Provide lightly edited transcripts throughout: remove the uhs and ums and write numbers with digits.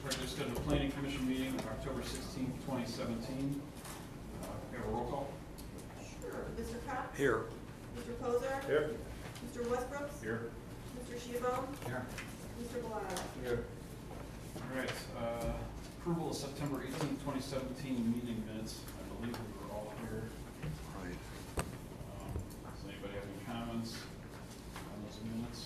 Regular scheduled planning commission meeting on October 16th, 2017. We have a roll call. Sure. Mr. Cox? Here. Mr. Poser? Here. Mr. Westbrook? Here. Mr. Sheebone? Here. Mr. Bellata? Here. All right. Approval of September 18th, 2017 meeting minutes. I believe we were all here. Right. Does anybody have any comments on those minutes?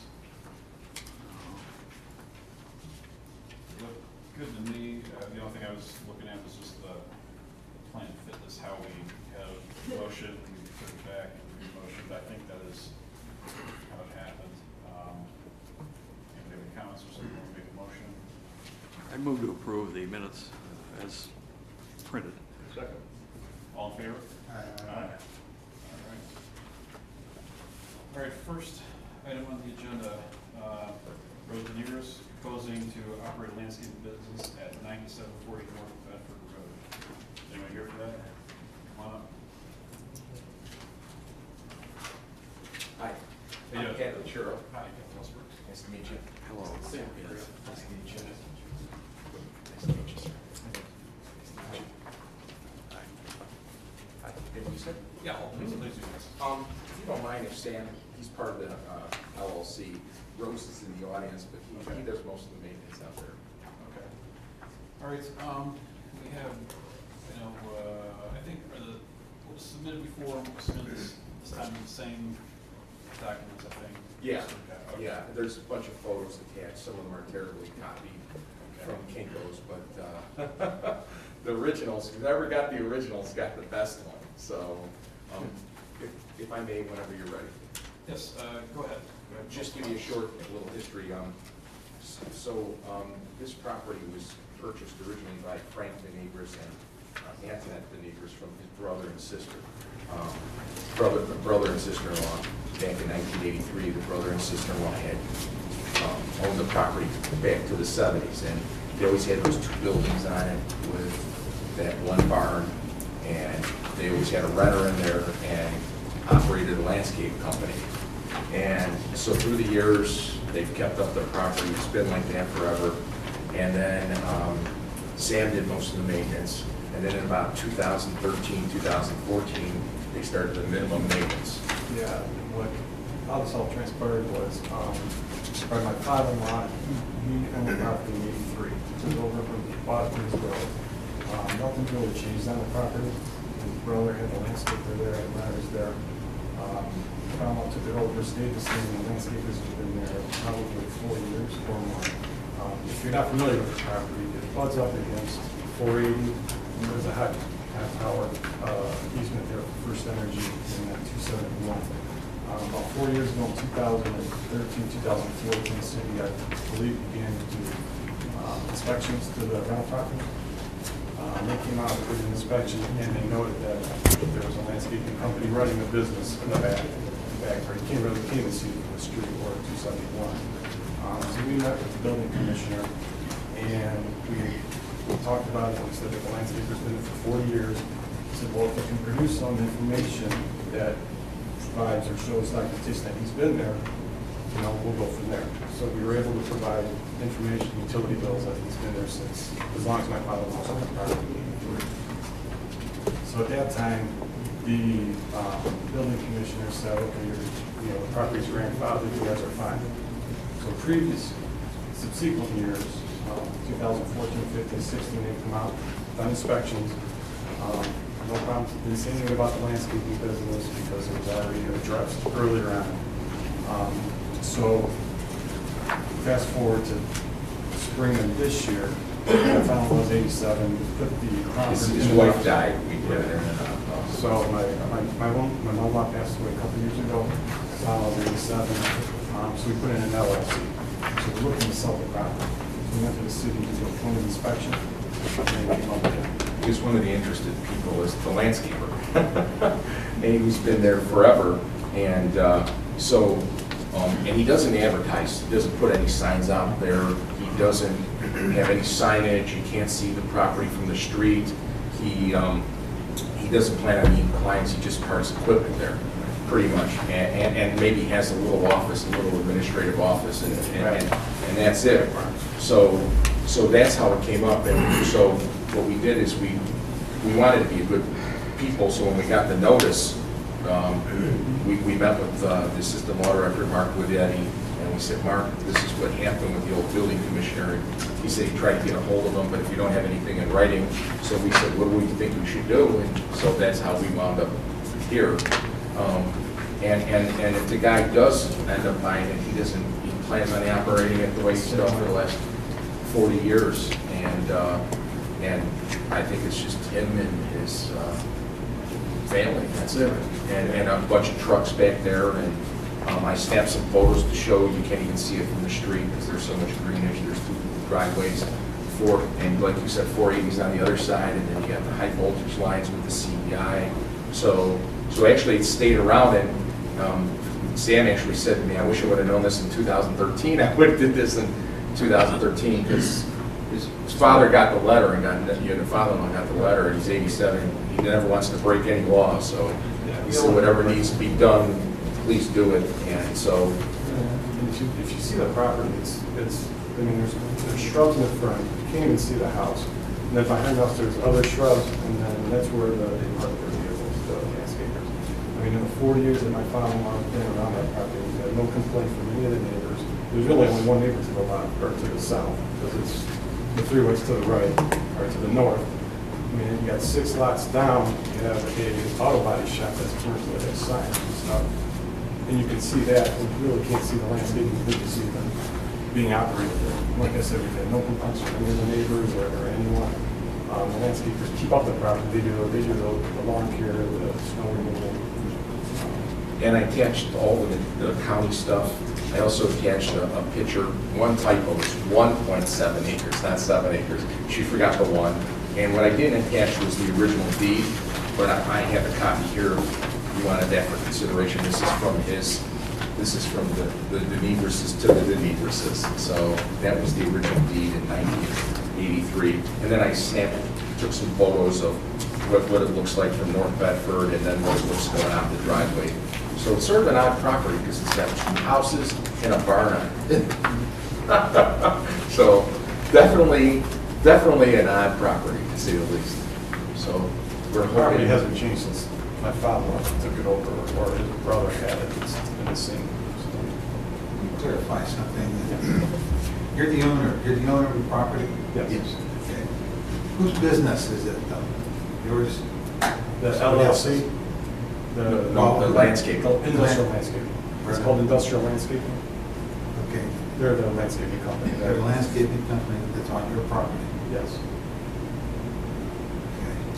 They look good to me. The only thing I was looking at was just the plan fitness, how we had a motion, we took it back and re-motioned. I think that is how it happened. Anybody have any comments or something? Want to make a motion? I move to approve the minutes as printed. Second. All in favor? Aye. All right, first item on the agenda, Rose Veneers proposing to operate a landscape business at 9740 North Bedford Road. Anyone here for that? Come on up. Hi, Hey, I'm Captain Churro. Hi, Captain Westbrook. Nice to meet you. Hello. Nice to meet you. Yes. Nice to meet you. Nice to meet you, sir. Nice to meet you. Hi. Good to meet you. Yeah, please do this. If you don't mind, if Sam, he's part of the LLC, Rose is in the audience, but he does most of the maintenance out there. Okay. All right, we have, I think what was submitted before, what was submitted this time, the same documents, I think. Yeah, Okay. yeah, there's a bunch of photos attached, some of them are terribly copied from Kinko's, but the originals, whoever got the originals got the best one, so, if I may, whenever you're ready. Yes, go ahead. Just give you a short little history. This property was purchased originally by Frank Benegris and Antoinette Benegris from his brother and sister. Brother and sister-in-law. Back in 1983, the brother and sister-in-law had owned the property back to the 70s, and they always had those two buildings on it with that one barn, and they always had a renter in there and operated a landscape company. And so through the years, they've kept up their property. It's been like that forever. And then Sam did most of the maintenance. And then in about 2013, 2014, they started the minimum maintenance. Yeah, how this all transpired was, by my father-in-law, he owned the property in '83, took over from bought his road. Nothing really changed on the property. His brother had a landscaper there, and I was there. Paramount took it over, stayed the same, the landscapers have been there probably 4 years or more. If you're not familiar with the property, it butts up against 480, and there's a half-hour easement there for First Energy in that 271. About 4 years ago, in 2013, 2014, the city, I believe, began to do inspections to the rental property. They came out with an inspection, and they noted that there was a landscaping company running the business in the back where you can't really see it from the street or 271. So we met with the building commissioner, and we talked about it. We said that the landscaper's been there for 40 years. He said, well, if we can produce some information that provides or shows documentation that he's been there, we'll go from there. So we were able to provide information, utility bills that he's been there since, as long as my father was on the property. So at that time, the building commissioner said, okay, the property's grandfathered, you guys are fine. So subsequent years, 2014, 15, 16, they come out, done inspections. No problem, didn't say anything about the landscaping business because it was already addressed earlier on. So fast forward to spring of this year, I found was 87, put the property. His wife died. We put it in. So my mom passed away a couple years ago. I found I was 87. So we put in an LLC. So we're looking to sell the property. So we went to the city to do a full inspection. And they came up with it. He was one of the interested people as the landscaper. And he's been there forever. And and he doesn't advertise. He doesn't put any signs out there. He doesn't have any signage. You can't see the property from the street. He doesn't plan on meeting clients. He just parks equipment there, pretty much, and maybe has a little office, a little administrative office, and that's it. So So that's how it came up, and so what we did is we wanted to be a good people, so when we got the notice, we met with the assistant law director, Mark Guidetti, and we said, Mark, this is what happened with the old building commissioner. He said he tried to get a hold of him, but if you don't have anything in writing, so we said, what do we think we should do? And so that's how we wound up here. And if the guy does end up buying it, he plans on operating it the way he's done for the last 40 years. And I think it's just him and his family, that's it. And a bunch of trucks back there, and I snapped some photos to show you can't even see it from the street because there's so much greenage. There's 2 driveways, and like you said, 480s on the other side, and then you have the high voltage lines with the CBI. So actually it stayed around, and Sam actually said to me, I wish I would have known this in 2013. I would have did this in 2013 because his father got the letter, and the father-in-law got the letter, and he's 87. He never wants to break any law, so he said whatever needs to be done, please do it. And so, if you see the property, it's I mean, there's shrubs in the front. You can't even see the house. And then behind us, there's other shrubs, and then that's where they park their vehicles, the landscapers. I mean, in the 40 years that my father-in-law has been around that property, we've had no complaint from any of the neighbors. There's really only one neighbor to the left, or to the south, because it's the 3 ways to the right, or to the north. I mean, you got 6 lots down, you have a auto body shop that's commercial, that has signs and stuff. And you can see that, and you really can't see the landscaping, you can see them being operated there. Like I said, we've had no complaints from any of the neighbors or anyone. The landscapers keep up the property, they do the lawn care, the snow removal. and I attached all of the county stuff. I also attached a picture, one typo, it's 1.7 acres, not 7 acres. She forgot the 1. And what I didn't attach was the original deed, but I have a copy here. You wanted that for consideration. This is from the Denevrises to the Denevrises. So that was the original deed in 1983. And then I took some photos of what it looks like from North Bedford, and then what it looks going out the driveway. So it's sort of an odd property because it's got 2 houses and a barn on it. So definitely an odd property, to say the least. So we're The property hoping. hasn't changed since my father took it over, or his brother had it. It's been the same. Clarify something. You're the owner of the property? Yes. Okay. Whose business is it though? Yours? The Somebody else's? LLC, No, the landscape. Industrial landscaping. It's Right. called industrial landscaping. Okay. They're the landscaping company. They're a landscaping company that's on your property. Yes.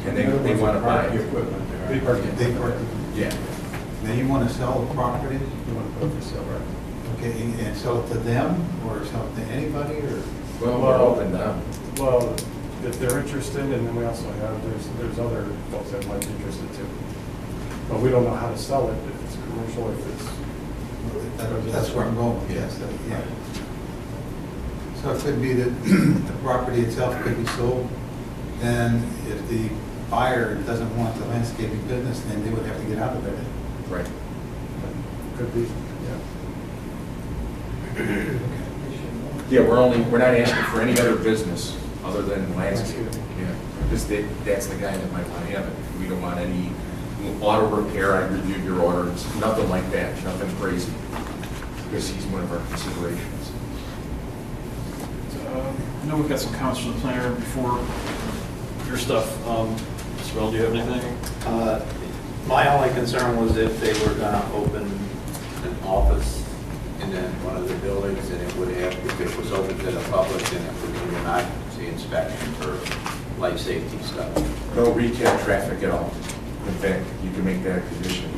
Okay. And they want to buy The it. equipment. They park it. They park Yeah. Now you want to sell the property, You want to put it for sale, right? okay, and sell it to them or sell it to anybody or? Well, we're open now. Well, if they're interested, and then we also have, there's other folks that might be interested too. But we don't know how to sell it, if it's commercial, if it's. That's where I'm going, yes, yeah. So it could be that the property itself could be sold, and if the buyer doesn't want the landscaping business, then they would have to get out of it. Right. Could be, yeah. Yeah, we're not asking for any other business other than landscaping. Yeah, because that's the guy that might want to have it. We don't want any auto repair. I reviewed your order. It's nothing like that, nothing crazy. Because he's one of our considerations. I know we've got some comments from the planner before your stuff. Mr. Bell, do you have anything? My only concern was if they were gonna open an office in one of the buildings, and it would have, if it was open to the public, then it would be an occupancy inspection for life safety stuff. No retail traffic at all. In fact, you can make that a condition.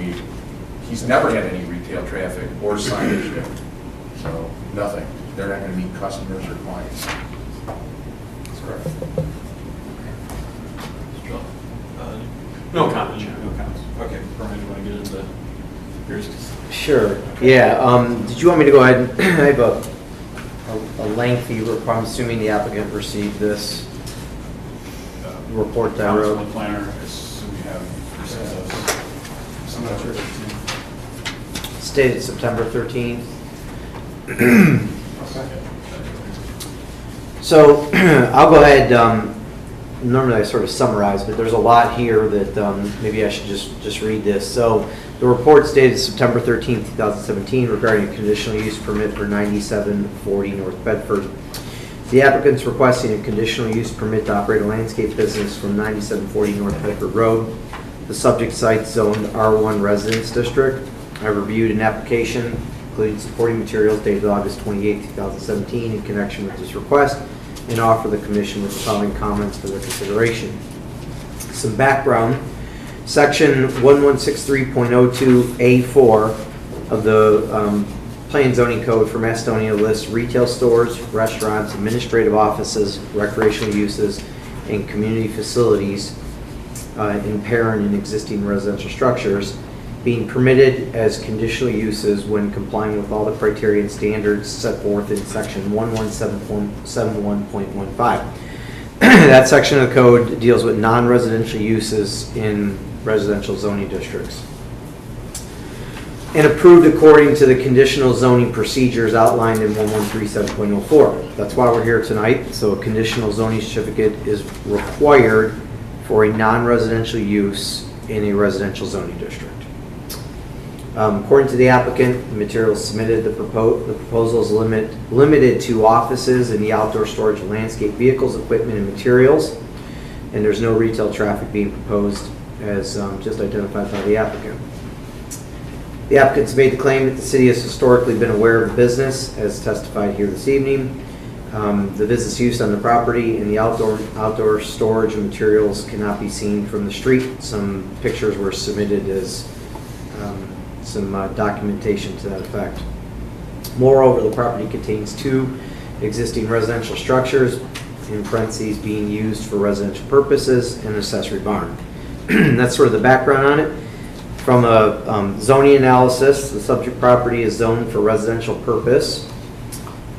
He's never had any retail traffic or signage there. So, nothing. They're not gonna meet customers or clients. That's correct. Mr. Bell? No comment. No comments. Okay, Brian, do you want to get into yours? Sure, yeah, did you want me to go ahead and, I have a lengthy, I'm assuming the applicant received this report that I Comments wrote. from the planner, as we have received those. I'm not sure. Stated September 13th. Okay. So I'll go ahead, normally I sort of summarize, but there's a lot here that maybe I should just read this. So the report dated September 13th, 2017 regarding a conditional use permit for 9740 North Bedford. The applicant's requesting a conditional use permit to operate a landscape business from 9740 North Bedford Road. The subject site zoned R1 Residence District. I reviewed an application including supporting materials dated August 28, 2017 in connection with this request and offer the commission with the following comments for their consideration. Some background. Section 1163.02A4 of the Plan Zoning Code for Macedonia lists retail stores, restaurants, administrative offices, recreational uses, and community facilities in parent and existing residential structures being permitted as conditional uses when complying with all the criteria and standards set forth in section 1171.15. That section of the code deals with non-residential uses in residential zoning districts. And approved according to the conditional zoning procedures outlined in 1137.04. That's why we're here tonight. So a conditional zoning certificate is required for a non-residential use in a residential zoning district. According to the applicant, the materials submitted, the proposal is limited to offices and the outdoor storage of landscape vehicles, equipment, and materials. And there's no retail traffic being proposed as just identified by the applicant. The applicant's made the claim that the city has historically been aware of the business, as testified here this evening. The business use on the property and the outdoor storage of materials cannot be seen from the street. Some pictures were submitted as some documentation to that effect. Moreover, the property contains 2 existing residential structures, in parentheses, being used for residential purposes, and an accessory barn. That's sort of the background on it. From a zoning analysis, the subject property is zoned for residential purpose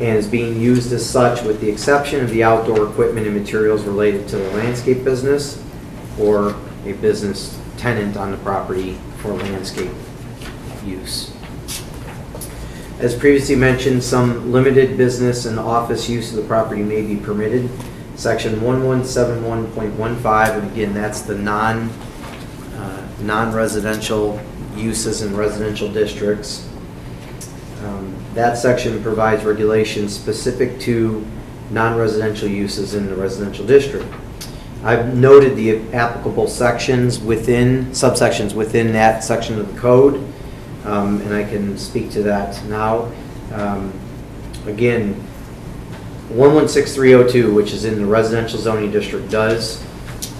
and is being used as such with the exception of the outdoor equipment and materials related to the landscape business or a business tenant on the property for landscape use. As previously mentioned, some limited business and office use of the property may be permitted. Section 1171.15, and again, that's the non-residential uses in residential districts. That section provides regulations specific to non-residential uses in the residential district. I've noted the applicable sections subsections within that section of the code, and I can speak to that now. Again, 116302, which is in the residential zoning district, does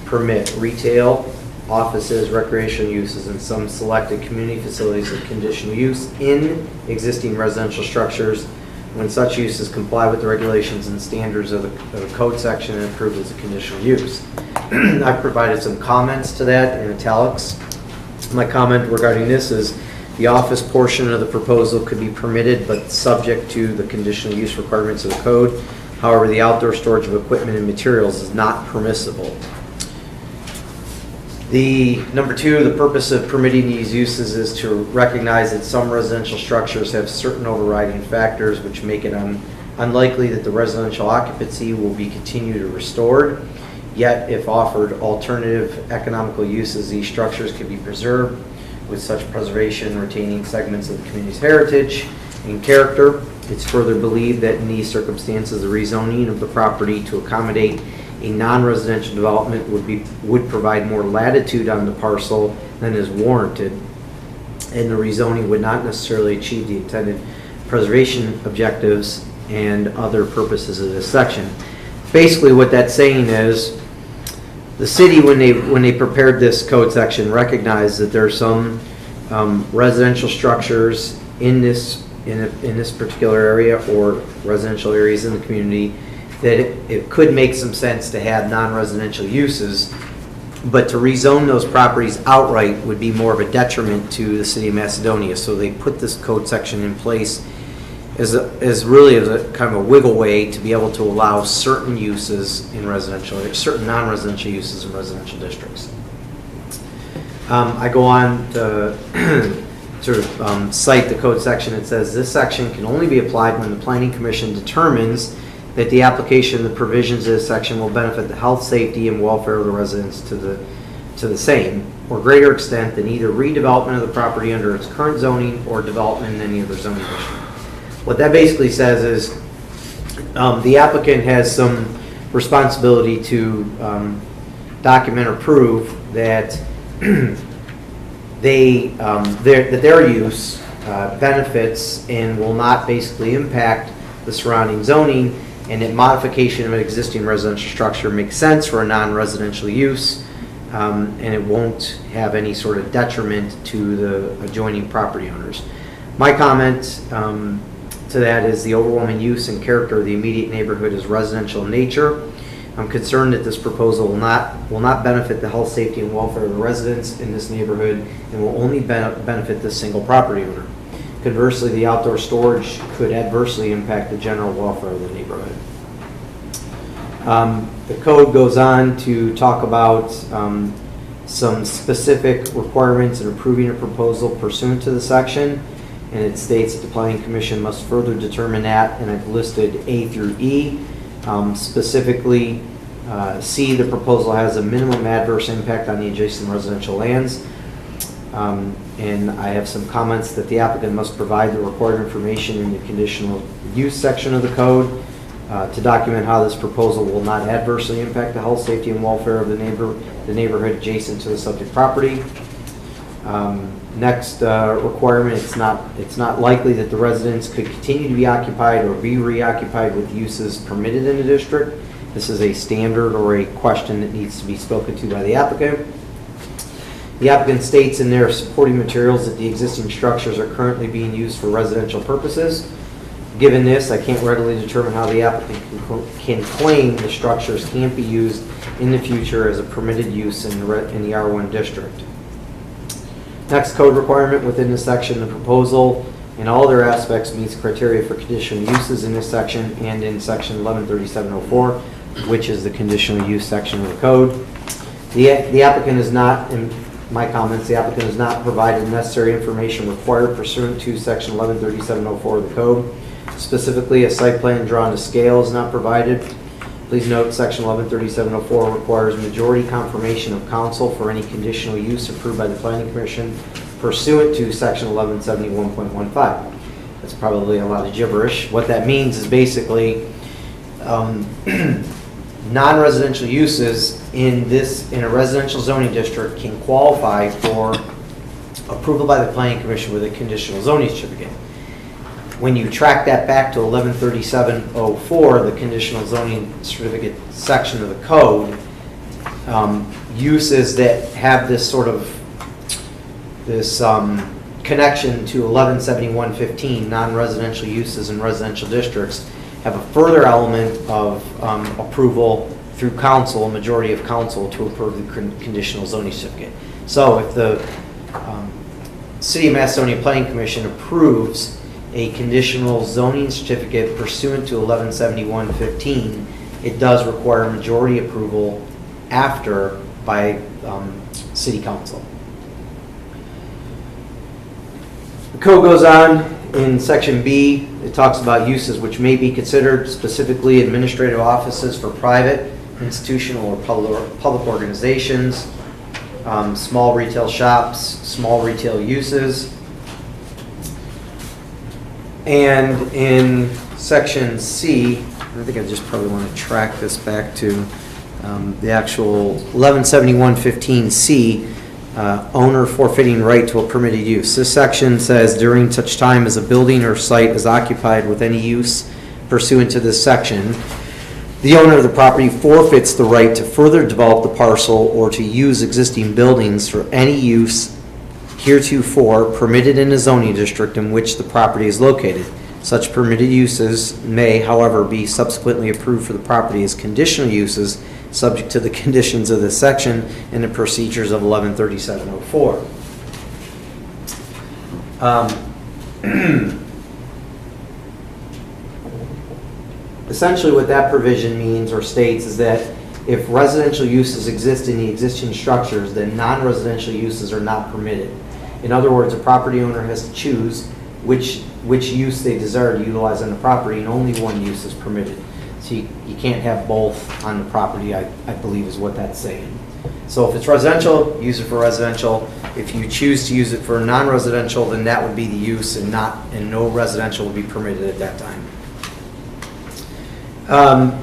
permit retail, offices, recreational uses, and some selected community facilities of conditional use in existing residential structures when such uses comply with the regulations and standards of the code section and approved as a conditional use. I've provided some comments to that in italics. My comment regarding this is the office portion of the proposal could be permitted but subject to the conditional use requirements of the code. However, the outdoor storage of equipment and materials is not permissible. Number 2, the purpose of permitting these uses is to recognize that some residential structures have certain overriding factors which make it unlikely that the residential occupancy will be continued or restored. Yet, if offered alternative economical uses, these structures can be preserved, with such preservation retaining segments of the community's heritage and character. It's further believed that in these circumstances, the rezoning of the property to accommodate a non-residential development would provide more latitude on the parcel than is warranted, and the rezoning would not necessarily achieve the intended preservation objectives and other purposes of this section. Basically, what that's saying is the city, when they prepared this code section, recognized that there are some residential structures in this particular area or residential areas in the community that it could make some sense to have non-residential uses, but to rezone those properties outright would be more of a detriment to the city of Macedonia. So they put this code section in place as really a kind of a wiggle way to be able to allow certain uses in certain non-residential uses in residential districts. I go on to sort of cite the code section. It says this section can only be applied when the Planning Commission determines that the application of the provisions of this section will benefit the health, safety, and welfare of the residents to the same or greater extent than either redevelopment of the property under its current zoning or development in any other zoning district. What that basically says is the applicant has some responsibility to document or prove that that their use benefits and will not basically impact the surrounding zoning, and that modification of an existing residential structure makes sense for a non-residential use, and it won't have any sort of detriment to the adjoining property owners. My comment to that is the overwhelming use and character of the immediate neighborhood is residential in nature. I'm concerned that this proposal will not benefit the health, safety, and welfare of the residents in this neighborhood and will only benefit this single property owner. Conversely, the outdoor storage could adversely impact the general welfare of the neighborhood. The code goes on to talk about some specific requirements in approving a proposal pursuant to the section, and it states that the Planning Commission must further determine that, and I've listed A through E. Specifically, C, the proposal has a minimum adverse impact on the adjacent residential lands. And I have some comments that the applicant must provide the required information in the conditional use section of the code to document how this proposal will not adversely impact the health, safety, and welfare of the neighborhood adjacent to the subject property. Next requirement, it's not likely that the residence could continue to be occupied or be reoccupied with uses permitted in the district. This is a standard or a question that needs to be spoken to by the applicant. The applicant states in their supporting materials that the existing structures are currently being used for residential purposes. Given this, I can't readily determine how the applicant can claim the structures can't be used in the future as a permitted use in the R1 district. Next code requirement within this section, the proposal in all their aspects meets criteria for conditional uses in this section and in section 113704, which is the conditional use section of the code. The applicant is not, in my comments, the applicant has not provided necessary information required pursuant to section 113704 of the code. Specifically, a site plan drawn to scale is not provided. Please note section 113704 requires majority confirmation of council for any conditional use approved by the Planning Commission pursuant to section 1171.15. That's probably a lot of gibberish. What that means is basically non-residential uses in a residential zoning district can qualify for approval by the Planning Commission with a conditional zoning certificate. When you track that back to 113704, the conditional zoning certificate section of the code, uses that have this sort of connection to 1171.15, non-residential uses in residential districts, have a further element of approval through council, a majority of council, to approve the conditional zoning certificate. So if the City of Macedonia Planning Commission approves a conditional zoning certificate pursuant to 1171.15, it does require majority approval after by City Council. The code goes on in section B. It talks about uses which may be considered, specifically administrative offices for private, institutional, or public organizations, small retail shops, small retail uses. And in section C, I think I just probably want to track this back to the actual 1171.15C, owner forfeiting right to a permitted use. This section says during such time as a building or site is occupied with any use pursuant to this section, the owner of the property forfeits the right to further develop the parcel or to use existing buildings for any use heretofore permitted in a zoning district in which the property is located. Such permitted uses may, however, be subsequently approved for the property as conditional uses subject to the conditions of this section and the procedures of 113704. Essentially what that provision means or states is that if residential uses exist in the existing structures, then non-residential uses are not permitted. In other words, a property owner has to choose which use they desire to utilize on the property, and only one use is permitted. So you can't have both on the property, I believe is what that's saying. So if it's residential, use it for residential. If you choose to use it for non-residential, then that would be the use, and no residential would be permitted at that time.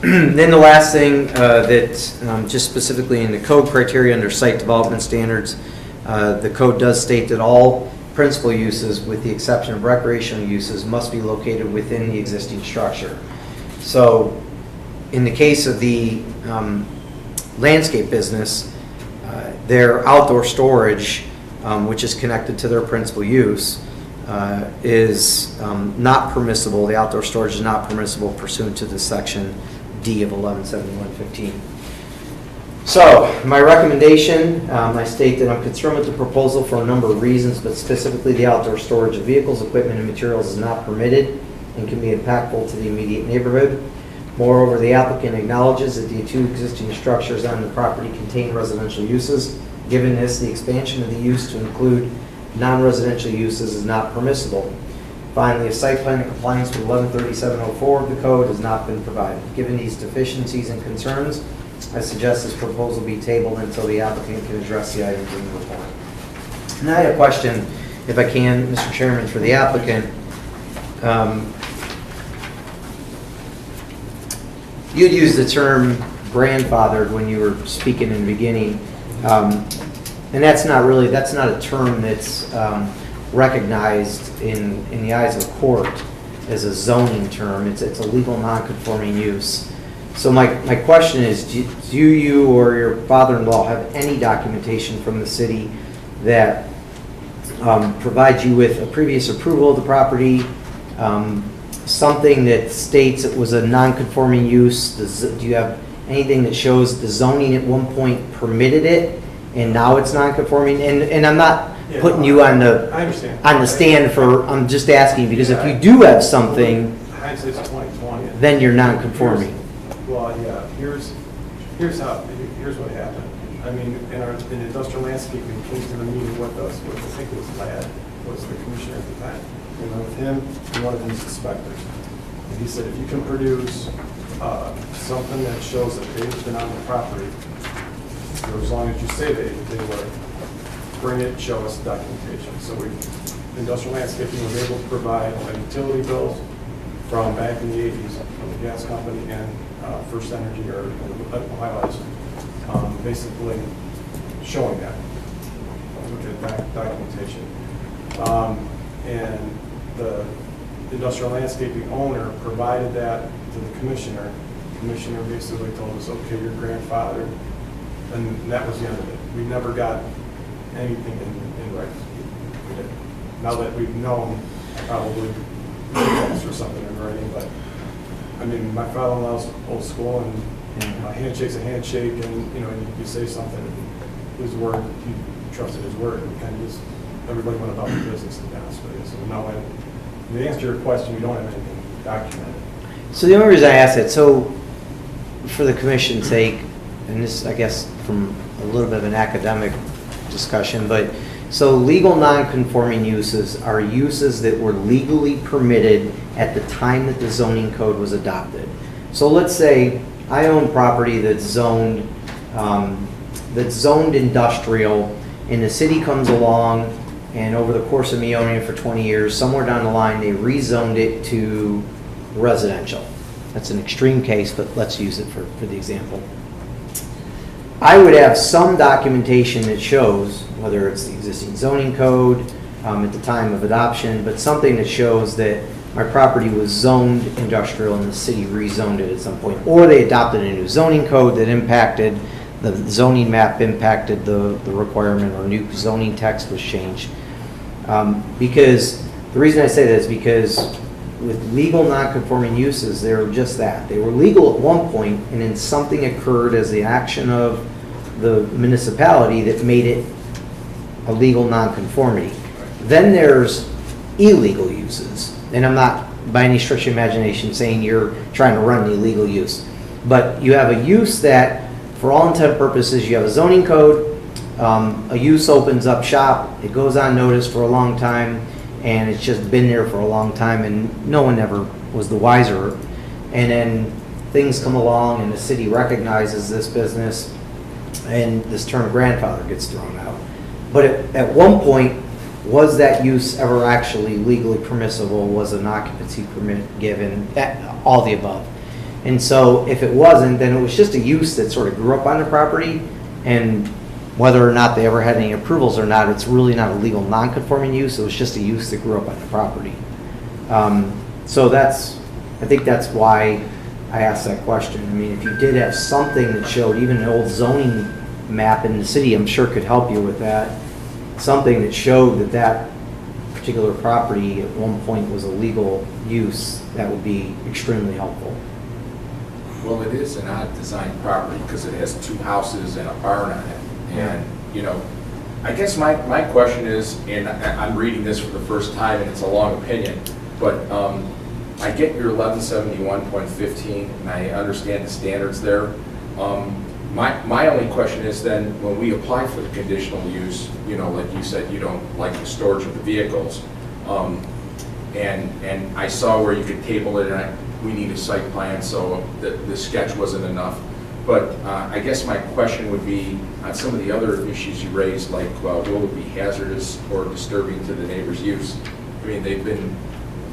Then the last thing that just specifically in the code criteria under site development standards, the code does state that all principal uses, with the exception of recreational uses, must be located within the existing structure. So in the case of the landscape business, their outdoor storage, which is connected to their principal use, is not permissible. The outdoor storage is not permissible pursuant to the section D of 117115. So my recommendation, I state that I'm concerned with the proposal for a number of reasons, but specifically the outdoor storage of vehicles, equipment, and materials is not permitted and can be impactful to the immediate neighborhood. Moreover, the applicant acknowledges that the two existing structures on the property contain residential uses. Given this, the expansion of the use to include non-residential uses is not permissible. Finally, a site plan in compliance with 113704 of the code has not been provided. Given these deficiencies and concerns, I suggest this proposal be tabled until the applicant can address the items in the report. And I had a question, if I can, Mr. Chairman, for the applicant. You'd used the term grandfathered when you were speaking in the beginning. And that's not a term that's recognized in the eyes of the court as a zoning term. It's a legal non-conforming use. So my question is, do you or your father-in-law have any documentation from the city that provides you with a previous approval of the property, something that states it was a non-conforming use? Do you have anything that shows the zoning at one point permitted it and now it's non-conforming? And I'm not putting you on the stand for, I'm just asking, because if you do have something, Hindsight's 20/20. then you're non-conforming. Well, yeah, here's what happened. I mean, in industrial landscaping, came to the meeting with us, with I think it was Ladd, was the commissioner at the time. We went with him and one of his inspectors. And he said, if you can produce something that shows that they've been on the property, for as long as you say they were, bring it, show us documentation. So industrial landscaping was able to provide utility bills from back in the 80s from the gas company and First Energy or Ohio Edison, basically showing that with the documentation. And the industrial landscaping owner provided that to the commissioner. The commissioner basically told us, okay, you're grandfathered, and that was the end of it. We never got anything in writing. We didn't. Now that we've known, probably ask for something in writing, but I mean, my father-in-law's old school, and a handshake's a handshake, and you say something, his word, he trusted his word, and kind of just everybody went about their business, to be honest with you. So now, to answer your question, we don't have anything documented. So the only reason I asked it, so for the commission's sake, and this, I guess, from a little bit of an academic discussion, but so legal non-conforming uses are uses that were legally permitted at the time that the zoning code was adopted. So let's say I own property that's zoned industrial, and the city comes along, and over the course of me owning it for 20 years, somewhere down the line, they rezoned it to residential. That's an extreme case, but let's use it for the example. I would have some documentation that shows, whether it's the existing zoning code at the time of adoption, but something that shows that my property was zoned industrial and the city rezoned it at some point. Or they adopted a new zoning code that impacted, the zoning map impacted the requirement, or new zoning text was changed. Because the reason I say that is because with legal non-conforming uses, they were just that. They were legal at one point, and then something occurred as the action of the municipality that made it a legal non-conformity. Then there's illegal uses, and I'm not by any stretch of imagination saying you're trying to run an illegal use, but you have a use that, for all intent and purposes, you have a zoning code, a use opens up shop, it goes on notice for a long time, and it's just been there for a long time, and no one ever was the wiser. And then things come along and the city recognizes this business and this term grandfather gets thrown out. But at one point, was that use ever actually legally permissible? Was an occupancy permit given? All the above. And so if it wasn't, then it was just a use that sort of grew up on the property, and whether or not they ever had any approvals or not, it's really not a legal non-conforming use. It was just a use that grew up on the property. So I think that's why I asked that question. I mean, if you did have something that showed, even an old zoning map in the city, I'm sure could help you with that. Something that showed that that particular property at one point was a legal use, that would be extremely helpful. Well, it is an odd designed property because it has 2 houses and a barn on it. And, you know, I guess my question is, and I'm reading this for the first time and it's a long opinion, but I get your 1171.15 and I understand the standards there. My only question is then, when we apply for the conditional use, you know, like you said, you don't like the storage of the vehicles. And I saw where you could table it, and we need a site plan, so the sketch wasn't enough. But I guess my question would be, on some of the other issues you raised, like will it be hazardous or disturbing to the neighbor's use? I mean, they've been,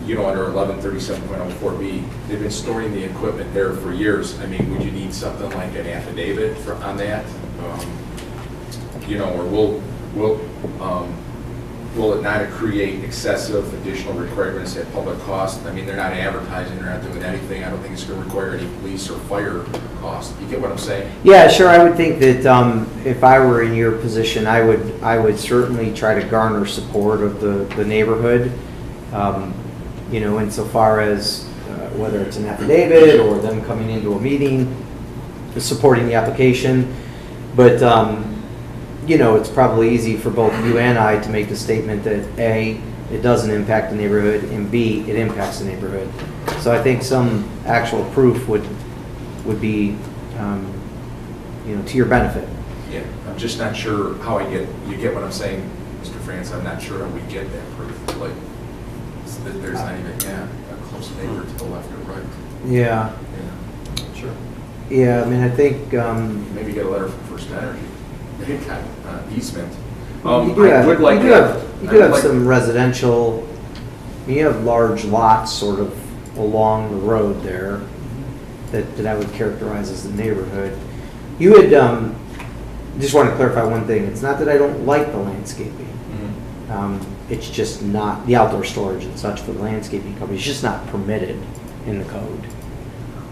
you know, under 1137.04B, they've been storing the equipment there for years. I mean, would you need something like an affidavit on that? You know, or will it not create excessive additional requirements at public cost? I mean, they're not advertising, they're not doing anything. I don't think it's going to require any police or fire cost. You get what I'm saying? Yeah, sure. I would think that if I were in your position, I would certainly try to garner support of the neighborhood. You know, insofar as whether it's an affidavit or them coming into a meeting, supporting the application. But, you know, it's probably easy for both you and I to make the statement that A, it doesn't impact the neighborhood, and B, it impacts the neighborhood. So I think some actual proof would be, you know, to your benefit. Yeah, I'm just not sure how you get what I'm saying, Mr. France. I'm not sure how we get that proof. Like, that there's not even a close neighbor to the left or right. Yeah. Sure. Yeah, I mean, I think Maybe get a letter from First Energy. They got easement. you do have some residential. You have large lots sort of along the road there that I would characterize as the neighborhood. You had just want to clarify one thing. It's not that I don't like the landscaping. It's just not the outdoor storage and such for the landscaping company. It's just not permitted in the code.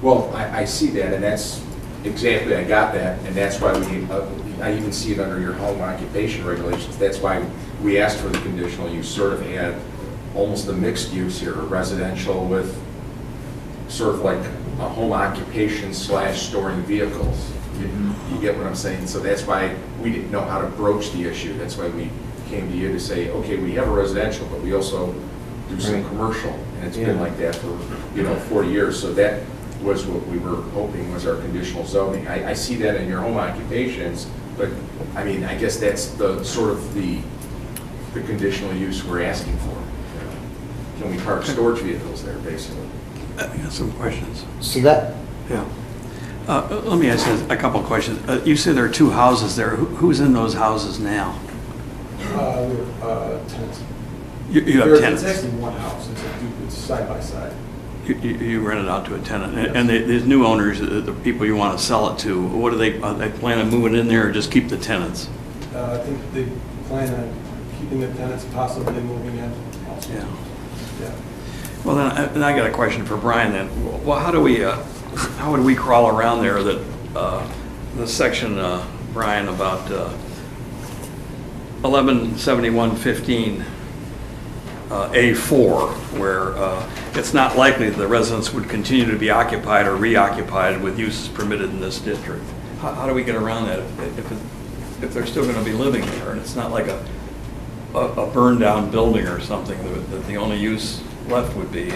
Well, I see that, and that's exactly, I got that, and that's why I even see it under your home occupation regulations. That's why we asked for the conditional use, sort of had almost a mixed use here, residential with sort of like a home occupation / storing vehicles. You get what I'm saying? So that's why we didn't know how to broach the issue. That's why we came to you to say, okay, we have a residential, but we also do some commercial, and it's been like that for 40 years. So that was what we were hoping was our conditional zoning. I see that in your home occupations, but I mean, I guess that's the sort of the conditional use we're asking for. Can we park storage vehicles there, basically? I got some questions. So that. Yeah. Let me ask you a couple of questions. You say there are 2 houses there. Who's in those houses now? Tenants. You have tenants. It's actually one house. It's side by side. You rent it out to a tenant, and these new owners, the people you want to sell it to, what do they plan on moving in there, or just keep the tenants? I think they plan on keeping the tenants, possibly moving in also. Yeah. Well, then I got a question for Brian then. Well, how would we crawl around there that the section, Brian, about 1171.15 A4, where it's not likely that the residence would continue to be occupied or reoccupied with uses permitted in this district. How do we get around that if they're still going to be living there and it's not like a burned down building or something that the only use left would be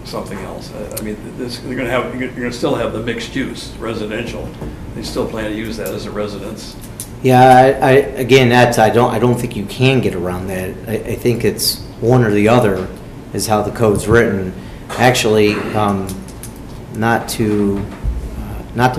something else? I mean, you're going to still have the mixed use residential. They still plan to use that as a residence. Yeah, again, I don't think you can get around that. I think it's one or the other is how the code's written. Actually, not to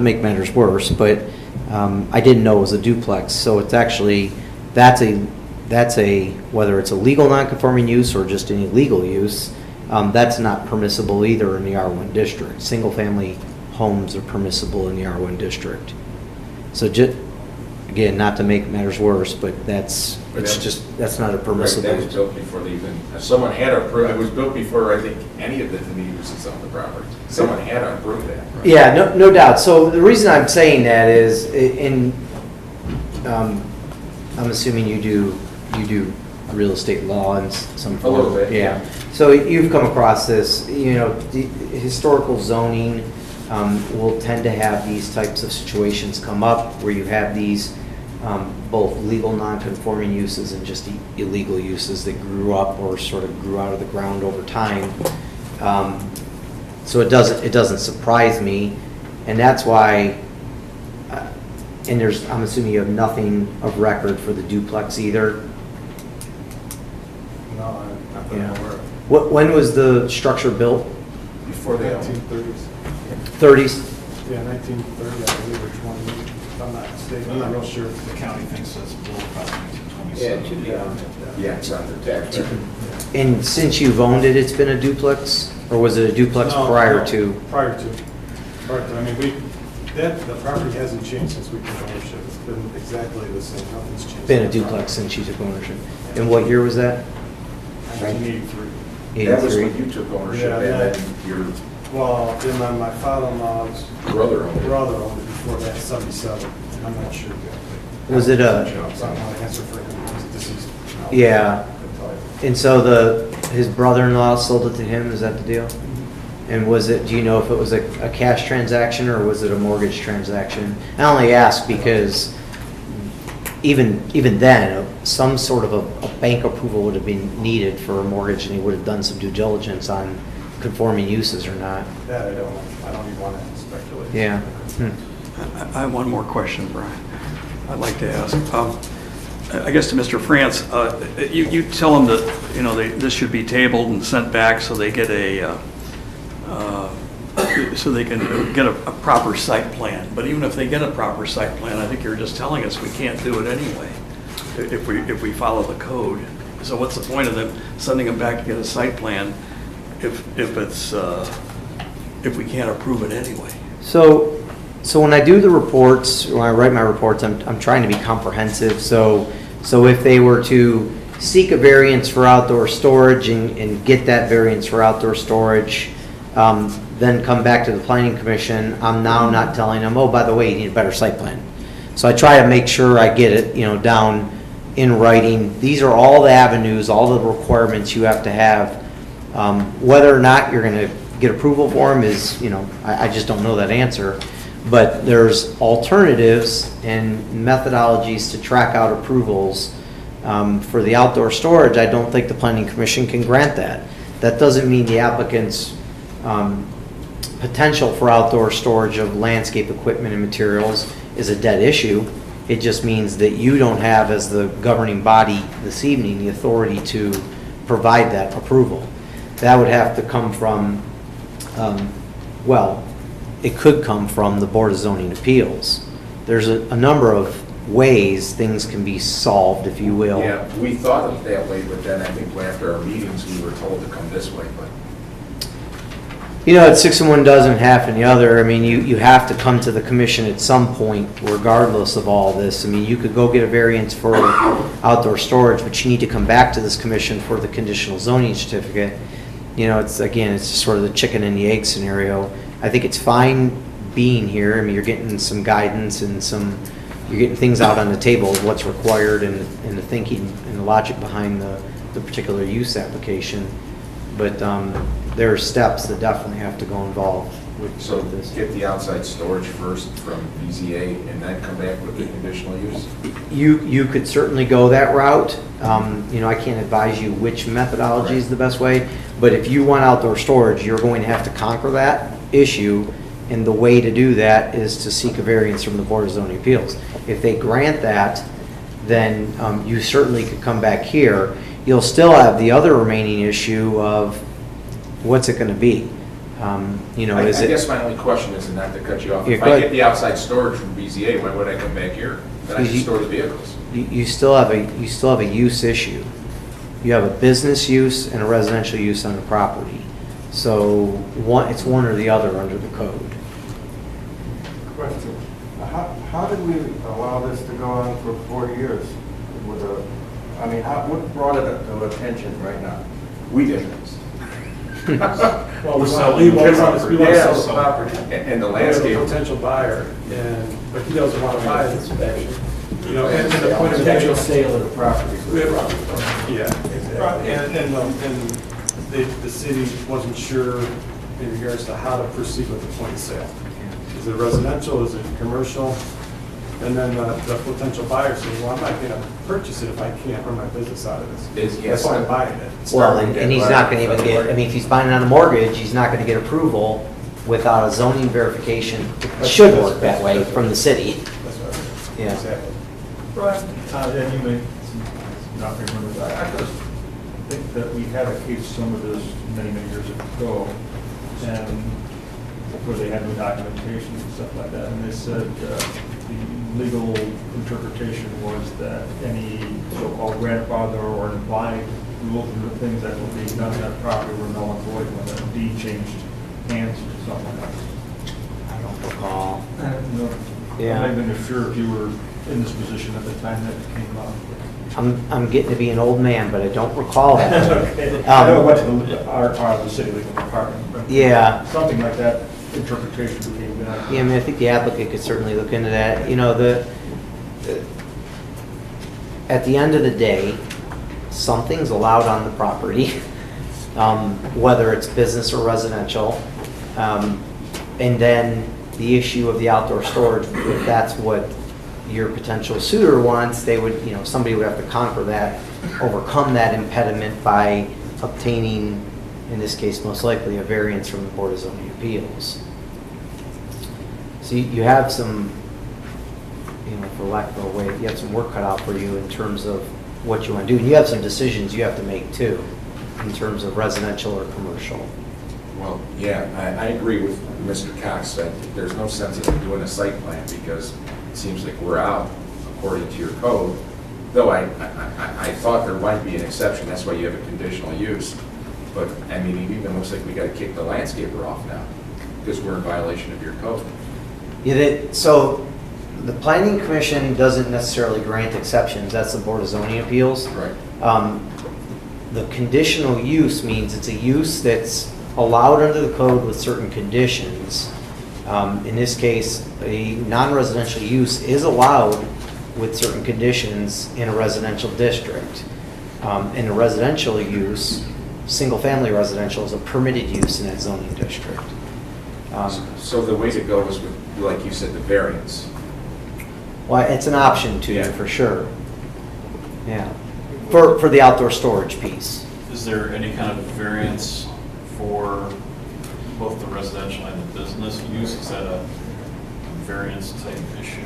make matters worse, but I didn't know it was a duplex, so it's actually, that's a, whether it's a legal non-conforming use or just an illegal use, that's not permissible either in the R1 district. Single-family homes are permissible in the R1 district. So again, not to make matters worse, but that's not a permissible. That was built before they even, someone had approved, it was built before, I think, any of the uses on the property. Someone had approved that. Yeah, no doubt. So the reason I'm saying that is, I'm assuming you do real estate law in some form. A little bit, yeah. So you've come across this, the historical zoning will tend to have these types of situations come up where you have these both legal non-conforming uses and just illegal uses that grew up or sort of grew out of the ground over time. So it doesn't surprise me, and that's why. And I'm assuming you have nothing of record for the duplex either. No, I'm not that I'm aware of. When was the structure built? Before they owned. 1930s. 30s. Yeah, 1930, I believe, or 20, if I'm not mistaken. I'm not real sure. The county thinks that's built about Yeah, 1927. it should be on it. Yeah, it's on the tax record. And since you've owned it, it's been a duplex, or was it a duplex No, prior no, to? Prior to, I mean, the property hasn't changed since we took ownership. It's been exactly the same, nothing's changed. Been a duplex since you took ownership. And what year was that? 1983. That was 83. when you took ownership, Yeah, and yeah. then your Well, then my father-in-law's brother owned it. brother owned it before that, 77. I'm not sure exactly. Was it a? I don't want to answer for him, he's deceased. now. Yeah. Couldn't tell you. And so his brother-in-law sold it to him, is that the deal? And do you know if it was a cash transaction or was it a mortgage transaction? I only ask because even then, some sort of a bank approval would have been needed for a mortgage, and he would have done some due diligence on conforming uses or not. That I don't know. I don't even want to speculate. Yeah. I have one more question, Brian, I'd like to ask. I guess to Mr. France, you tell them that, this should be tabled and sent back so they get so they can get a proper site plan. But even if they get a proper site plan, I think you're just telling us we can't do it anyway if we follow the code. So what's the point of them sending them back to get a site plan if we can't approve it anyway? So when I do the reports, when I write my reports, I'm trying to be comprehensive. So if they were to seek a variance for outdoor storage and get that variance for outdoor storage, then come back to the planning commission, I'm now not telling them, oh, by the way, you need a better site plan. So I try to make sure I get it, down in writing. These are all the avenues, all the requirements you have to have. Whether or not you're going to get approval for them is, I just don't know that answer. But there's alternatives and methodologies to track out approvals. For the outdoor storage, I don't think the planning commission can grant that. That doesn't mean the applicant's potential for outdoor storage of landscape equipment and materials is a dead issue. It just means that you don't have, as the governing body this evening, the authority to provide that approval. That would have to come from, it could come from the Board of Zoning Appeals. There's a number of ways things can be solved, if you will. Yeah, we thought of it that way, but then I think after our meetings, we were told to come this way, but. It's 6 in one dozen, half in the other. I mean, you have to come to the commission at some point, regardless of all this. I mean, you could go get a variance for outdoor storage, but you need to come back to this commission for the conditional zoning certificate. It's just sort of the chicken and the egg scenario. I think it's fine being here. I mean, you're getting some guidance and you're getting things out on the table of what's required and the thinking and the logic behind the particular use application. But there are steps that definitely have to go involved with this. Get the outside storage first from BZA and then come back with the conditional use? You could certainly go that route. I can't advise you which methodology is the best way, but if you want outdoor storage, you're going to have to conquer that issue, and the way to do that is to seek a variance from the Board of Zoning Appeals. If they grant that, then you certainly could come back here. You'll still have the other remaining issue of what's it going to be. You know, I is it? guess my only question is, and not to cut you off, Yeah, if go I ahead. get the outside storage from BZA, why would I come back here? Then I Because can you- store the vehicles. You still have a use issue. You have a business use and a residential use on the property. So it's one or the other under the code. Question, how did we allow this to go on for 4 years with I mean, what brought it to attention right now? We did. Well, We're selling the property. We want to sell the Yeah. property. And the We have landscape. a potential buyer, but he doesn't want to buy it. You know, and the point of Potential sale of the property. Yeah, and the city wasn't sure in regards to how to proceed with the point of sale. Is it residential, is it commercial? And then the potential buyer says, well, I'm not going to purchase it if I can't run my business out of this. That's why I'm buying it. Well, and he's not going to even get, I mean, if he's buying it on a mortgage, he's not going to get approval without a zoning verification. It should work that way from the city. That's right. Yeah. Exactly. Brian, and you may not remember that. I just think that we had a case, some of this many, many years ago, and where they had no documentation and stuff like that, and they said the legal interpretation was that any so-called grandfather or implied rules and the things that were being done on that property were null and void when the deed changed hands or something like that. I don't recall. I don't know. Yeah. I'm not even sure if you were in this position at the time that it came up. I'm getting to be an old man, but I don't recall that. I know it went to the city legal department. but Yeah. Something like that interpretation became done. Yeah, I mean, I think the applicant could certainly look into that. You know, at the end of the day, something's allowed on the property, whether it's business or residential. And then the issue of the outdoor storage, if that's what your potential suitor wants, they would, you know, somebody would have to conquer that, overcome that impediment by obtaining, in this case, most likely, a variance from the Board of Zoning Appeals. So you have some, you know, for lack of a way, you have some work cut out for you in terms of what you want to do. And you have some decisions you have to make too, in terms of residential or commercial. Well, yeah, I agree with Mr. Cox that there's no sense in doing a site plan because it seems like we're out according to your code. Though I thought there might be an exception, that's why you have a conditional use. But, I mean, it even looks like we gotta kick the landscaper off now because we're in violation of your code. Yeah, so the Planning Commission doesn't necessarily grant exceptions, that's the Board of Zoning Appeals. Right. The conditional use means it's a use that's allowed under the code with certain conditions. In this case, a non-residential use is allowed with certain conditions in a residential district. In a residential use, single-family residential is a permitted use in that zoning district. So the way to go is with, like you said, the variance. Well, it's an option to you, Yeah. for sure. Yeah, for the outdoor storage piece. Is there any kind of variance for both the residential and the business use? Is that a variance type issue?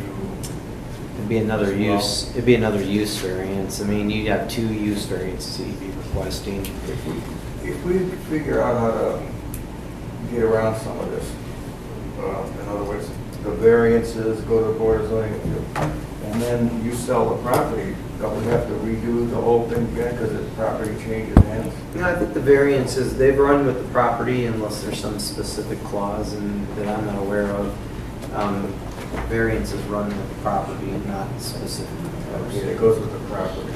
It'd be another as well? use, it'd be another use variance. I mean, you'd have 2 use variances that you'd be requesting. If we figure out how to get around some of this, in other words, the variances go to the Board of Zoning Appeals, and then you sell the property, don't we have to redo the whole thing again because the property changes hands? No, I think the variances, they've run with the property unless there's some specific clause that I'm not aware of. Variances run with the property and not specific. Okay, it goes with the property.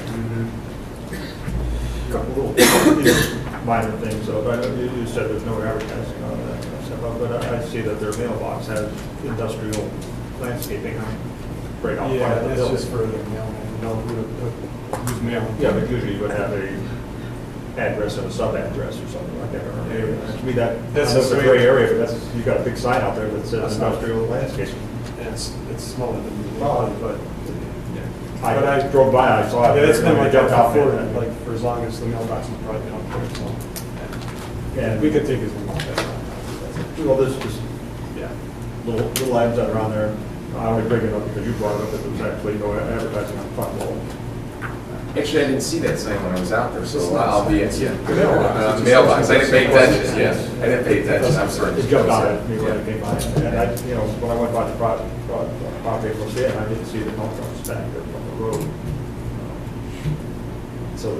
Couple little minor things, though, but you said there's no advertising on that stuff, but I see that their mailbox has industrial landscaping right off Yeah, by the that's building. just for the mailman, who's mailing. Yeah, but usually you would have a address and a sub-address or something like that, or maybe, to me, that's That's a the gray way- area, but that's, you got a big sign out there that says That's not- industrial landscaping. It's smaller than you but. I drove by, I saw it. Yeah, it's been like that Jumped out before, there. like, for as long as the mailbox is probably on there, so. And We could take as long as that. well, this is, yeah, little items that are on there. I only bring it up because you brought it up, that there was actually no advertising on the front wall. Actually, I didn't see that sign when I was out there, so I'll be at you. Mailbox. Mailbox, I didn't pay attention, yes, I didn't pay attention, I'm sorry. It jumped out at me when I came by, and I, you know, when I went by the property, I looked in, I didn't see the dump trucks back there from the road. So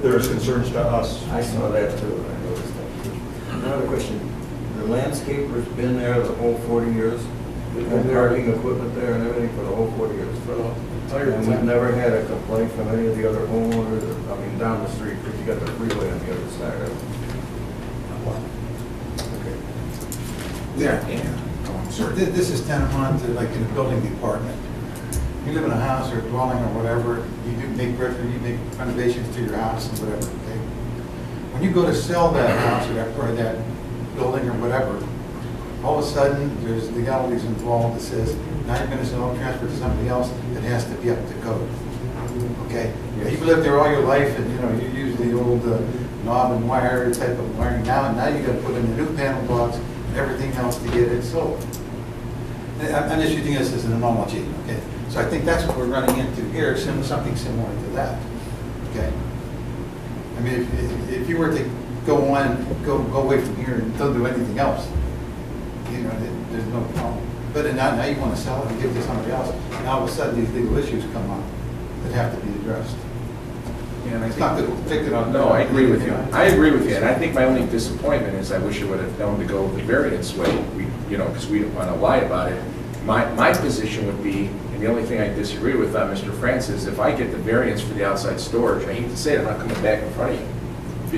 there's concerns to us. I saw that too, I noticed that too. Another question, the landscaper's been there the whole 40 years? We've been parking equipment there and everything for the whole 40 years? And we've never had a complaint from any of the other homeowners, I mean, down the street, because you got the freeway on the other side of it. Okay. Yeah, yeah. Sure, this is tantamount to like in the building department. You live in a house or a dwelling or whatever, you make renovations to your house and whatever, okay? When you go to sell that house or that building or whatever, all of a sudden, there's legalities involved that says, now you're gonna sell and transfer to somebody else, it has to be up to code, okay? You've lived there all your life and, you know, you use the old knob and wire type of wiring. Now you gotta put in a new panel box and everything else to get it sold. I'm just using this as an analogy, okay? So I think that's what we're running into here, something similar to that, okay? I mean, if you were to go away from here and don't do anything else, you know, there's no problem. But now you want to sell it and give it to somebody else, and all of a sudden these legal issues come up that have to be addressed. Yeah, and I It's think, not to pick it on. no, I agree with you. I agree with you, and I think my only disappointment is I wish I would have known to go the variance way, you know, because we don't want to lie about it. My position would be, and the only thing I disagree with Mr. Francis, if I get the variance for the outside storage, I hate to say it, I'm not coming back in front of you.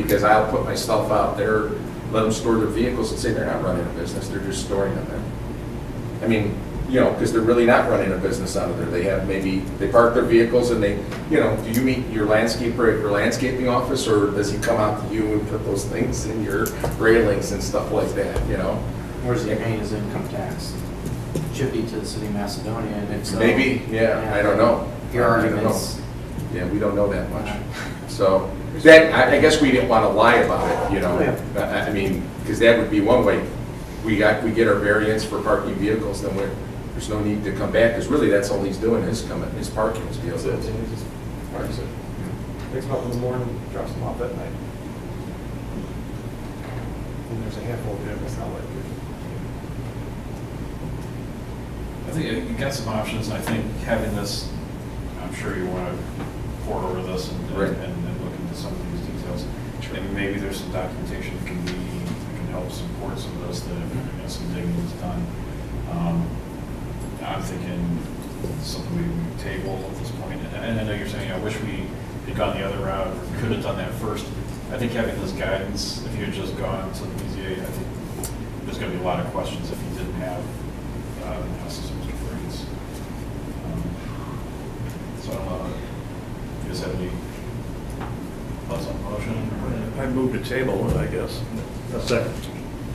Because I'll put my stuff out there, let them store their vehicles and say they're not running a business, they're just storing them there. I mean, you know, because they're really not running a business out of there. They have maybe, they park their vehicles and they, you know, do you meet your landscaper at your landscaping office, or does he come out to you and put those things in your railings and stuff like that, you know? Where's he paying his income tax? Should be to the city of Macedonia, and if so. Maybe, yeah, I don't know. Your I don't know. arguments. Yeah, we don't know that much. So, that, I guess we didn't want to lie about it, you know? Yeah. I mean, because that would be one way. We get our variance for parking vehicles, then there's no need to come back, because really that's all he's doing is parking his vehicles. That's it, and he just parks it. Picks them up in the morning, drops them off at night. And there's a handful of them, it's not like it. I think you got some options, and I think having this, I'm sure you want to pore over this and look into some of these details. And maybe there's some documentation that can help support some of this, that if, you know, some digging is done. I'm thinking something we table at this point. And I know you're saying, I wish we had gone the other route, or could have done that first. I think having this guidance, if you had just gone to the BZA, I think there's going to be a lot of questions if you didn't have Mr. Freeze. So I don't know, if you guys have any thoughts on the motion? I move to table it, I guess. A second.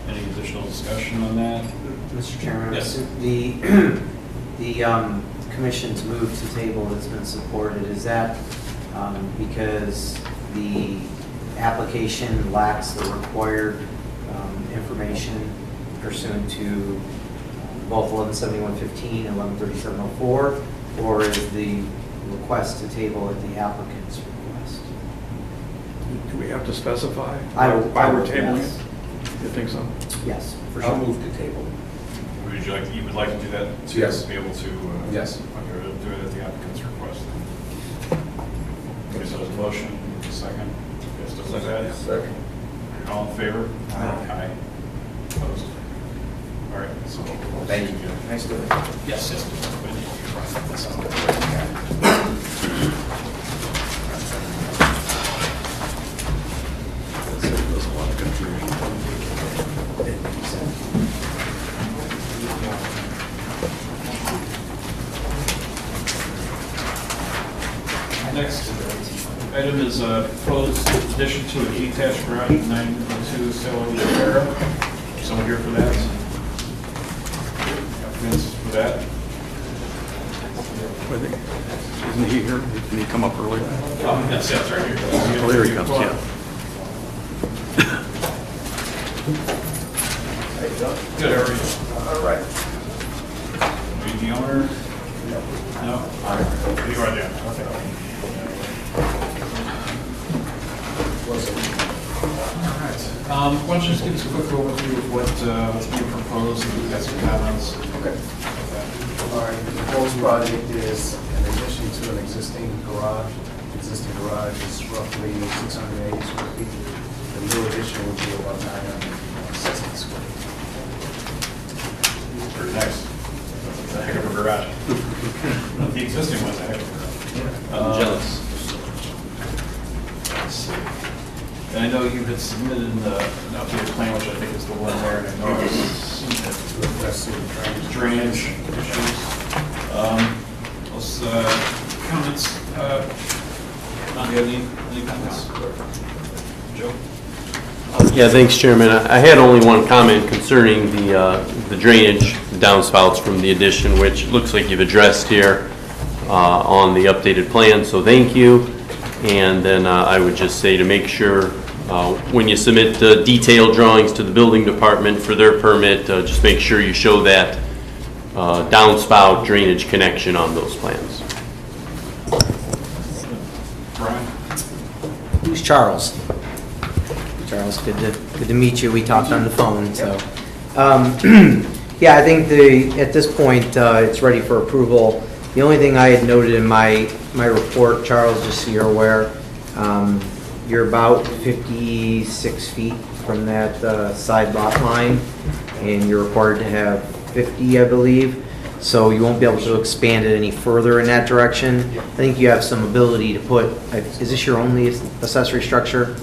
Any additional discussion on that? Mr. Chairman? Yes. The commission's move to table has been supported. Is that because the application lacks the required information pursuant to both 117115 and 113704, or is the request to table at the applicant's request? Do we have to specify I why we're would, tabling yes. it? You think so? Yes, for I'll sure. move to table. You would like to do that to Yes. be able to? Yes. Okay, we'll do it at the applicant's request. Okay, so there's a motion, second. Yes, still like that? Second. All in favor? Aye. Opposed? All right, so. Thank you. Nice doing it. Yes, yes. There's a lot of confusion. Next item is proposed addition to a detached garage at 902 Sailor Rivera. Someone here for that? Applicants for that? Isn't he here? Didn't he come up earlier? Yes, yes, right here. Oh, there he comes, yeah. Good, how are you? All right. Are you the owner? No? All right. You are there. Okay. All right. Why don't you just give us a quick overview of what's being proposed, and we've got some comments. Okay. All right, the proposed project is an addition to an existing garage. The existing garage is roughly 680 square feet. The new addition would be about 960 square feet. Pretty nice. It's a heck of a garage. The existing one's a heck of a garage. I'm jealous. Let's see. And I know you had submitted an updated plan, which I think is the one there, and I know I've seen it. That's the Drainage issues. Let's, comments, Don, do you have any comments? Joe? Yeah, thanks, Chairman. I had only one comment concerning the drainage, the downspouts from the addition, which looks like you've addressed here on the updated plan, so thank you. And then I would just say to make sure when you submit detailed drawings to the building department for their permit, just make sure you show that downspout drainage connection on those plans. Brian? Who's Charles? Charles, good to meet you. We talked on the phone, so. Yeah, I think at this point, it's ready for approval. The only thing I had noted in my report, Charles, just so you're aware, you're about 56 feet from that side lot line, and you're required to have 50, I believe. So you won't be able to expand it any further in that direction. I think you have some ability to put, is this your only accessory structure?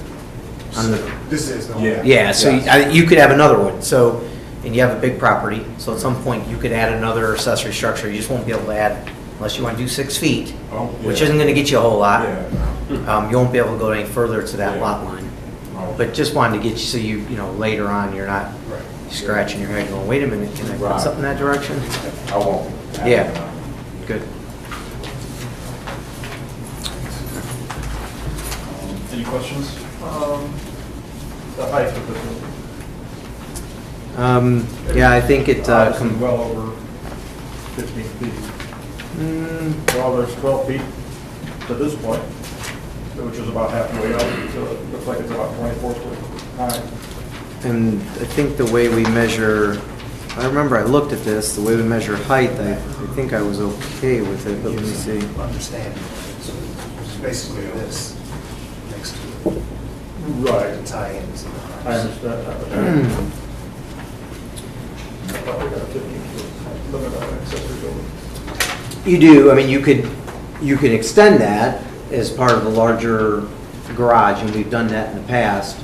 On the, This is the Yeah. yeah, so you could have another one, so, and you have a big property, so at some point you could add another accessory structure, you just won't be able to add, unless you want to do 6 feet, Oh, which isn't gonna get you a whole lot. Yeah. You won't be able to go any further to that Yeah. lot line. Oh. But just wanted to get you, so you know, later on, you're not Right. scratching your head going, wait a minute, can I put Right. something in that direction? I won't. Yeah. Good. Any questions? The height of the building. Yeah, I think it, Obviously well over 15 feet. Well, there's 12 feet to this point, which is about halfway up, so it looks like it's about 24 foot high. and I think the way we measure, I remember I looked at this, the way we measure height, I think I was okay with it, but let me see. Understand. So it's basically this next to it. Right. The tie-ins. I understand that, but I thought we got a 15 foot limit on accessory building. You do, I mean, you could extend that as part of the larger garage, and we've done that in the past.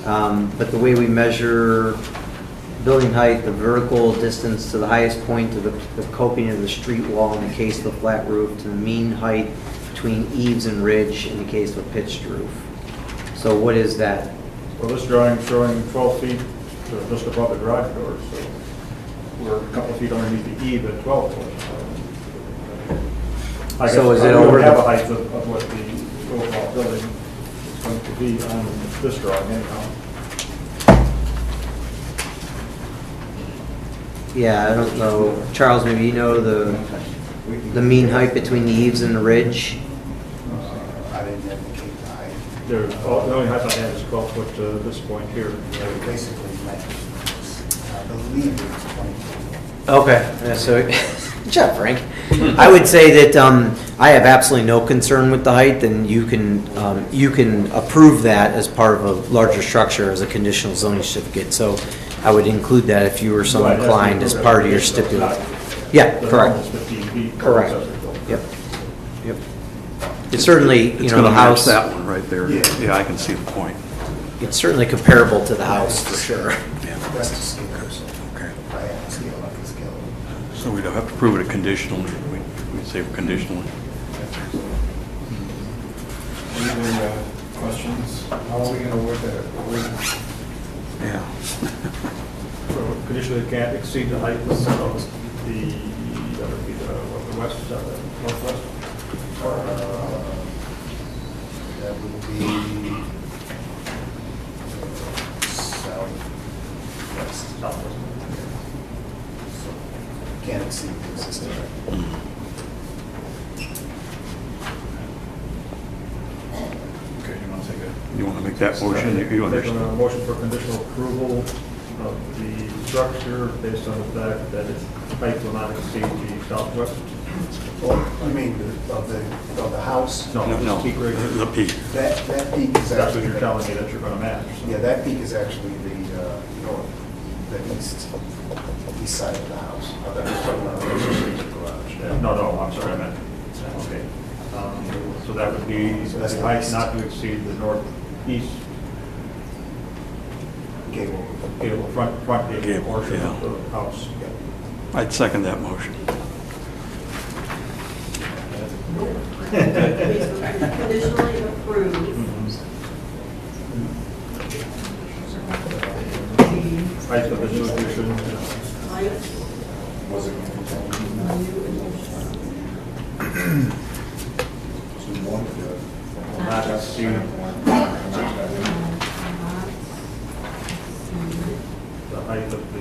But the way we measure building height, the vertical distance to the highest point of the coping of the street wall in the case of a flat roof, to the mean height between eaves and ridge in the case of a pitched roof. So what is that? Well, this drawing is showing 12 feet to just above the garage door, so we're a couple of feet underneath the eave at 12 foot. I guess So is it I don't over have the- a height of what the overall building is going to be on this drawing anyhow. Yeah, I don't know. Charles, maybe you know the mean height between the eaves and the ridge? I didn't indicate the height. There's, the only height I have is 12 foot to this point here. It basically matches. I believe it's 20 feet. Okay, yeah, so, good job, Frank. I would say that I have absolutely no concern with the height, and you can approve that as part of a larger structure as a conditional zoning certificate. So I would include that if you were so Right, that's inclined as the part of your application, stipulation. not Yeah, the correct. almost 15 feet. for Correct. accessory building. Yep. Yep. It's certainly, It's you know, gonna the match house, that one right there. Yeah. Yeah, I can see the point. it's certainly comparable to the house, for sure. Yeah. That's the scale. Okay. I have a scale, I can scale it. So we'd have to prove it conditionally. We'd say conditionally. Any other questions? How are we gonna work that? Yeah. So conditionally it can't exceed the height of the, that would be the west, northwest. That would be southwest. So can't exceed the existing. that motion, if you Make a understand. motion for conditional approval of the structure based on the fact that its height will not exceed the southwest. Or, you mean of the house? No, No, just peak right here. the peak. That peak is That's what actually. you're telling me that you're gonna match. so. Yeah, that peak is actually the north, the east side of the house. That was talking about the garage. Yeah, no, I'm sorry, I meant, okay. So that would be So that's the the height east. not to exceed the northeast Gable. front gable Gable, portion yeah. of the house. I'd second that motion. Conditionally approved. Height of the new addition, Height. Was it? will not exceed the height of the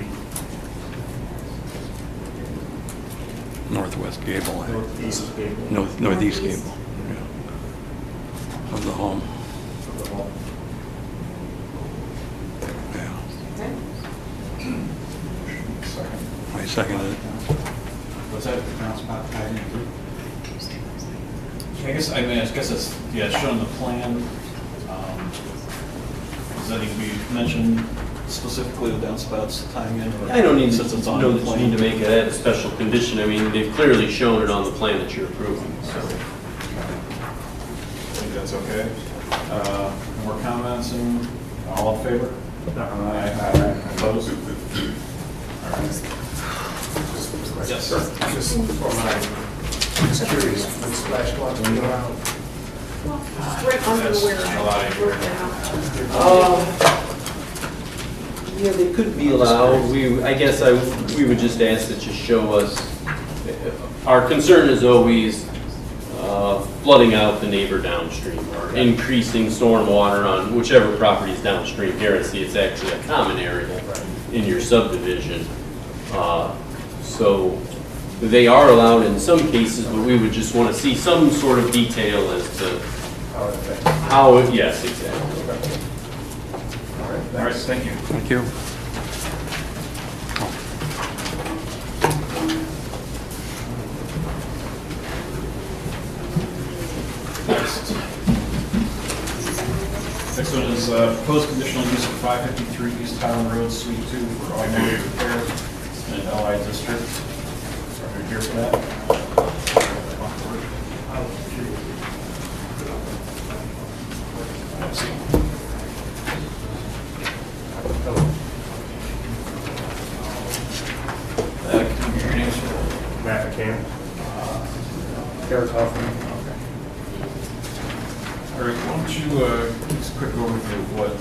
Northwest gable, northeast gable northeast gable, yeah. Of the home, of the home. yeah. Okay. I second it. Was that the downspout tied into? I guess it's, yeah, it's shown on the plan. Does that need to be mentioned specifically, the downspouts tying in? Or I don't need since it's on know the that plan? you need to make that a special condition. I mean, they've clearly shown it on the plan that you're approving, so. I think that's okay. More comments and all in favor? Aye. Opposed? All right. Yes, sir. Just for my, just curious, with splash water, you know how? Right under That's where a lot I easier. wrote down. Yeah, they could be allowed. We would just ask that you show us, our concern is always flooding out the neighbor downstream or increasing stormwater on whichever property is downstream. Here I see it's actually a common area in your subdivision. So they are allowed in some cases, but we would just want to see some sort of detail as to how, yes, exactly. All right, thank you. Thank you. Next. Next one is proposed conditional use of 553 East Highland Road, Suite 2 for automotive repair in an LI district. Are you here for that? Let's see. Can you give your names for that? Matt McCann. Eric Hoffman. Okay. All right, why don't you, just a quick overview of what,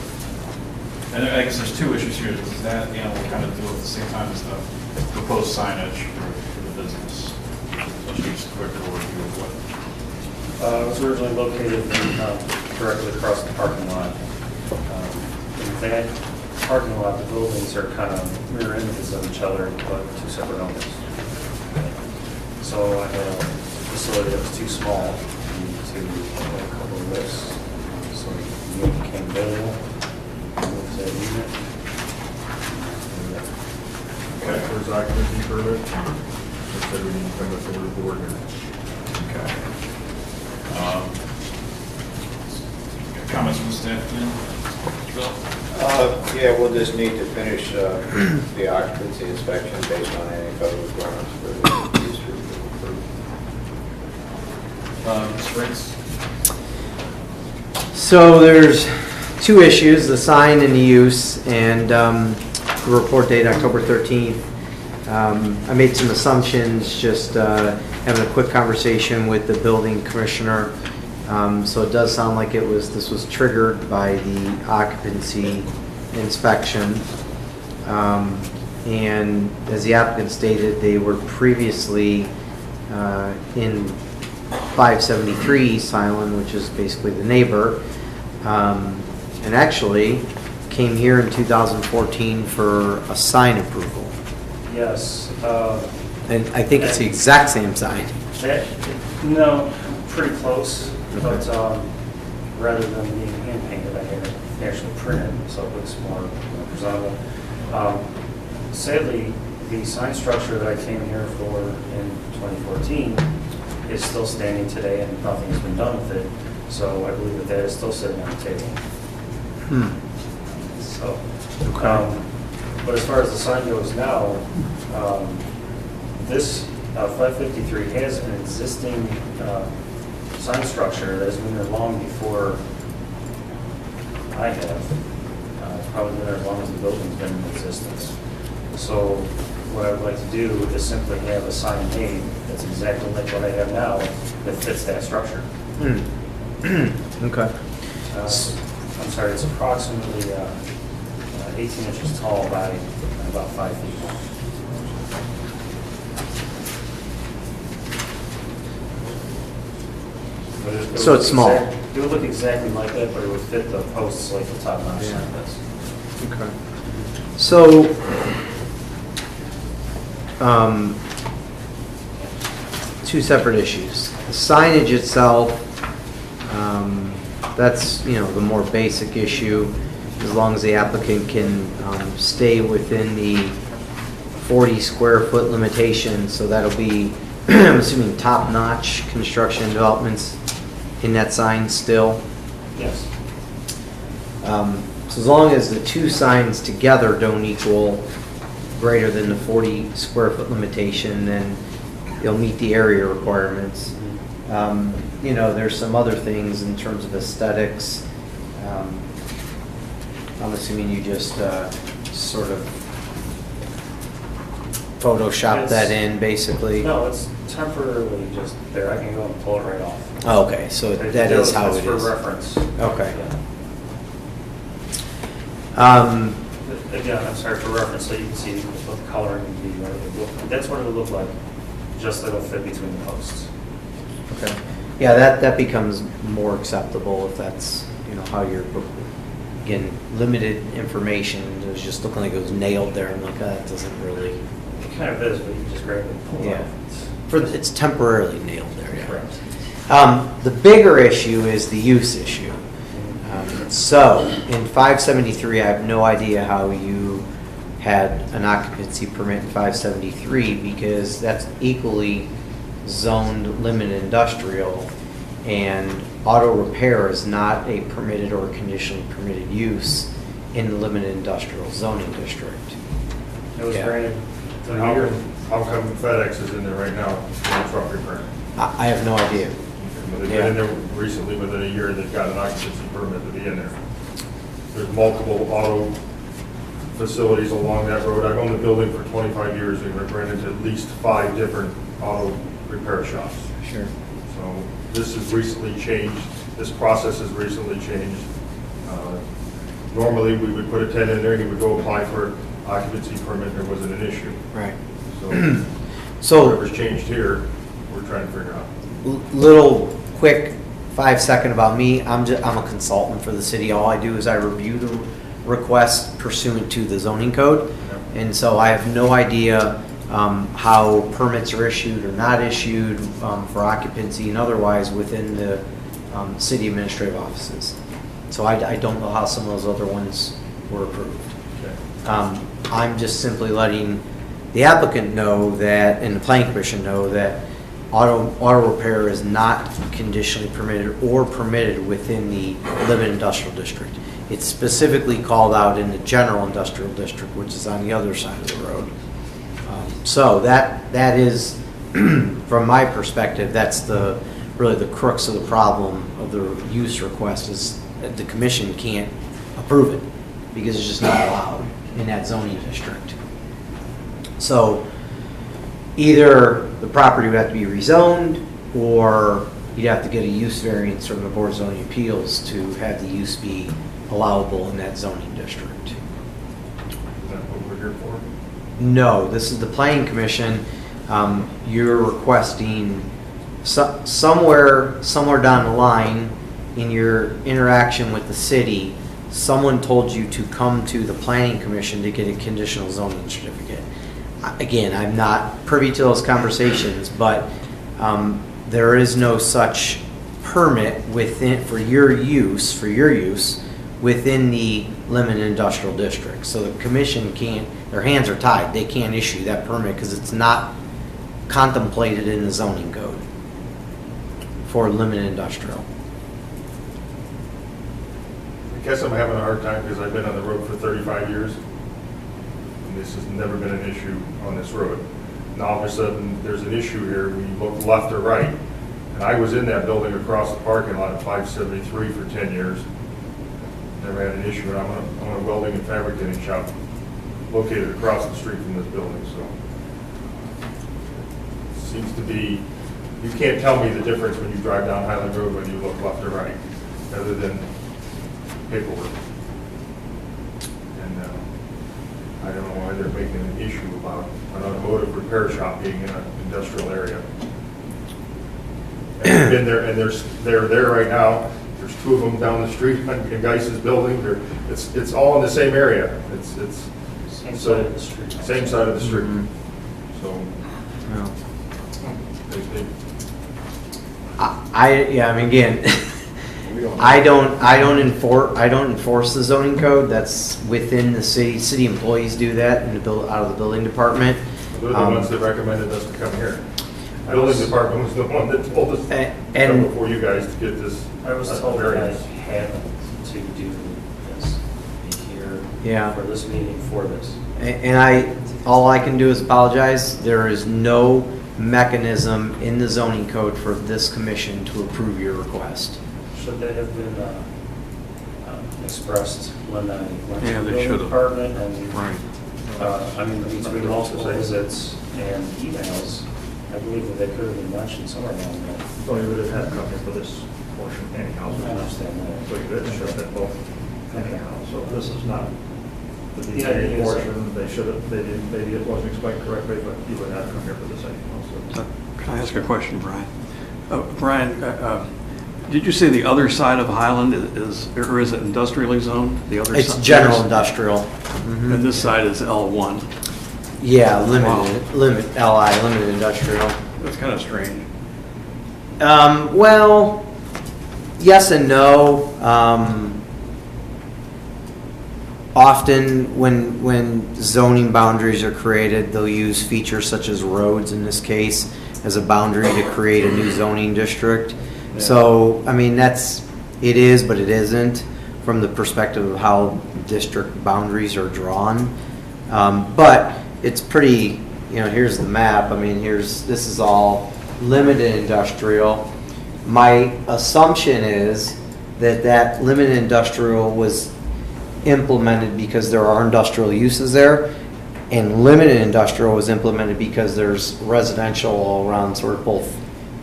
and I guess there's two issues here. Is that, we'll kind of do it at the same time as the proposed signage for the business. So just a quick overview of what. It was originally located directly across the parking lot. In that parking lot, the buildings are kind of mirror images of each other, but two separate owners. So I had a facility that was too small to have a couple of lifts. So the unit became available, moved to that unit. Okay, where's occupancy permit? I said we need to bring this over to the board here. Okay. Got comments from staff, Jim? Bill? Yeah, we'll just need to finish the occupancy inspection based on any code requirements for the use review. Ms. Briggs? So there's two issues, the sign and the use, and the report date October 13th. I made some assumptions, just having a quick conversation with the building commissioner. So it does sound like this was triggered by the occupancy inspection. And as the applicant stated, they were previously in 573 East Island, which is basically the neighbor, and actually came here in 2014 for a sign approval. Yes. And I think it's the exact same sign. No, pretty close, but rather than being hand painted, I had it actually printed, so it looks more presentable. Sadly, the sign structure that I came here for in 2014 is still standing today, and nothing has been done with it. So I believe that that is still sitting on the table. So, but as far as the sign goes now, this 553 has an existing sign structure that has been there long before I have. It's probably been there as long as the building's been in existence. So what I would like to do is simply have a sign made that's exactly like what I have now that fits that structure. Okay. I'm sorry, it's approximately 18 inches tall by about 5 feet long. But it So would it's small. It would look exactly like that, but it would fit the posts like the top notch sign does. Okay. So, two separate issues. The signage itself, that's, you know, the more basic issue, as long as the applicant can stay within the 40 square foot limitation, so that'll be, I'm assuming, top-notch construction developments in that sign still. Yes. So as long as the two signs together don't equal greater than the 40 square foot limitation, then you'll meet the area requirements. You know, there's some other things in terms of aesthetics. I'm assuming you just sort of Photoshop that in, basically? No, it's temporarily just there. I can go and pull it right off. Oh, okay, so that is how it is. It's for reference. Okay. Yeah. Again, I'm sorry, for reference, so you can see what the coloring would be. What it would look. That's what it would look like, just that it'll fit between the posts. Okay. Yeah, that becomes more acceptable if that's, you know, how you're, again, limited information. It was just looking like it was nailed there. I'm like, that doesn't really. It kind of is, but you can just grab it and pull it off. It's temporarily nailed there, yeah. Correct. The bigger issue is the use issue. So, in 573, I have no idea how you had an occupancy permit in 573 because that's equally zoned limited industrial, and auto repair is not a permitted or conditionally permitted use in the limited industrial zoning district. It was granted. How come FedEx is in there right now, doing truck repair? I have no idea. They've been in there recently, within a year, they've got an occupancy permit to be in there. There's multiple auto facilities along that road. I've owned the building for 25 years, and I've ran into at least 5 different auto repair shops. Sure. So this has recently changed, this process has recently changed. Normally, we would put a tenant in there, he would go apply for occupancy permit, there wasn't an issue. Right. So whatever's changed here, we're trying to figure out. Little quick 5-second about me. I'm a consultant for the city. All I do is I review the request pursuant to the zoning code, and so I have no idea how permits are issued or not issued for occupancy and otherwise within the city administrative offices. So I don't know how some of those other ones were approved. Okay. I'm just simply letting the applicant know that, and the planning commission know that auto repair is not conditionally permitted or permitted within the limited industrial district. It's specifically called out in the general industrial district, which is on the other side of the road. So that is, from my perspective, that's really the crux of the problem of the use request is that the commission can't approve it because it's just not allowed in that zoning district. So either the property would have to be rezoned, or you'd have to get a use variance from the Board of Zoning Appeals to have the use be allowable in that zoning district. Is that what we're here for? No, this is the Planning Commission. You're requesting somewhere down the line in your interaction with the city, someone told you to come to the Planning Commission to get a conditional zoning certificate. Again, I'm not privy to those conversations, but there is no such permit for your use within the limited industrial district. So the commission can't, their hands are tied. They can't issue that permit because it's not contemplated in the zoning code for limited industrial. I guess I'm having a hard time because I've been on the road for 35 years. And this has never been an issue on this road. Now all of a sudden, there's an issue here. We look left or right. And I was in that building across the parking lot at 573 for 10 years. Never had an issue. And I'm a welding and fabricating shop located across the street from this building, so. Seems to be, you can't tell me the difference when you drive down Highland Road when you look left or right, other than paperwork. And I don't know why they're making an issue about an automotive repair shop being in an industrial area. And I've been there, and they're there right now. There's two of them down the street in Geis's building. It's all in the same area. It's Same side of the street. Same side of the street. Mhm. So Yeah. they I mean, again, I don't enforce the zoning code. That's within the city. City employees do that in the out of the building department. They're the ones that recommended us to come here. Building department was the one that told us to come before you guys to get this. I was told that I had to do this, be here Yeah. for this meeting for this. And all I can do is apologize. There is no mechanism in the zoning code for this commission to approve your request. Should that have been expressed when I went Yeah, to the they building should've. department? And, Right. I mean, between multiple visits and emails, I believe that they could have been mentioned somewhere along there. So you would have had a copy for this portion anyhow. I understand that. So you did show that both anyhow. So this is not the Yeah, it DDA is. portion. They should have, maybe it wasn't explained correctly, but you would have to come here for this anyhow. So. Can I ask a question, Brian? Brian, did you say the other side of Highland is, or is it industrially zoned? The other It's side? general industrial. Mhm. And this side is L1. Yeah, Wow. limited industrial. That's kind of strange. Well, yes and no. Often when zoning boundaries are created, they'll use features such as roads in this case as a boundary to create a new zoning district. So, I mean, it is, but it isn't from the perspective of how district boundaries are drawn. But it's pretty, here's the map. I mean, this is all limited industrial. My assumption is that limited industrial was implemented because there are industrial uses there, and limited industrial was implemented because there's residential all around sort of both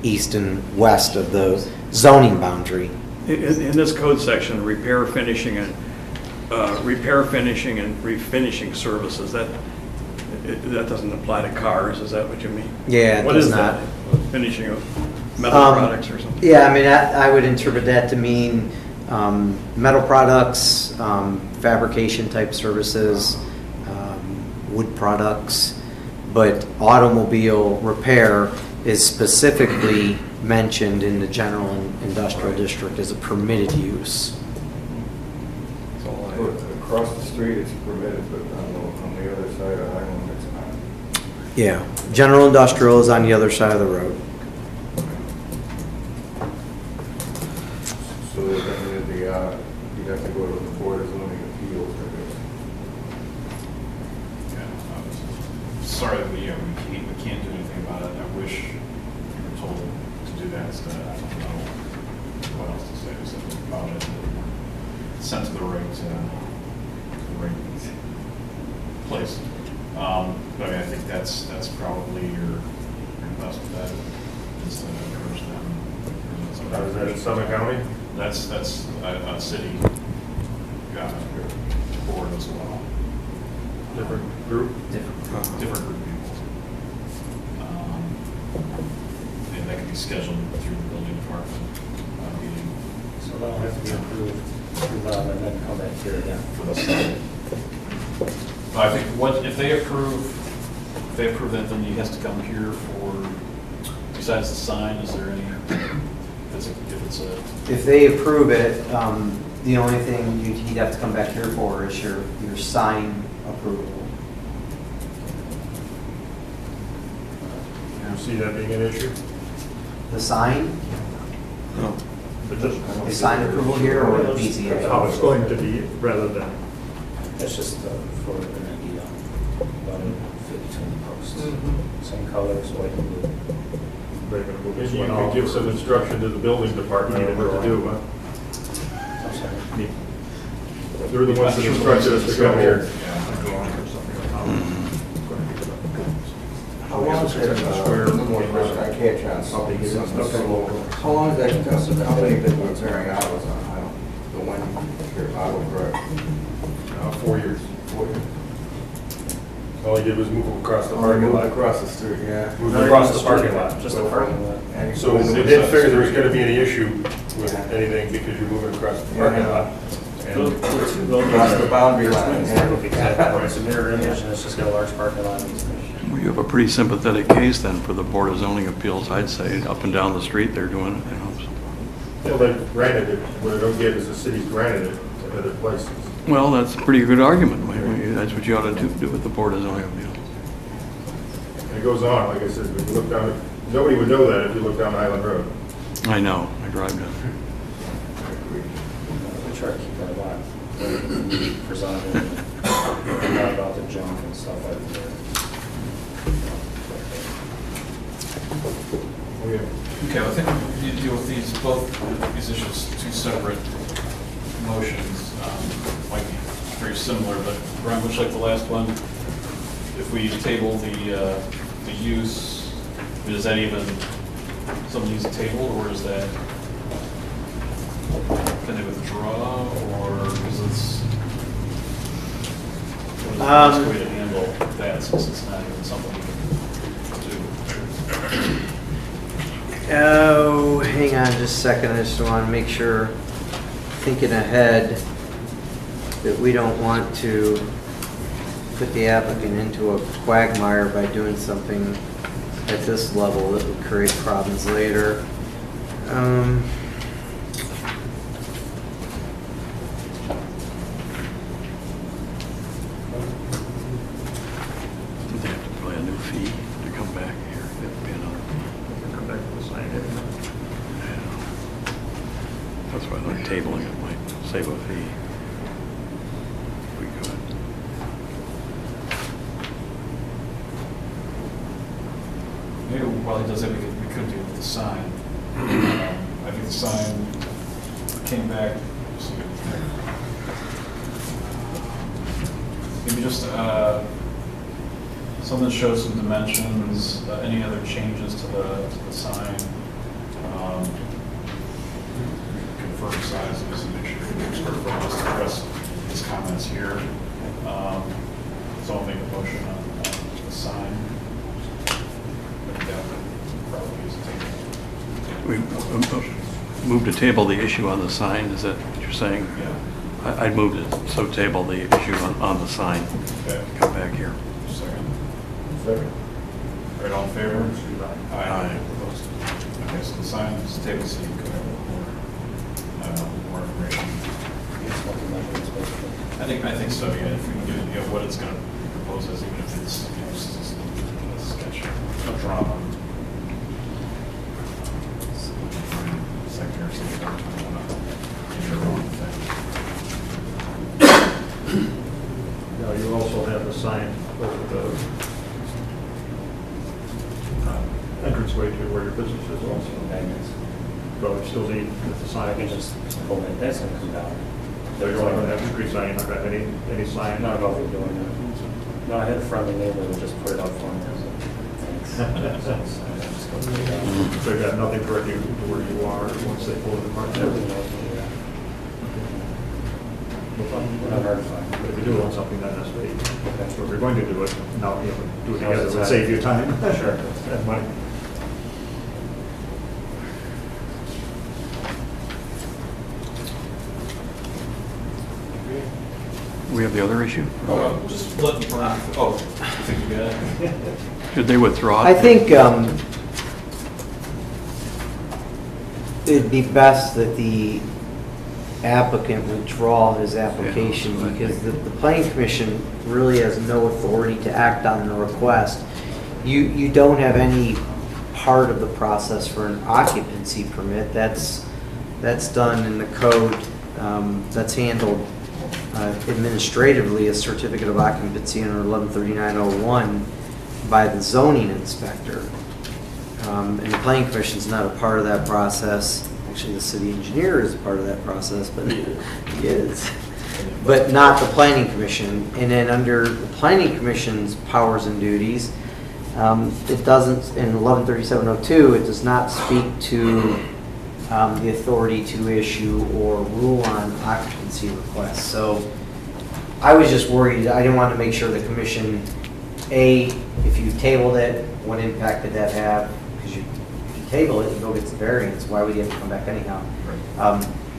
east and west of the zoning boundary. In this code section, repair, finishing, and refinishing services, that doesn't apply to cars, is that what you mean? Yeah, it What does is not. that? Finishing of metal products or something? Yeah, I mean, I would interpret that to mean metal products, fabrication type services, wood products, but automobile repair is specifically mentioned in the general industrial district as a permitted use. That's all I But have. across the street, it's permitted, but on the other side of Highland, it's not. Yeah, general industrial is on the other side of the road. So that, you'd have to go to the Board of Zoning Appeals for this. Yeah, sorry that we can't do anything about it. I wish we were told to do that instead. I don't know what else to say about it. Sent to the right place. But I mean, I think that's probably your best bet is to encourage them. Is that in Summit County? That's a city board as well. Different group? Different group of people. And that can be scheduled through the building department meeting. So that'll have to be approved through them and then come back here again. For the I think if they approve that, then he has to come here for, besides the sign, is there any, if it's a, If they approve it, The only thing you'd have to come back here for is your sign approval. You see that being an issue? The sign, But just- the sign approval here or the BZA? How it's going to be, rather than, That's just for the button fit between the posts. Same colors, white and blue. they're gonna move this Maybe you one could off. give some instruction to the building department on what to do, huh? I'm sorry. They're the ones that instructed us to come here. How long is that, one more question, I can't try and solve these. How long is that, how many been tearing out was on, I don't, the one here, I will correct. 4 years. 4 years. All he did was move across the Oh, parking moved lot. across the street, yeah. Moved across the parking lot. Just the parking lot. And So we didn't figure there was gonna be any issue with anything because you're moving across the parking lot. And across the boundary line, yeah. It's a mirror image and it's just got a large parking lot. Well, you have a pretty sympathetic case then for the Board of Zoning Appeals, I'd say, up and down the street they're doing it, you know. well, they granted it, what I don't get is the city's granted it to other places. Well, that's a pretty good argument. That's what you ought to do with the Board of Zoning Appeals. And it goes on, like I said, if you look down, nobody would know that if you look down Island Road. I know, I drive down there. We try to keep that a lot. For zoning, not about the junk and stuff like that. Okay, I think we need to deal with these, both these issues, two separate motions. Might be very similar, but Brian, much like the last one, if we table the use, is that even, something needs a table, or is that, can they withdraw, or is it's, what is the best way to handle that, since it's not even something we can do? Oh, hang on just a second, I just want to make sure, thinking ahead, that we don't want to put the applicant into a quagmire by doing something at this level that would create problems later. Do they have to pay a new fee to come back here? They have to pay another fee. come back to the sign. Yeah. That's why I like tabling it, might save a fee. If we could. Maybe while he does that, we could deal with the sign. I think the sign came back, let's see. Maybe just, something that shows some dimensions, any other changes to the sign. Confirm sizes and make sure it's sort of just address his comments here. So I'll make a motion on the sign. We move to table the issue on the sign, is that what you're saying? Yeah. I'd move to so table the issue on the sign. Okay. Come back here. Second. Second. Right, all in favor? Aye. Opposed? Okay, so the sign is tabled, so you can have more information. I think so, yeah, if we can get, what it's gonna propose as, even if it's, just a sketch, a drawing. Second or something, I don't know. Your own thing. Now, you also have the sign over the entranceway to where your business is also. Magnets. But we still need the sign. I can just hold it, that's gonna come down. So you're only going to have street sign, you're not going to have any sign? Not about the doing that. No, I had a friendly neighbor that just put it up for me. Thanks. So you've got nothing directly to where you are once they pull in the park? Not hard to find. But if you do want something, then that's what we're going to do it. Now, you know, do it No, together, that's it'll right. save you time. Sure. And money. We have the other issue? Just let, oh, I think you got it. Should they withdraw it? I think it'd be best that the applicant withdraw his application because the planning commission really has no authority to act on the request. You don't have any part of the process for an occupancy permit. That's done in the code. That's handled administratively as certificate of occupancy under 113901 by the zoning inspector. And the planning commission is not a part of that process. Actually, the city engineer is a part of that process, but he is. But not the planning commission. And then under the planning commission's powers and duties, it doesn't, in 113702, it does not speak to the authority to issue or rule on occupancy requests. So I was just worried, I didn't want to make sure the commission, A, if you tabled it, what impact did that have? Because if you table it, you go get the variance, why would you have to come back anyhow?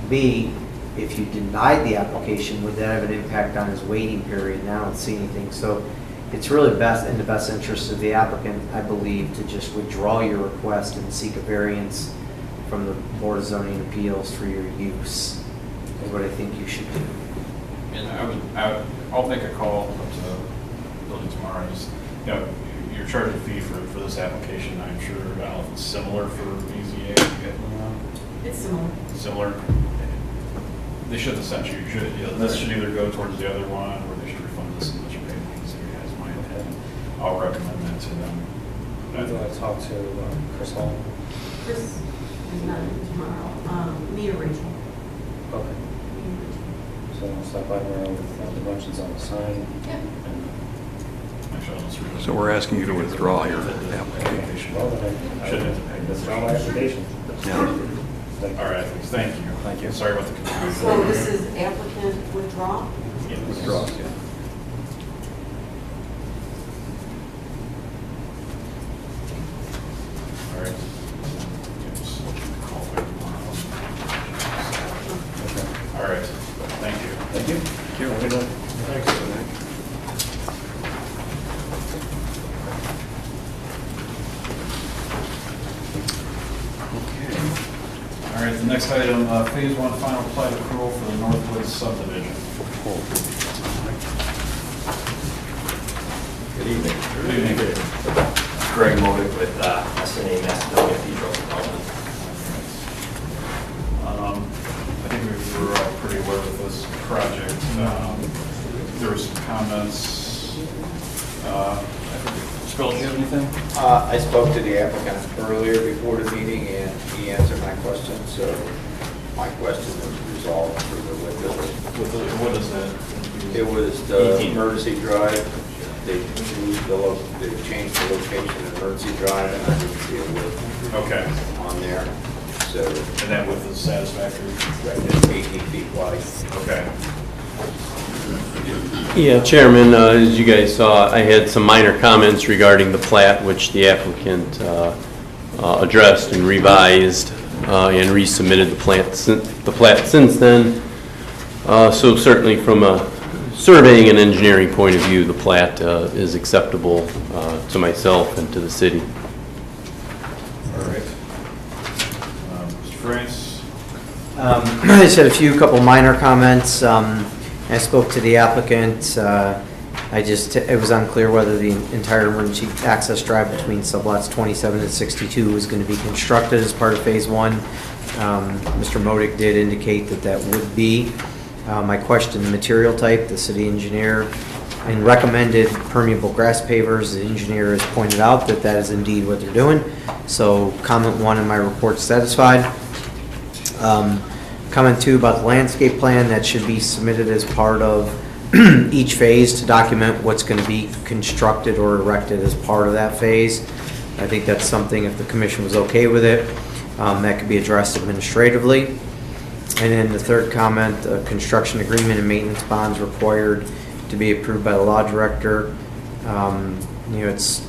B, if you denied the application, would that have an impact on his waiting period? Now I don't see anything. So it's really in the best interest of the applicant, I believe, to just withdraw your request and seek a variance from the Board of Zoning Appeals for your use, is what I think you should do. And I'll make a call up to the building tomorrow. You're charging a fee for this application, I'm sure. I don't know if it's similar for BZA. It's similar. Similar. They should have sent you. This should either go towards the other one, or they should refund this and let you pay the BZA, as my opinion. I'll recommend that to them. I'd like to talk to Chris Hall. Chris is not in tomorrow. Me or Rachel. Okay. So I'll stop by tomorrow with the dimensions on the sign. Yeah. Actually, I'll just read it. So we're asking you to withdraw your application. Well, then I Should have. withdraw my application. Yeah. All right, thank you. Thank you. Sorry about the confusion. So this is applicant withdraw? Yeah, Withdraws, yeah. All right. Yes. Call back tomorrow. All right, thank you. Thank you. Thank you. All right, the next item, Phase 1 final plat approval for the Northwood subdivision. Good evening. Good evening. Greg Modick with SNA Macedonia Cathedral Development. I think we were all pretty aware of this project. There were some comments. Phil, do you have anything? I spoke to the applicant earlier before the meeting, and he answered my question, so my question was resolved for the window. What is that? It was the emergency drive. They changed the location of emergency drive, and I didn't see a width Okay. on there. So, And that width is satisfactory? right, it's 18 feet wide. Okay. Yeah, Chairman, as you guys saw, I had some minor comments regarding the plat, which the applicant addressed and revised and resubmitted the plat since then. So certainly from a surveying and engineering point of view, the plat is acceptable to myself and to the city. All right. Mr. France? I just had a couple minor comments. I spoke to the applicant. It was unclear whether the entire emergency access drive between sublots 27 and 62 was going to be constructed as part of Phase 1. Mr. Modick did indicate that would be. I questioned the material type, the city engineer, and recommended permeable grass pavers. The engineer has pointed out that is indeed what they're doing. So comment 1 in my report satisfied. Comment 2 about the landscape plan, that should be submitted as part of each phase to document what's going to be constructed or erected as part of that phase. I think that's something, if the commission was okay with it, that could be addressed administratively. And then the third comment, construction agreement and maintenance bonds required to be approved by the law director. It's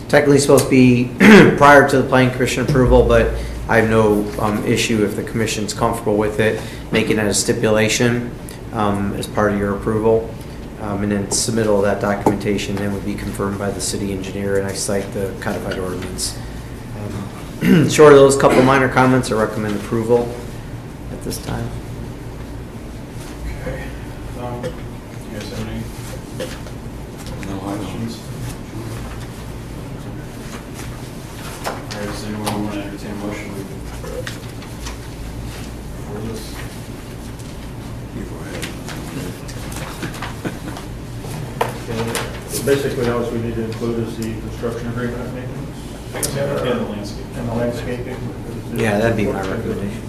technically supposed to be prior to the planning commission approval, but I have no issue if the commission's comfortable with it, making it a stipulation as part of your approval. And then submittal of that documentation then would be confirmed by the city engineer, and I cite the codified ordinance. Short of those couple minor comments, I recommend approval at this time. Questions? All right, does anyone want to entertain a motion for this? You go ahead. So basically, all we need to include is the construction agreement and maintenance. And the landscape. And the landscaping. Yeah, that'd be my recommendation.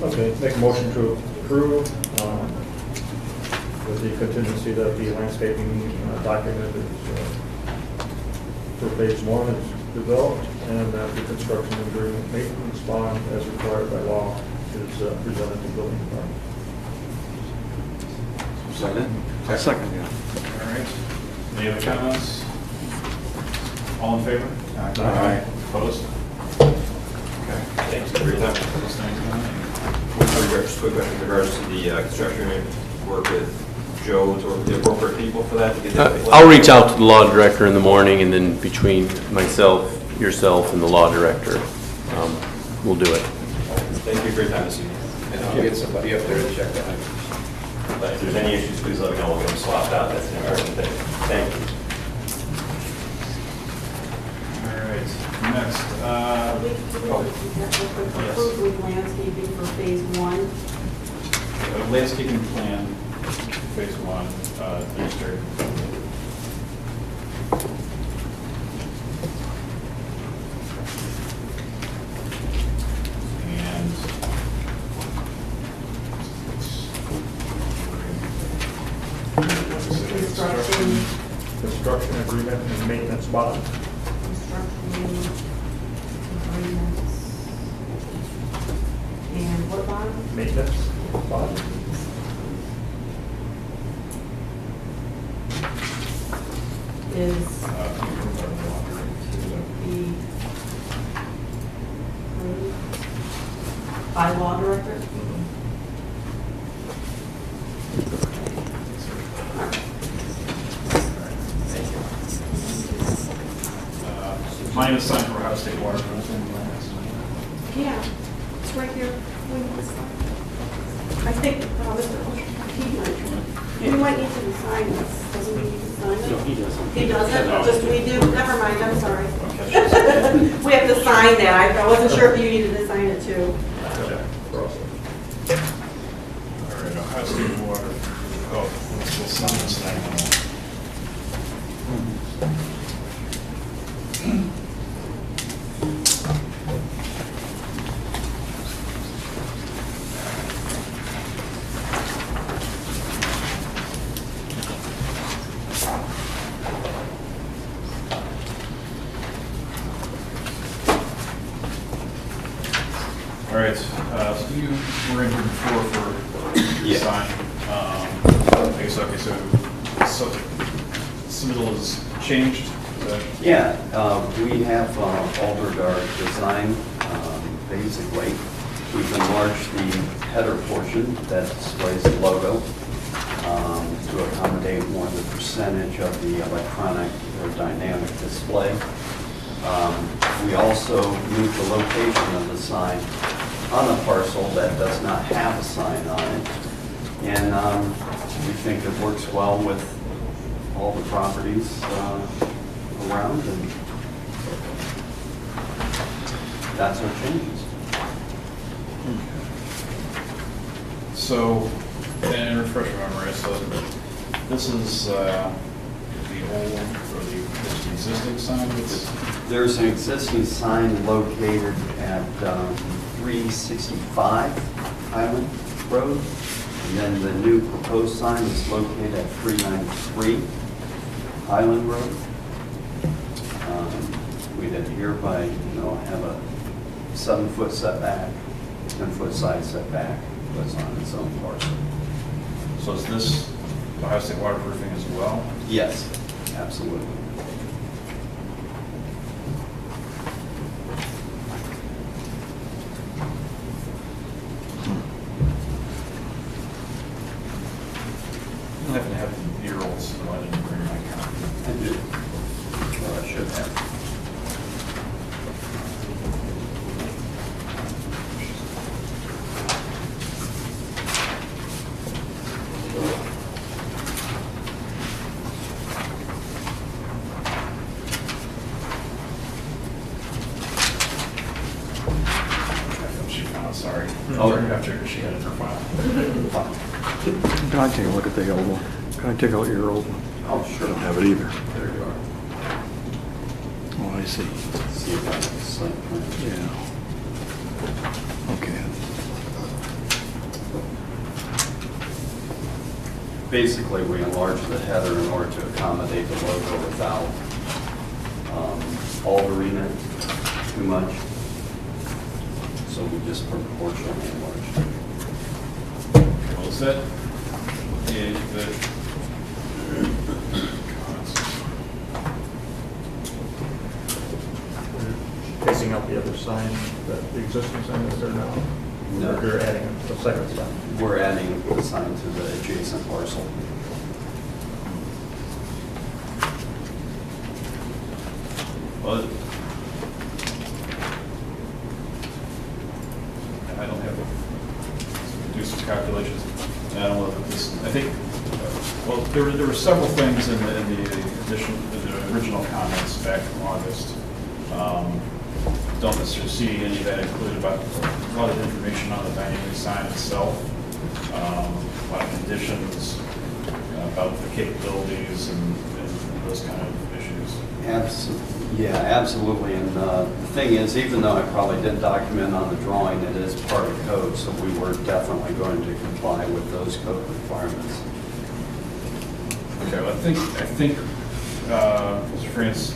Okay, make a motion to approve, with the contingency that the landscaping document is, for phase one is developed, and that the construction agreement maintenance bond as required by law is presented to building department. Second? Second, yeah. All right. Any other comments? All in favor? Aye. Opposed? Okay. Thanks for your time. Opposed, none. Just quick question in regards to the construction, work with Joe or the appropriate people for that to get that. I'll reach out to the law director in the morning, and then between myself, yourself, and the law director, we'll do it. Thank you for your time this evening. And I'll get somebody up there to check that out. But if there's any issues, please let me know. We'll get them swapped out. That's an important thing. Thank you. All right, next, Approved with landscaping for phase one. landscaping plan, phase one, administrative. And Construction agreement and maintenance bond. Construction agreements. And what bond? Maintenance bond. Is the by law director? Mine is signed for Ohio State Water. Yeah, it's right here. I think, Mr. You might need to sign this. Doesn't he need to sign it? No, he doesn't. He doesn't? Just we do? Never mind, I'm sorry. We have to sign that. I wasn't sure if you needed to sign it too. All right, Ohio State Water. Oh, we'll sign this thing. All right, so you were in here before for Yeah. sign. I guess, okay, so submittal is changed, is that? Yeah, we have altered our design, basically. We've enlarged the header portion that displays the logo to accommodate more of the percentage of the electronic or dynamic display. We also moved the location of the sign on a parcel that does not have a sign on it. And we think it works well with all the properties around, and that's our changes. So, and refresh my memory, so this is the old, or the existing sign that's? There's an existing sign located at 365 Highland Road, and then the new proposed sign is located at 393 Highland Road. We'd adhere by, have a 7-foot setback, 10-foot side setback, was on its own parcel. So is this Ohio State waterproofing as well? Yes, absolutely. I happen to have the year-olds, so I didn't bring my copy. I do. Well, I should have. sorry. Oh. After she had it in her file. Can I take a look at the old one? Can I take out your old one? Oh, I sure. don't have it either. There you are. Oh, I see. See if I have the site plan. Yeah. Okay. Basically, we enlarged the header in order to accommodate the logo without altering it too much. So we just proportionally enlarged it. Well, is that, Taking out the other sign, the existing sign that's there now? No. Or you're adding a second sign? We're adding the sign to the adjacent parcel. well, I don't have to do some calculations. I don't know if this, I think, well, there were several things in the original comments back in August. Don't necessarily see any of that included, but a lot of information on the dynamic sign itself, a lot of conditions about the capabilities and those kind of issues. Yeah, absolutely. And the thing is, even though I probably didn't document on the drawing, it is part of code, so we were definitely going to comply with those code requirements. Okay, well, I think, Mr. France,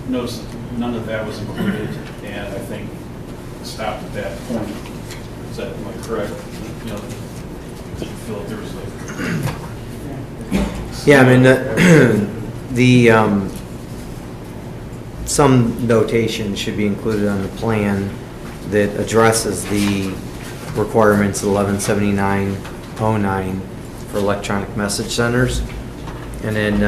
noticed none of that was included, and I think stopped at that point. Is that, am I correct? Did you feel like there was like? Yeah, I mean, some notation should be included on the plan that addresses the requirements of 117909 for electronic message centers. And then,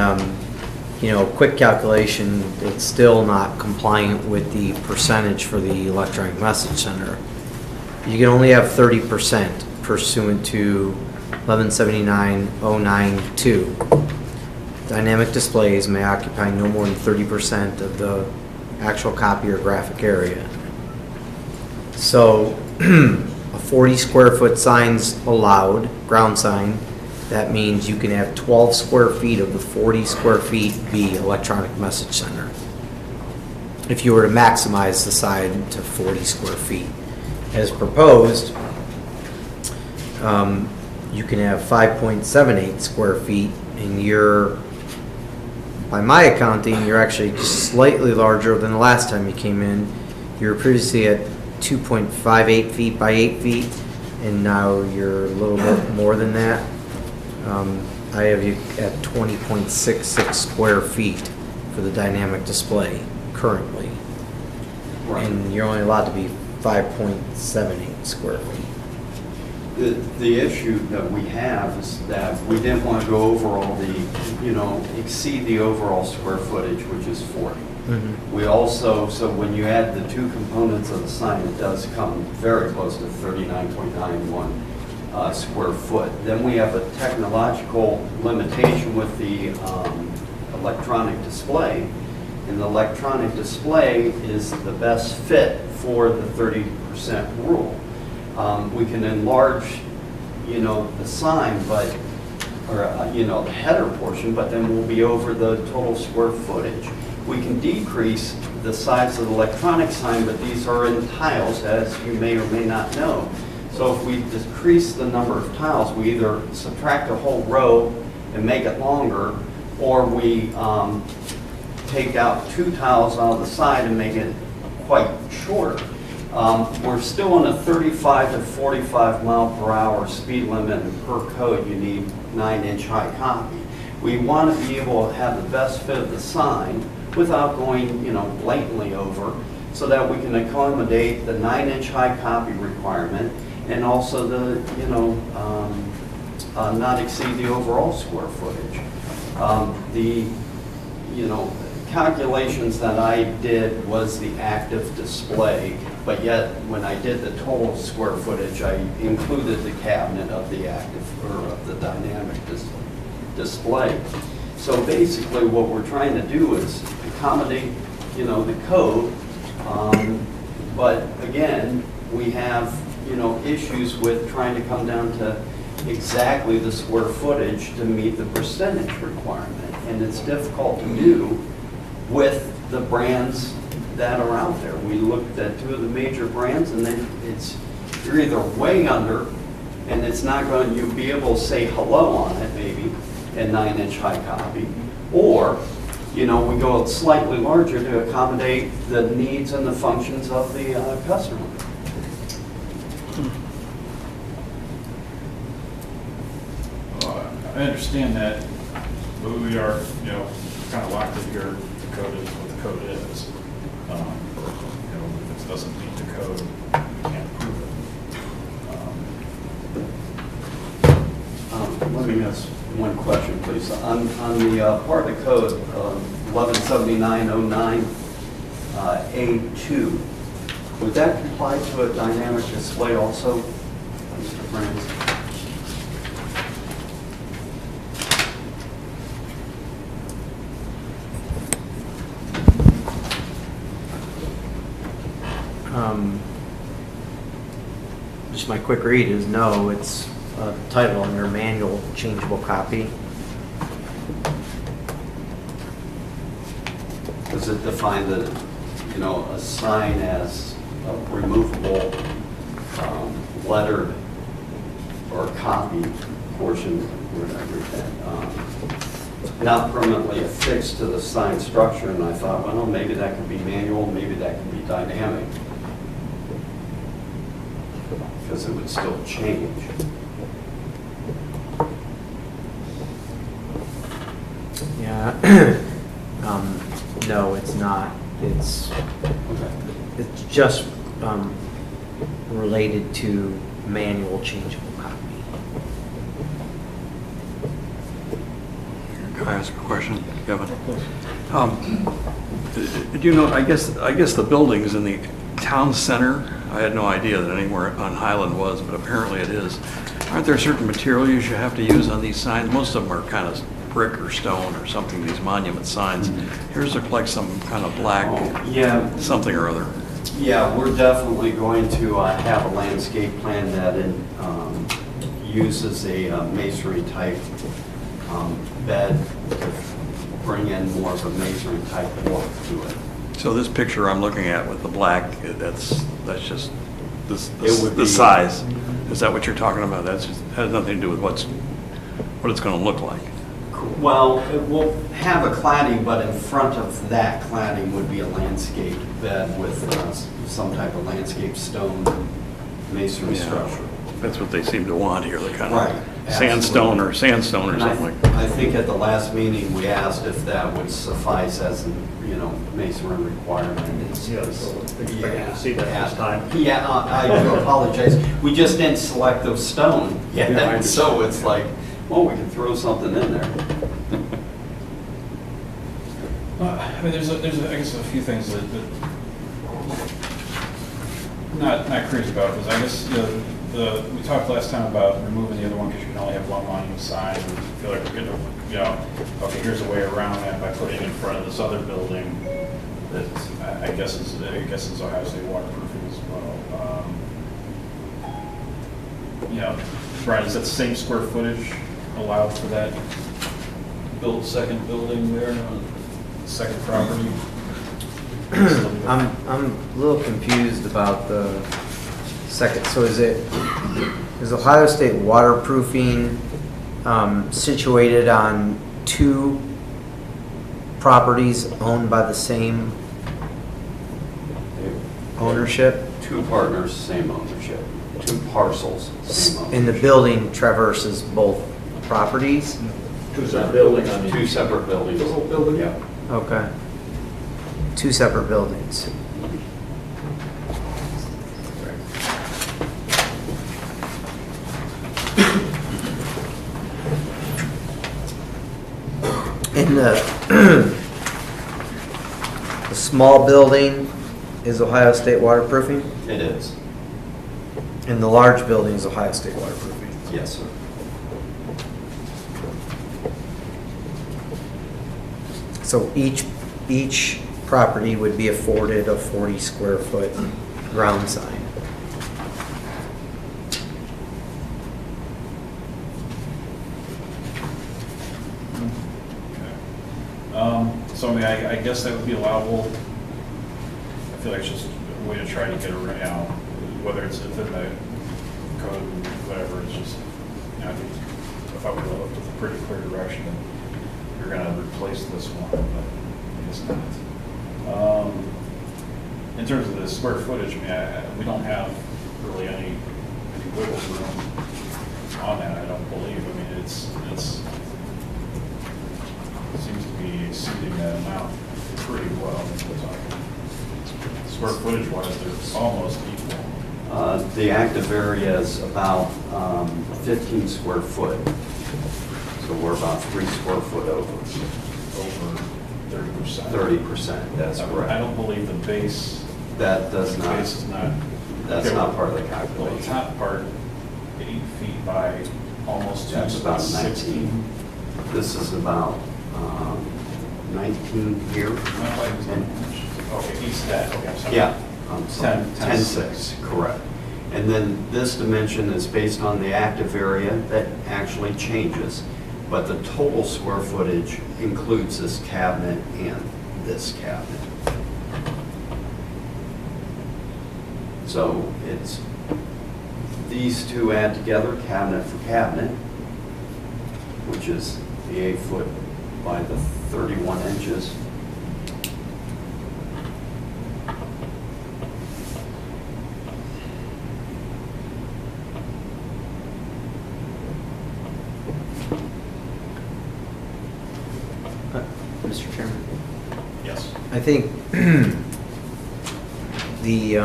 quick calculation, it's still not compliant with the percentage for the electronic message center. You can only have 30% pursuant to 117909(2). Dynamic displays may occupy no more than 30% of the actual copy or graphic area. So a 40 square foot sign's allowed, ground sign. That means you can have 12 square feet of the 40 square feet be electronic message center. If you were to maximize the sign to 40 square feet. As proposed, you can have 5.78 square feet, and you're, by my accounting, you're actually just slightly larger than the last time you came in. You were previously at 2.58 feet by 8 feet, and now you're a little bit more than that. I have you at 20.66 square feet for the dynamic display currently. Right. And you're only allowed to be 5.78 square feet. The issue that we have is that we didn't want to go over all the, exceed the overall square footage, which is 40. Mm-hmm. We also, so when you add the two components of the sign, it does come very close to 39.91 square foot. Then we have a technological limitation with the electronic display. And the electronic display is the best fit for the 30% rule. We can enlarge, the sign, but, or, the header portion, but then we'll be over the total square footage. We can decrease the size of the electronic sign, but these are in tiles, as you may or may not know. So if we decrease the number of tiles, we either subtract a whole row and make it longer, or we take out 2 tiles on the side and make it quite shorter. We're still on a 35 to 45 mile per hour speed limit, and per code you need 9-inch high copy. We want to be able to have the best fit of the sign without going, blatantly over, so that we can accommodate the 9-inch high copy requirement and also the, not exceed the overall square footage. The calculations that I did was the active display, but yet when I did the total square footage, I included the cabinet of the active, or of the dynamic display. So basically what we're trying to do is accommodate, the code, but again, we have issues with trying to come down to exactly the square footage to meet the percentage requirement. And it's difficult to do with the brands that are out there. We looked at 2 of the major brands, and then you're either way under, and it's not going, you'll be able to say hello on it maybe, a 9-inch high copy, or, we go slightly larger to accommodate the needs and the functions of the customer. I understand that, but we are, kind of locked in here. The code is what the code is. If it doesn't meet the code, we can't approve it. Let me ask one question, please. On the part of the code, 117909A2, would that apply to a dynamic display also, Mr. Franz? Just my quick read is no, it's a title under manual changeable copy. Does it define the, a sign as a removable lettered or copy portion, whatever that, not permanently affixed to the sign structure? And I thought, well, maybe that could be manual, maybe that could be dynamic, because it would still change. Yeah. No, it's not. It's just related to manual changeable copy. Can I ask a question, Kevin? I guess the buildings in the town center, I had no idea that anywhere on Highland was, but apparently it is. Aren't there certain materials you have to use on these signs? Most of them are kind of brick or stone or something, these monument signs. Yours look like some kind of black something or other. Yeah, we're definitely going to have a landscape plan that uses a masonry type bed to bring in more of a masonry type look to it. So this picture I'm looking at with the black, that's just the be size. Is that what you're talking about? That has nothing to do with what it's going to look like. Well, we'll have a cladding, but in front of that cladding would be a landscape bed with some type of landscape stone masonry structure. That's what they seem to want here, the kind Right, of sandstone or something like that. I think at the last meeting, we asked if that would suffice as an, masonry requirement. Yeah, so expecting to see that this time. Yeah, I do apologize. We just didn't select those stone yet, so it's like, well, we can throw something in there. There's I guess a few things that not crazy about, because I guess we talked last time about removing the other one because you can only have one monument sign. And I feel like we're gonna, okay, here's a way around that by putting it in front of this other building that I guess is Ohio State waterproofing as well. Brian, is that the same square footage allowed for that second building there on the second property? I'm a little confused about the second. So is Ohio State waterproofing situated on 2 properties owned by the same ownership? 2 partners, same ownership. 2 parcels, same ownership. And the building traverses both properties? 2 separate buildings. 2 separate buildings. The whole building? Yeah. Okay. 2 separate buildings. In the small building is Ohio State waterproofing? It is. And the large building is Ohio State waterproofing? Yes, sir. So each property would be afforded a 40 square foot ground sign? So I mean, I guess that would be allowable. I feel like it's just a way to try to get around, you know, whether it's within the code, whatever, it's just, you know, I think if I would have looked with a pretty clear direction, that you're gonna replace this one, but I guess not. In terms of the square footage, I mean, we don't have really any wiggle room on that, I don't believe. I mean, it seems to be exceeding that amount pretty well. Square footage wise, they're almost equal. The active area is about 15 square foot. So we're about 3 square foot over. Over 30%. 30%, that's correct. I don't believe the base. That does not. The base is not. That's okay, not part of the Well, the calculation. top part, 8 feet by almost 2. That's so about 16. 19. This is about 19 here. Okay, east that, okay, I'm sorry. Yeah. 10.6. Correct. And then this dimension is based on the active area that actually changes, but the total square footage includes this cabinet and this cabinet. So it's these two add together, cabinet for cabinet, which is the 8 foot by the 31 inches. Mr. Chairman? Yes. I think the,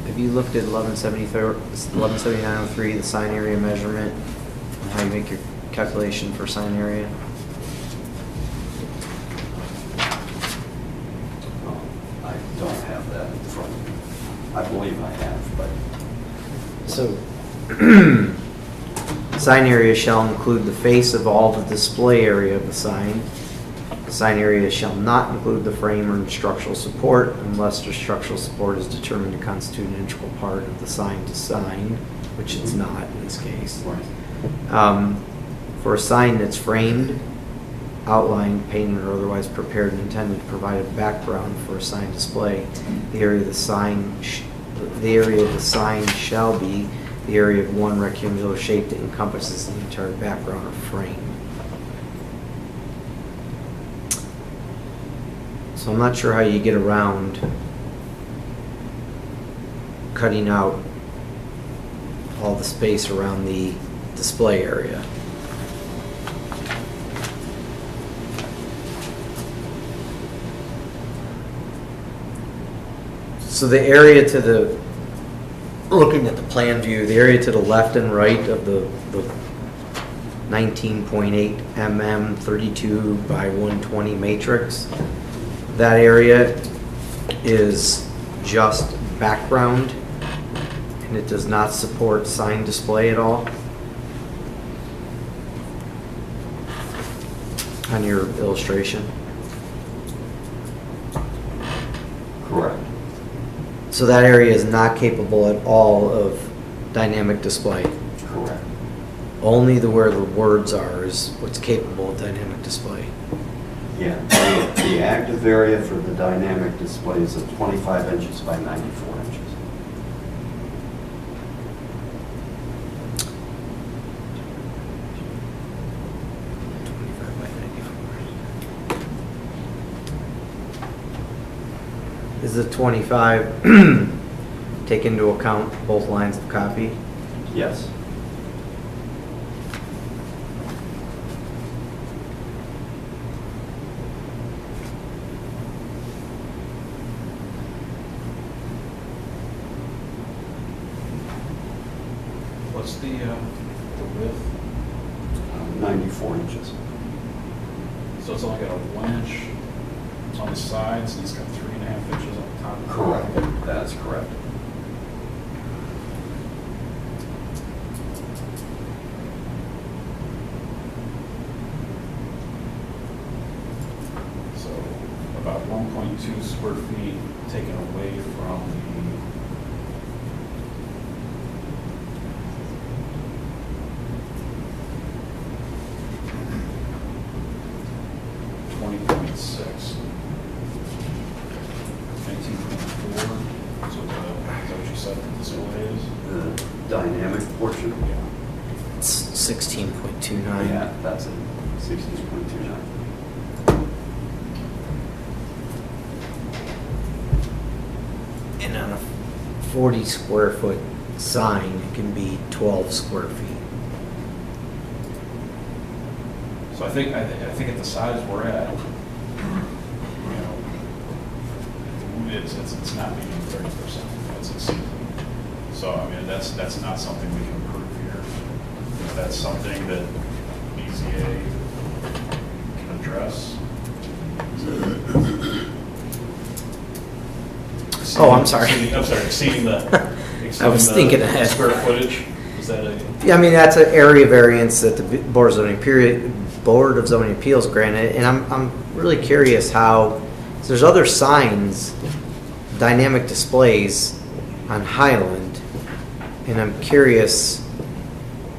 have you looked at 117903, the sign area measurement, and how you make your calculation for sign area? I don't have that in front of me. I believe I have, but. So, sign area shall include the face of all the display area of the sign. The sign area shall not include the frame or structural support unless the structural support is determined to constitute an integral part of the sign design, which it's not in this case. For a sign that's framed, outlined, painted, or otherwise prepared and intended to provide a background for a sign display, the area of the sign shall be the area of one rectangular shape that encompasses the entire background or frame. So I'm not sure how you get around cutting out all the space around the display area. So the area to the, looking at the plan view, the area to the left and right of the 19.8 mm 32 by 120 matrix, that area is just background and it does not support sign display at all on your illustration. Correct. So that area is not capable at all of dynamic display. Correct. Only where the words are is what's capable of dynamic display. Yeah, the active area for the dynamic display is 25 inches by 94 inches. Is the 25 take into account both lines of copy? Yes. What's the width? 94 inches. So it's only got a 1 inch on the sides, and it's got 3.5 inches on the top. Correct. That's correct. So about 1.2 square feet taken away from the percent display is? The dynamic portion? It's 16.29. Yeah, that's it, 16.29. And on a 40 square foot sign, it can be 12 square feet. So I think at the size we're at, you know, it's not meeting 30%, it's exceeding. So, I mean, that's not something we can approve here. If that's something that BZA can address. Oh, I'm sorry. Exceeding the I was thinking ahead. square footage, is that a? Yeah, I mean, that's an area variance that the Board of Zoning Appeals granted, and I'm really curious how, so there's other signs, dynamic displays on Highland, and I'm curious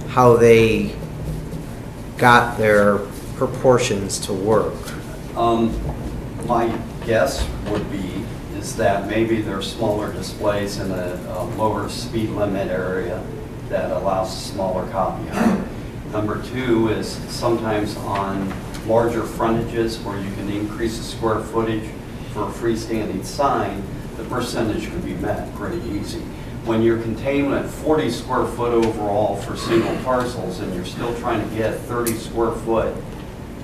how they got their proportions to work. My guess would be is that maybe there are smaller displays in a lower speed limit area that allows a smaller copy height. Number two is sometimes on larger frontages where you can increase the square footage for a freestanding sign, the percentage could be met pretty easy. When you're contained at 40 square foot overall for single parcels and you're still trying to get 30 square foot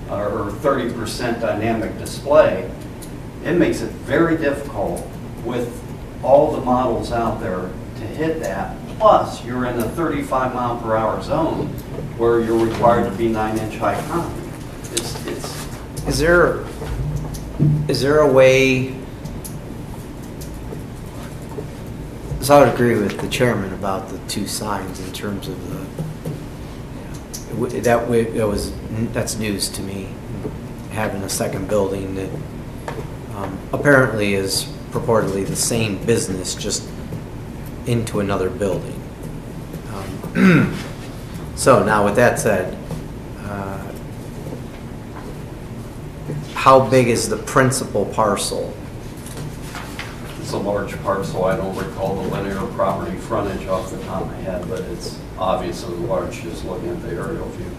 or 30% dynamic display, it makes it very difficult with all the models out there to hit that. Plus, you're in a 35 mile per hour zone where you're required to be 9-inch high copy. Is there a way, so I would agree with the chairman about the two signs in terms of that's news to me, having a second building that apparently is purportedly the same business, just into another building. So now with that said, how big is the principal parcel? It's a large parcel. I don't recall the linear property frontage off the top of my head, but it's obviously large just looking at the aerial view.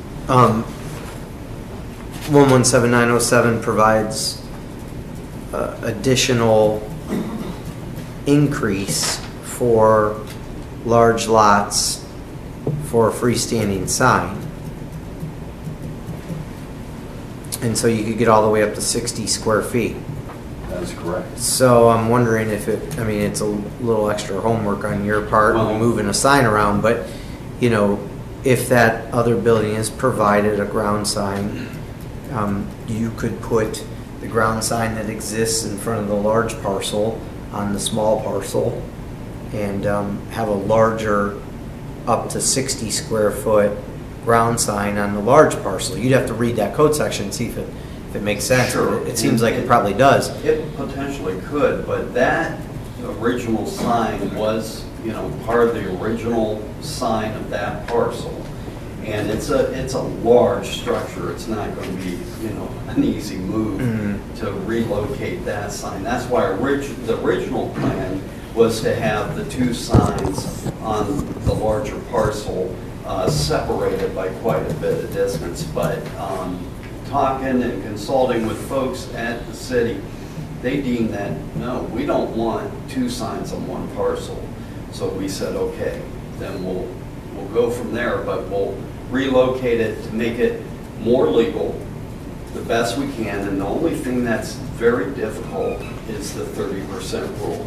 117907 provides additional increase for large lots for a freestanding sign. And so you could get all the way up to 60 square feet. That is correct. So I'm wondering if it's a little extra homework on your part, moving a sign around, but, you know, if that other building is provided a ground sign, you could put the ground sign that exists in front of the large parcel on the small parcel and have a larger, up to 60 square foot ground sign on the large parcel. You'd have to read that code section and see if it makes sense. Sure. It seems like it probably does. It potentially could, but that original sign was, you know, part of the original sign of that parcel. And it's a large structure. It's not going to be, you know, an easy move to relocate that sign. That's why the original plan was to have the two signs on the larger parcel separated by quite a bit of distance. But talking and consulting with folks at the city, they deemed that, no, we don't want two signs on one parcel. So we said, okay, then we'll go from there, but we'll relocate it to make it more legal the best we can. And the only thing that's very difficult is the 30% rule.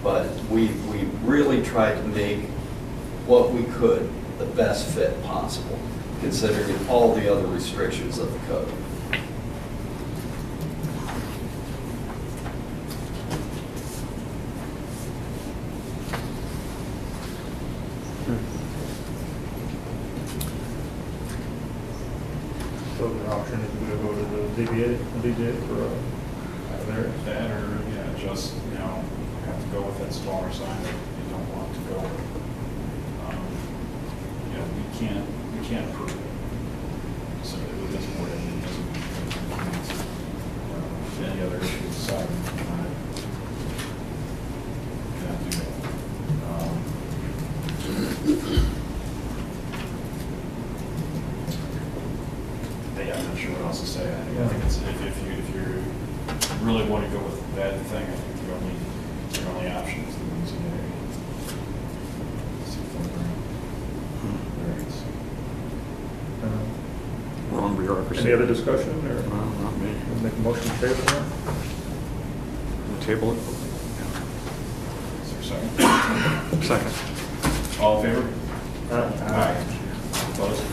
But we really tried to make what we could the best fit possible, considering all the other restrictions of the code. So the option is to go to the DBA for there. That or, yeah, just, you know, have to go with that smaller sign that you don't want to go with. You know, we can't approve it. So it doesn't work, it doesn't, any other issues aside, cannot do that. Any other discussion, or Not me. make a motion to table that? Table it? Is there a second? Second. All in favor? Aye. Opposed?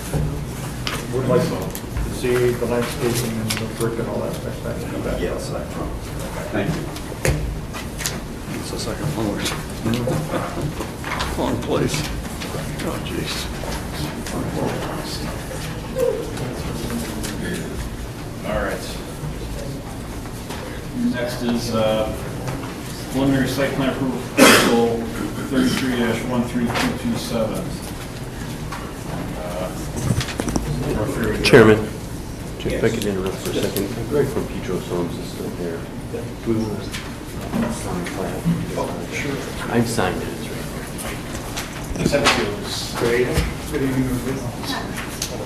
Would like to see the landscaping and the brick and all that stuff back in the back. Yes, thank you. It's the second floors. Wrong place. Oh, jeez. All right. Next is preliminary site plan approval proposal 33-13227. Chairman, if I could interrupt for a second. Greg from Petros Homes is still there. Do we want to sign the plan? Sure. I've signed it, it's right Just have to do this. Great. Good evening.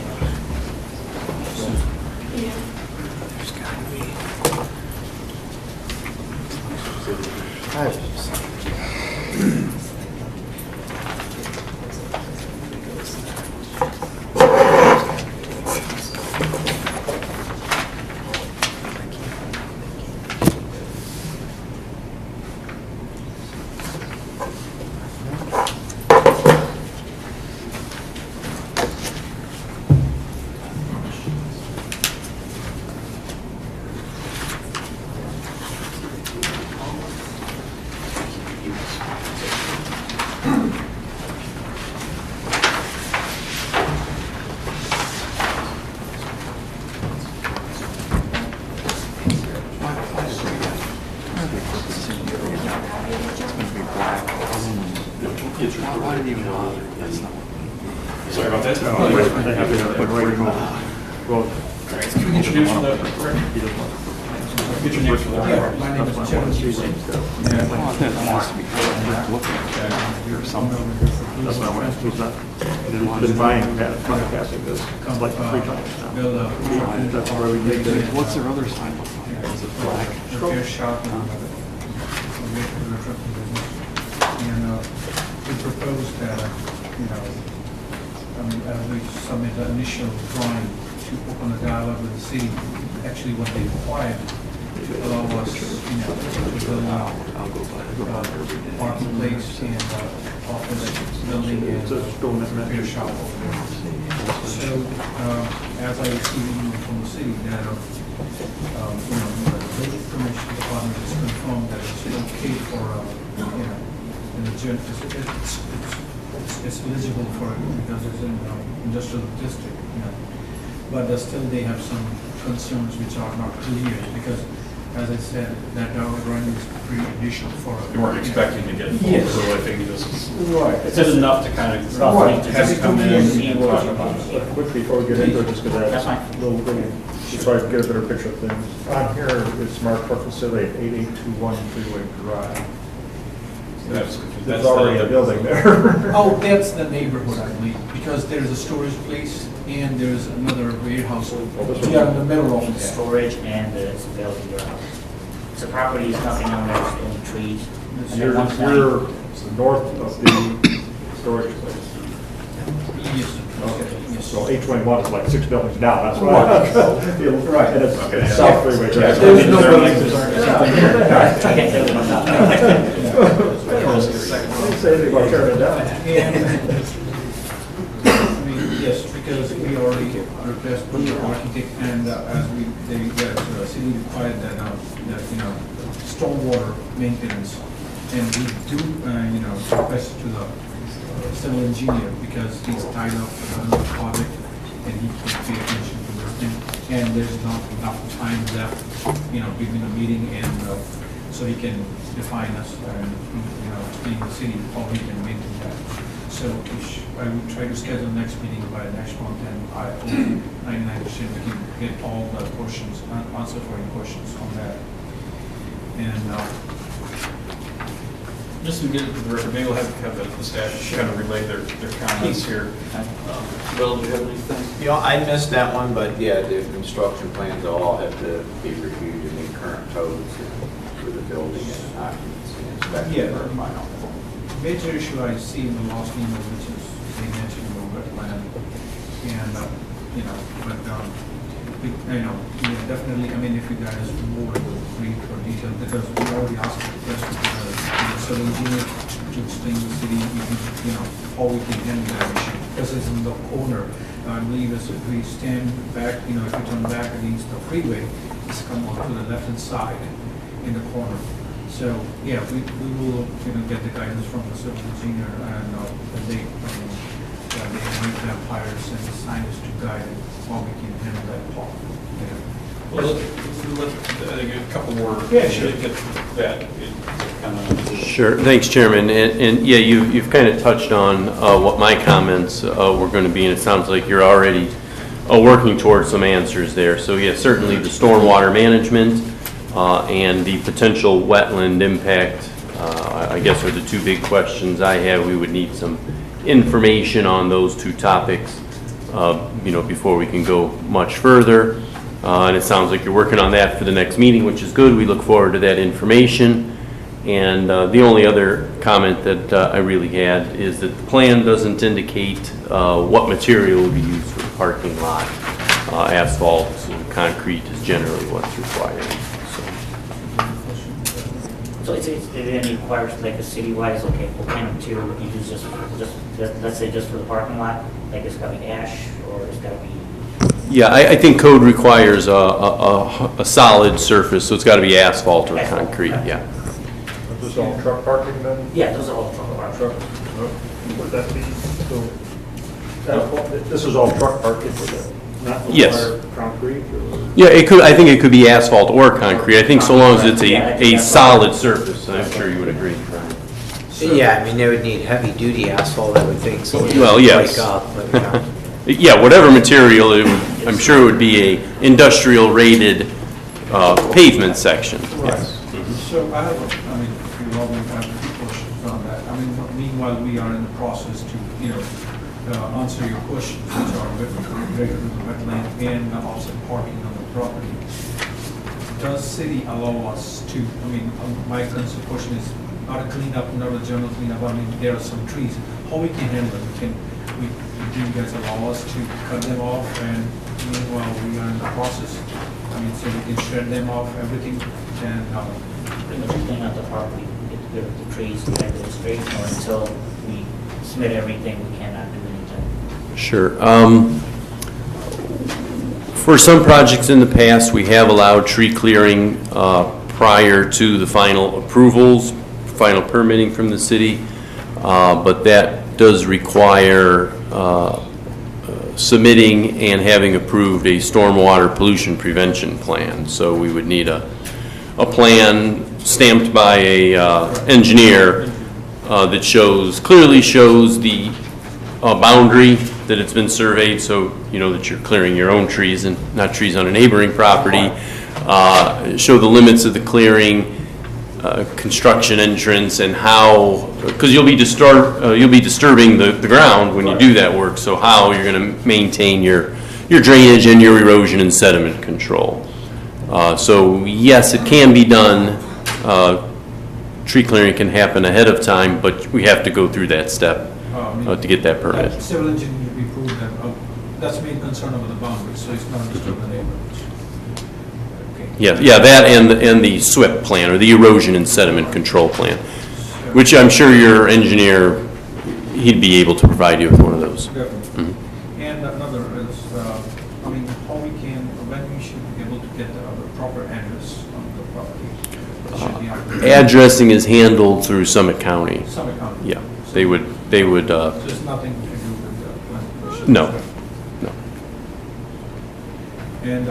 Why did he even bother? That's not. Sorry about that. Well, Get your names for the record. Get your names for the record. My name is Jim. that's what I went, he's not, been buying passing this, like 3 times now. That's where we need to. What's their other sign look like? Is it black? Repair shop and we proposed that, we submit the initial drawing to open a dialogue with the city, actually what they required to allow us, to build parking place and office building and repair shop. So, as I received email from the city that, the building permission department has confirmed that it's okay for, it's eligible for it because it's in industrial district, but still they have some concerns which are not clear because, as I said, that drawing is pretty initial for. You weren't expecting to get full Yes. approval, I think this is. Right. It's enough to kind of, Right. have to come in and talk about it. Quick before we get into it, just because That's fine. just so I can get a better picture of things. On here, it's marked for facility at 8821 Freeway Drive. That's There's already a building there. Oh, that's the neighborhood, I believe, because there's a storage place and there's another warehouse. Yeah, in the middle of it. Storage and it's a building warehouse. So property is nothing known as any trees. And You're, at one point- you're north of the storage place. Yes. Okay. So 821 is like 6 buildings down, that's why. Right. And it's Okay, yeah. South Freeway Drive. There's no buildings. Say anything about tearing it down. Yes, because we already requested the architect and as the city required that, stormwater maintenance. And we do, request to the civil engineer because he's tied up with another project and he can't pay attention to everything. And there's not enough time left, between the meeting and, so he can define us and, being the city, how he can maintain that. So I will try to schedule the next meeting by next month and I hope 99% we can get all the questions, answer for any questions on that. And, Just to get it to the record, maybe we'll have the staff kind of relay their comments here. Will, do you have anything? I missed that one, but yeah, the construction plans all have to be reviewed to meet current codes for the building and occupancy inspection Yeah. for final. major issue I see in the last email, which is they mentioned the wetland and, but, definitely, I mean, if you guys would read for detail, because we already asked the question, so the engineer to explain to the city, how we can handle that issue, because it's in the corner. I believe as if we stand back, if you turn back against the freeway, it's come on to the left-hand side in the corner. So, yeah, we will, get the guidance from the civil engineer and they might have hires and designers to guide how we can handle that part. Well, I think a couple more. Yeah, sure. Get that. Sure, thanks, Chairman. And yeah, you've kind of touched on what my comments were going to be, and it sounds like you're already working towards some answers there. So yeah, certainly the stormwater management and the potential wetland impact, I guess, are the two big questions I have. We would need some information on those two topics, before we can go much further. And it sounds like you're working on that for the next meeting, which is good. We look forward to that information. And the only other comment that I really had is that the plan doesn't indicate what material will be used for the parking lot. Asphalt and concrete is generally what's required. So it then requires like a city-wise, okay, what kind of material would you use just, let's say just for the parking lot? Like it's gotta be ash or it's gotta be? Yeah, I think code requires a solid surface, so it's got to be asphalt or concrete, yeah. Is this all truck parking then? Yeah, those are all truck parking. Would that be, this is all truck parking, would that not Yes. require concrete? Or? Yeah, it could. I think it could be asphalt or concrete. I think so long as it's a solid surface, I'm sure you would agree. Yeah, I mean, they would need heavy-duty asphalt, I would think, so it Well, would yes. break up, but, yeah. Yeah, whatever material, I'm sure it would be a industrial rated pavement section. Right. Yes. So I have, if you allow me, I have a few questions on that. Meanwhile, we are in the process to, answer your questions, which are related to the wetland and also parking on the property. Does city allow us to, my concern question is, not a cleanup, not a general cleanup, there are some trees, how we can handle it? Do you guys allow us to cut them off, and meanwhile we are in the process, so we can shred them off, everything, and, Pretty much clean out the property, get rid of the trees, kind of straight, or until we submit everything, we cannot do anything. Sure. For some projects in the past, we have allowed tree clearing prior to the final approvals, final permitting from the city, but that does require submitting and having approved a stormwater pollution prevention plan. So we would need a plan stamped by a engineer that clearly shows the boundary, that it's been surveyed, so you know that you're clearing your own trees and not trees on a neighboring property. Show the limits of the clearing, construction entrance, and how, because you'll be disturbing the ground when you do that work. So how you're going to maintain your drainage and your erosion and sediment control. So yes, it can be done. Tree clearing can happen ahead of time, but we have to go through that step to get that permit. Civil engineer to be proved that, that's main concern over the boundary, so it's not disturbing the neighborhoods. Okay. Yeah, that and the SWIP plan, or the erosion and sediment control plan, which I'm sure your engineer, he'd be able to provide you with one of those. Definitely. And another is, how we can, when we should be able to get the proper address on the property. Addressing is handled through Summit County. Summit County. Yeah, they would. There's nothing to do with the plan commission. No. And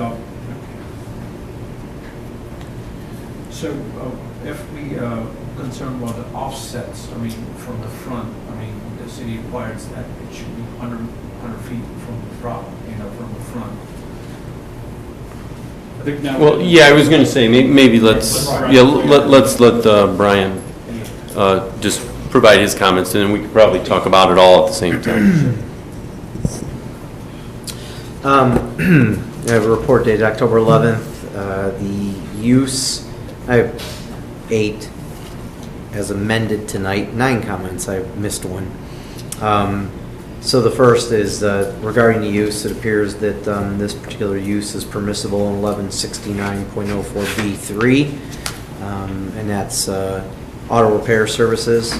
so if we concerned about the offsets, from the front, the city requires that it should be 100 feet from the front, from the front. I think now. Well, yeah, I was going to say maybe let's let Brian just provide his comments, and then we could probably talk about it all at the same time. I have a report dated October 11th. The use, I have 8 as amended tonight, 9 comments, I missed one. So the first is regarding the use. It appears that this particular use is permissible in 1169.04B3, and that's auto repair services.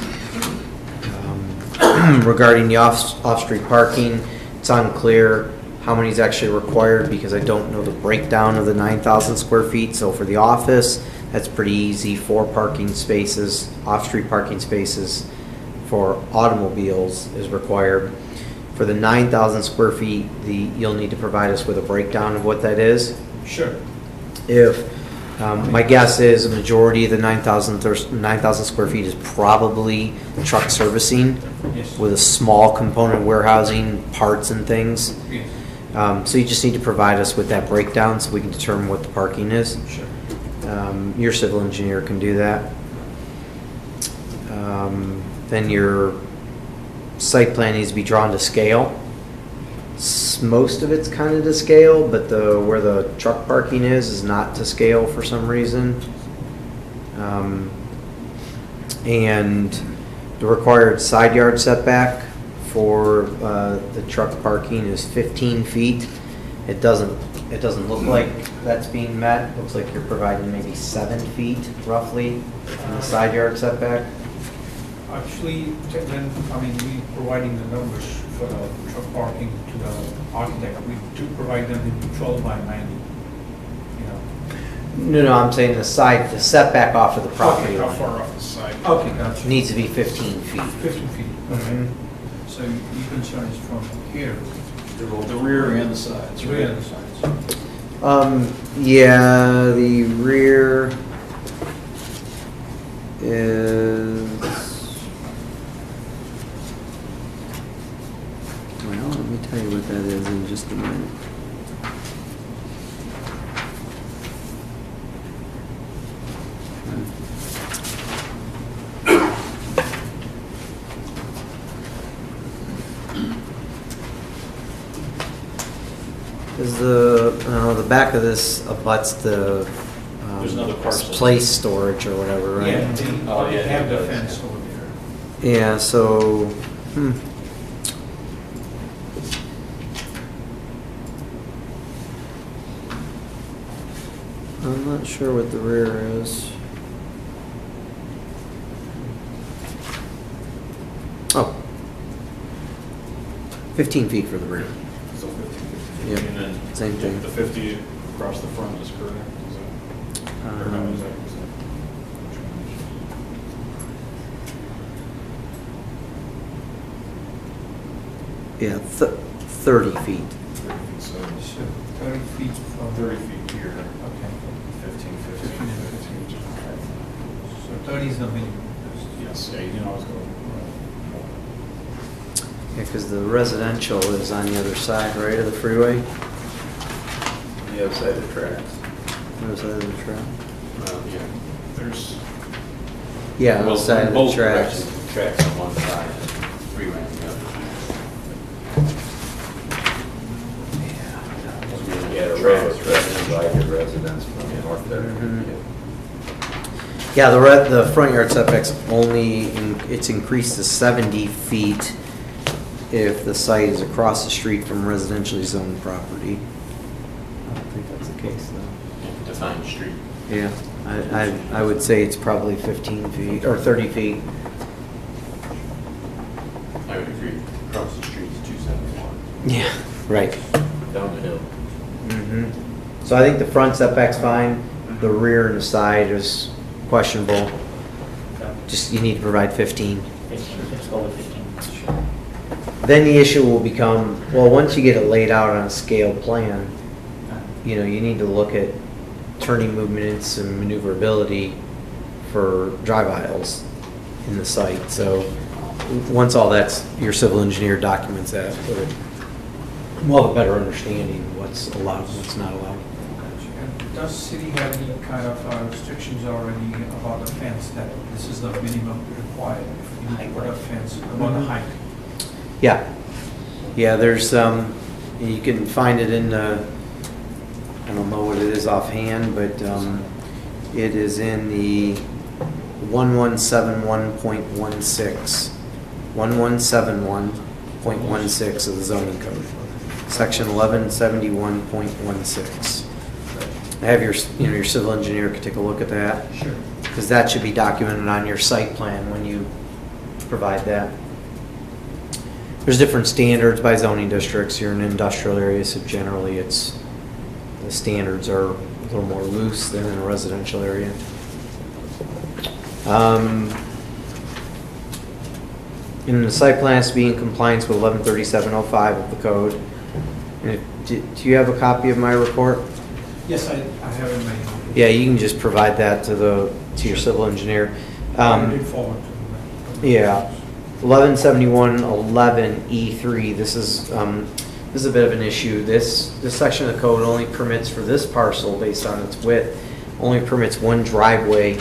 Regarding the off-street parking, it's unclear how many is actually required because I don't know the breakdown of the 9,000 square feet. So for the office, that's pretty easy. 4 parking spaces, off-street parking spaces for automobiles is required. For the 9,000 square feet, you'll need to provide us with a breakdown of what that is. Sure. If my guess is a majority of the 9,000 square feet is probably truck servicing, Yes. with a small component warehousing, parts and things. Yes. So you just need to provide us with that breakdown so we can determine what the parking is. Sure. Your civil engineer can do that. Then your site plan needs to be drawn to scale. Most of it's kind of to scale, but where the truck parking is not to scale for some reason. And the required side yard setback for the truck parking is 15 feet. It doesn't look like that's being met. Looks like you're providing maybe 7 feet roughly in the side yard setback. Actually, when, we providing the numbers for the truck parking to the architect, we do provide them in 12 by 90, No, I'm saying the setback off of the property How line far off the side? Okay, gotcha. needs to be 15 feet. 15 feet. So your concern is from here, The rear and the sides, three right? other sides. Yeah, the rear is, well, let me tell you what that is in just a minute. Is the back of this abuts the There's another parcel. place storage or whatever, right? Yeah, Oh, yeah, they have it the does, fence yeah. over there. Yeah, so, I'm not sure what the rear is. Oh. 15 feet for the rear. So 50. Yep, And then same thing. The 50 across the front is correct? Is that, or no, is that? Yeah, 30 feet. 30 feet, so So 30 feet from 30 feet here, Okay. 15, 15. 15 and 15. So 30 is the minimum. Yes, yeah, I was going. Yeah, because the residential is on the other side, right, of the freeway? The other side of the tracks. Other side of the track? Yeah. There's, Yeah, Well, other side of the both tracks. directions, tracks on one side, freeway on the other. Yeah, the residence from north there. Yeah, the front yard setback's it's increased to 70 feet if the site is across the street from residentially zoned property. I don't think that's the case, though. Defined street. Yeah, I would say it's probably 15 feet, or 30 feet. I would agree. Across the street is 271. Yeah. Right. Down the hill. So I think the front setback's fine, the rear and the side is questionable. Just, you need to provide 15. 15, let's go with 15. Then the issue will become, well, once you get it laid out on a scale plan, you need to look at turning movements and maneuverability for drive aisles in the site. So once all that's, your civil engineer documents that, we'll have a better understanding of what's allowed and what's not allowed. And does city have any kind of restrictions already about the fence, that this is the minimum required? If you need to put a fence, about the height? Yeah. Yeah, there's, you can find it in the, I don't know what it is offhand, but it is in the 1171.16. 1171 1171.16 of the zoning code. Section 1171.16. I have your, your civil engineer could take a look at that. Sure. Because that should be documented on your site plan when you provide that. There's different standards by zoning districts. You're in industrial areas, so generally the standards are a little more loose than in a residential area. And the site plan has to be in compliance with 113705 of the code. And do you have a copy of my report? Yes, I have it in my. Yeah, you can just provide that to your civil engineer. I did forward to them. Yeah, 1171.11E3. This is a bit of an issue. This section of the code only permits for this parcel based on its width, only permits one driveway,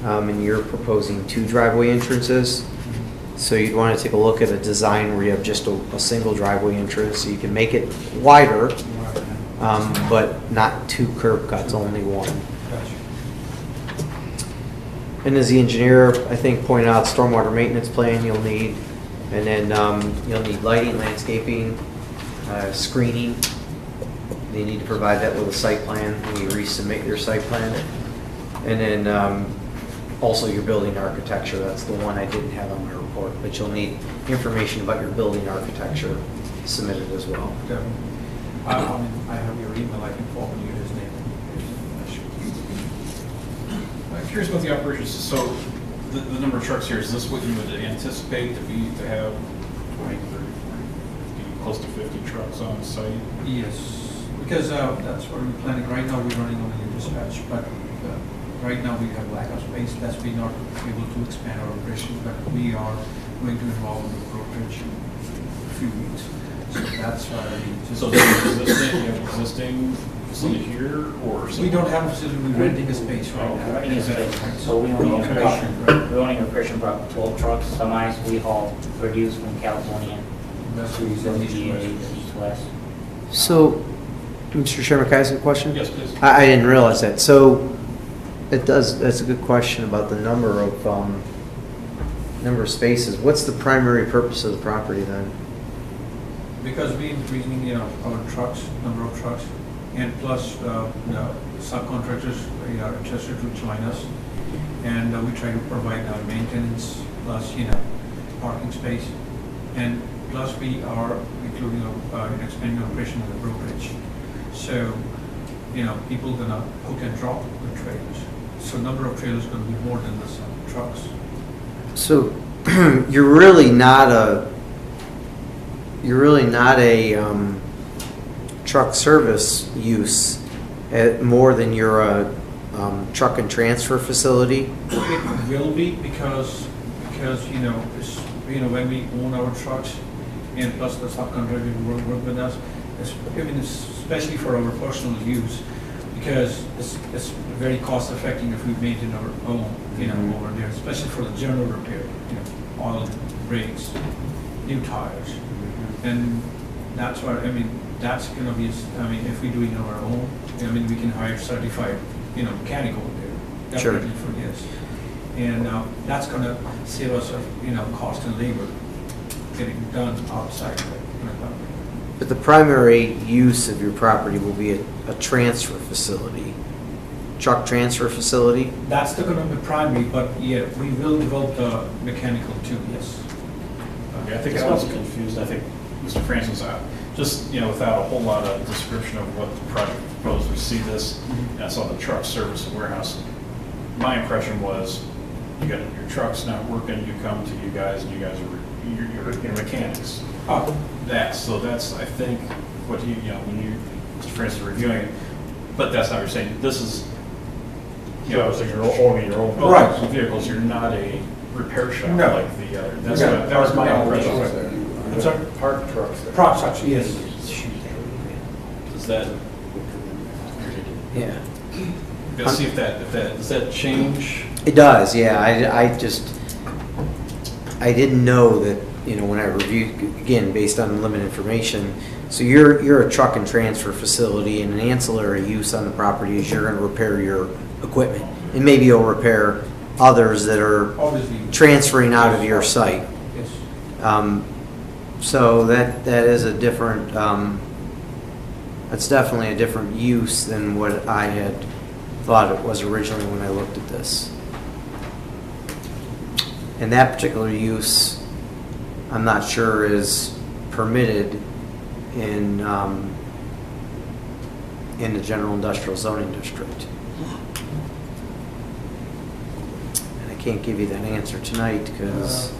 and you're proposing 2 driveway entrances. So you'd want to take a look at a design where you have just a single driveway entrance, so you can make it wider, but not 2 curb cuts, only 1. And as the engineer, I think, pointed out, stormwater maintenance plan you'll need, and then you'll need lighting, landscaping, screening. You need to provide that with a site plan when you resubmit your site plan. And then also your building architecture, that's the one I didn't have on my report, but you'll need information about your building architecture submitted as well. I have your email, I can forward you his name. I'm curious about the operations. So the number of trucks here, is this what you would anticipate to have 20, 30, 40, close to 50 trucks on site? Yes, because that's what we're planning. Right now, we're running only a dispatch, but right now we have lack of space. That's we not able to expand our operation, but we are going to involve the brokerage in a few weeks. So that's why So you have existing facility here, or? We don't have a facility, we're renting a space right now. Renting a space. So we only operation brought 12 trucks, semis, we haul produce from California. That's what you From said. GA, East West. So, Mr. Chairman, can I ask a question? Yes, please. I didn't realize that. So, that's a good question about the number of spaces. What's the primary purpose of the property then? Because we increasing, our trucks, number of trucks, and plus, subcontractors, are interested to join us. And we try to provide maintenance, plus, parking space. And plus we are including expanding operation of the brokerage. So, people who can drop the trailers. So number of trailers going to be more than the trucks. So, you're really not a truck service use more than you're a truck and transfer facility? It will be because it's, when we own our trucks and plus the subcontractor who work with us, especially for our personal use, because it's very cost effective if we maintain our own, over there, especially for the general repair, oil, brakes, new tires. And that's why, that's going to be, if we're doing our own, we can hire certified, mechanical there. Sure. Definitely for this. And that's going to save us, cost and labor getting done outside. But the primary use of your property will be a transfer facility, truck transfer facility? That's going to be primary, but yeah, we will develop the mechanical too, yes. Okay, I think I was confused. I think Mr. Francis, just, without a whole lot of description of what the project proposed, we see this, and I saw the truck service and warehouse. My impression was, you got your truck's not working, you come to you guys, and you guys are, you're mechanics. So that's, I think, what when Mr. Francis is reviewing it, but that's not what you're saying. This is, So you're owning your own. Right. Vehicles, you're not a repair shop No. like the other. That was my impression. I'm sorry? Park trucks. Park trucks, yes. Does that, Yeah. let's see if does that change? It does, yeah. I didn't know that, when I reviewed, again, based on limited information. So you're a truck and transfer facility, and an ancillary use on the property is you're going to repair your equipment. And maybe you'll repair others that are Obviously. transferring out of your site. Yes. So that is a different, that's definitely a different use than what I had thought it was originally when I looked at this. And that particular use, I'm not sure is permitted in the general industrial zoning district. And I can't give you that answer tonight because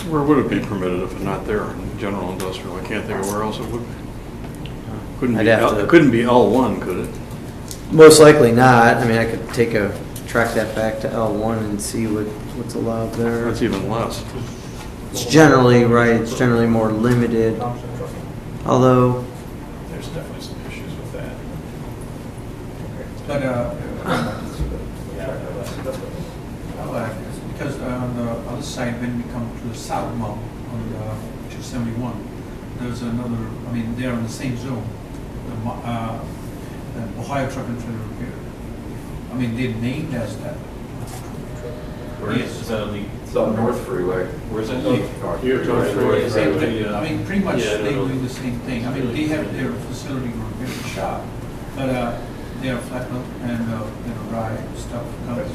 Where would it be permitted if it's not there in general industrial? I can't think of where else it would be. It couldn't be L1, could it? most likely not. I mean, I could track that back to L1 and see what's allowed there. That's even less. It's generally, right, it's generally more limited, although, There's definitely some issues with that. But, because on the other side, when we come to the south mount on the 271, there's another, I mean, they're in the same zone, the Ohio Truck and Trailer Repair. I mean, they're named as that. Where Yes. is that on the? It's on North Freeway. Where's that? Here, North Freeway. I mean, pretty much they're doing the same thing. I mean, they have their facility repair shop, but they're flat milk and rye stuff company.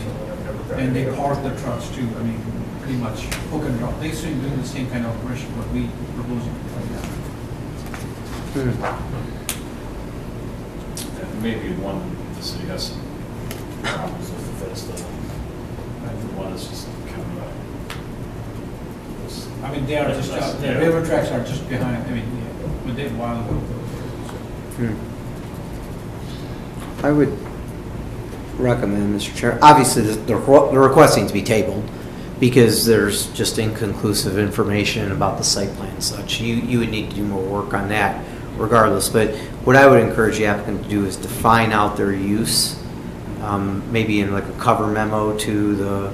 And they park the trucks too. I mean, pretty much hook and drop. They're still doing the same kind of operation what we proposing right now. And maybe one, the city has some problems with that's the one is just kind of I mean, they are just, the railroad tracks are just behind, I mean, but they're a while ago. I would recommend, Mr. Chair, obviously the requesting to be tabled because there's just inconclusive information about the site plan and such. You would need to do more work on that regardless, but what I would encourage the applicant to do is define out their use, maybe in like a cover memo to the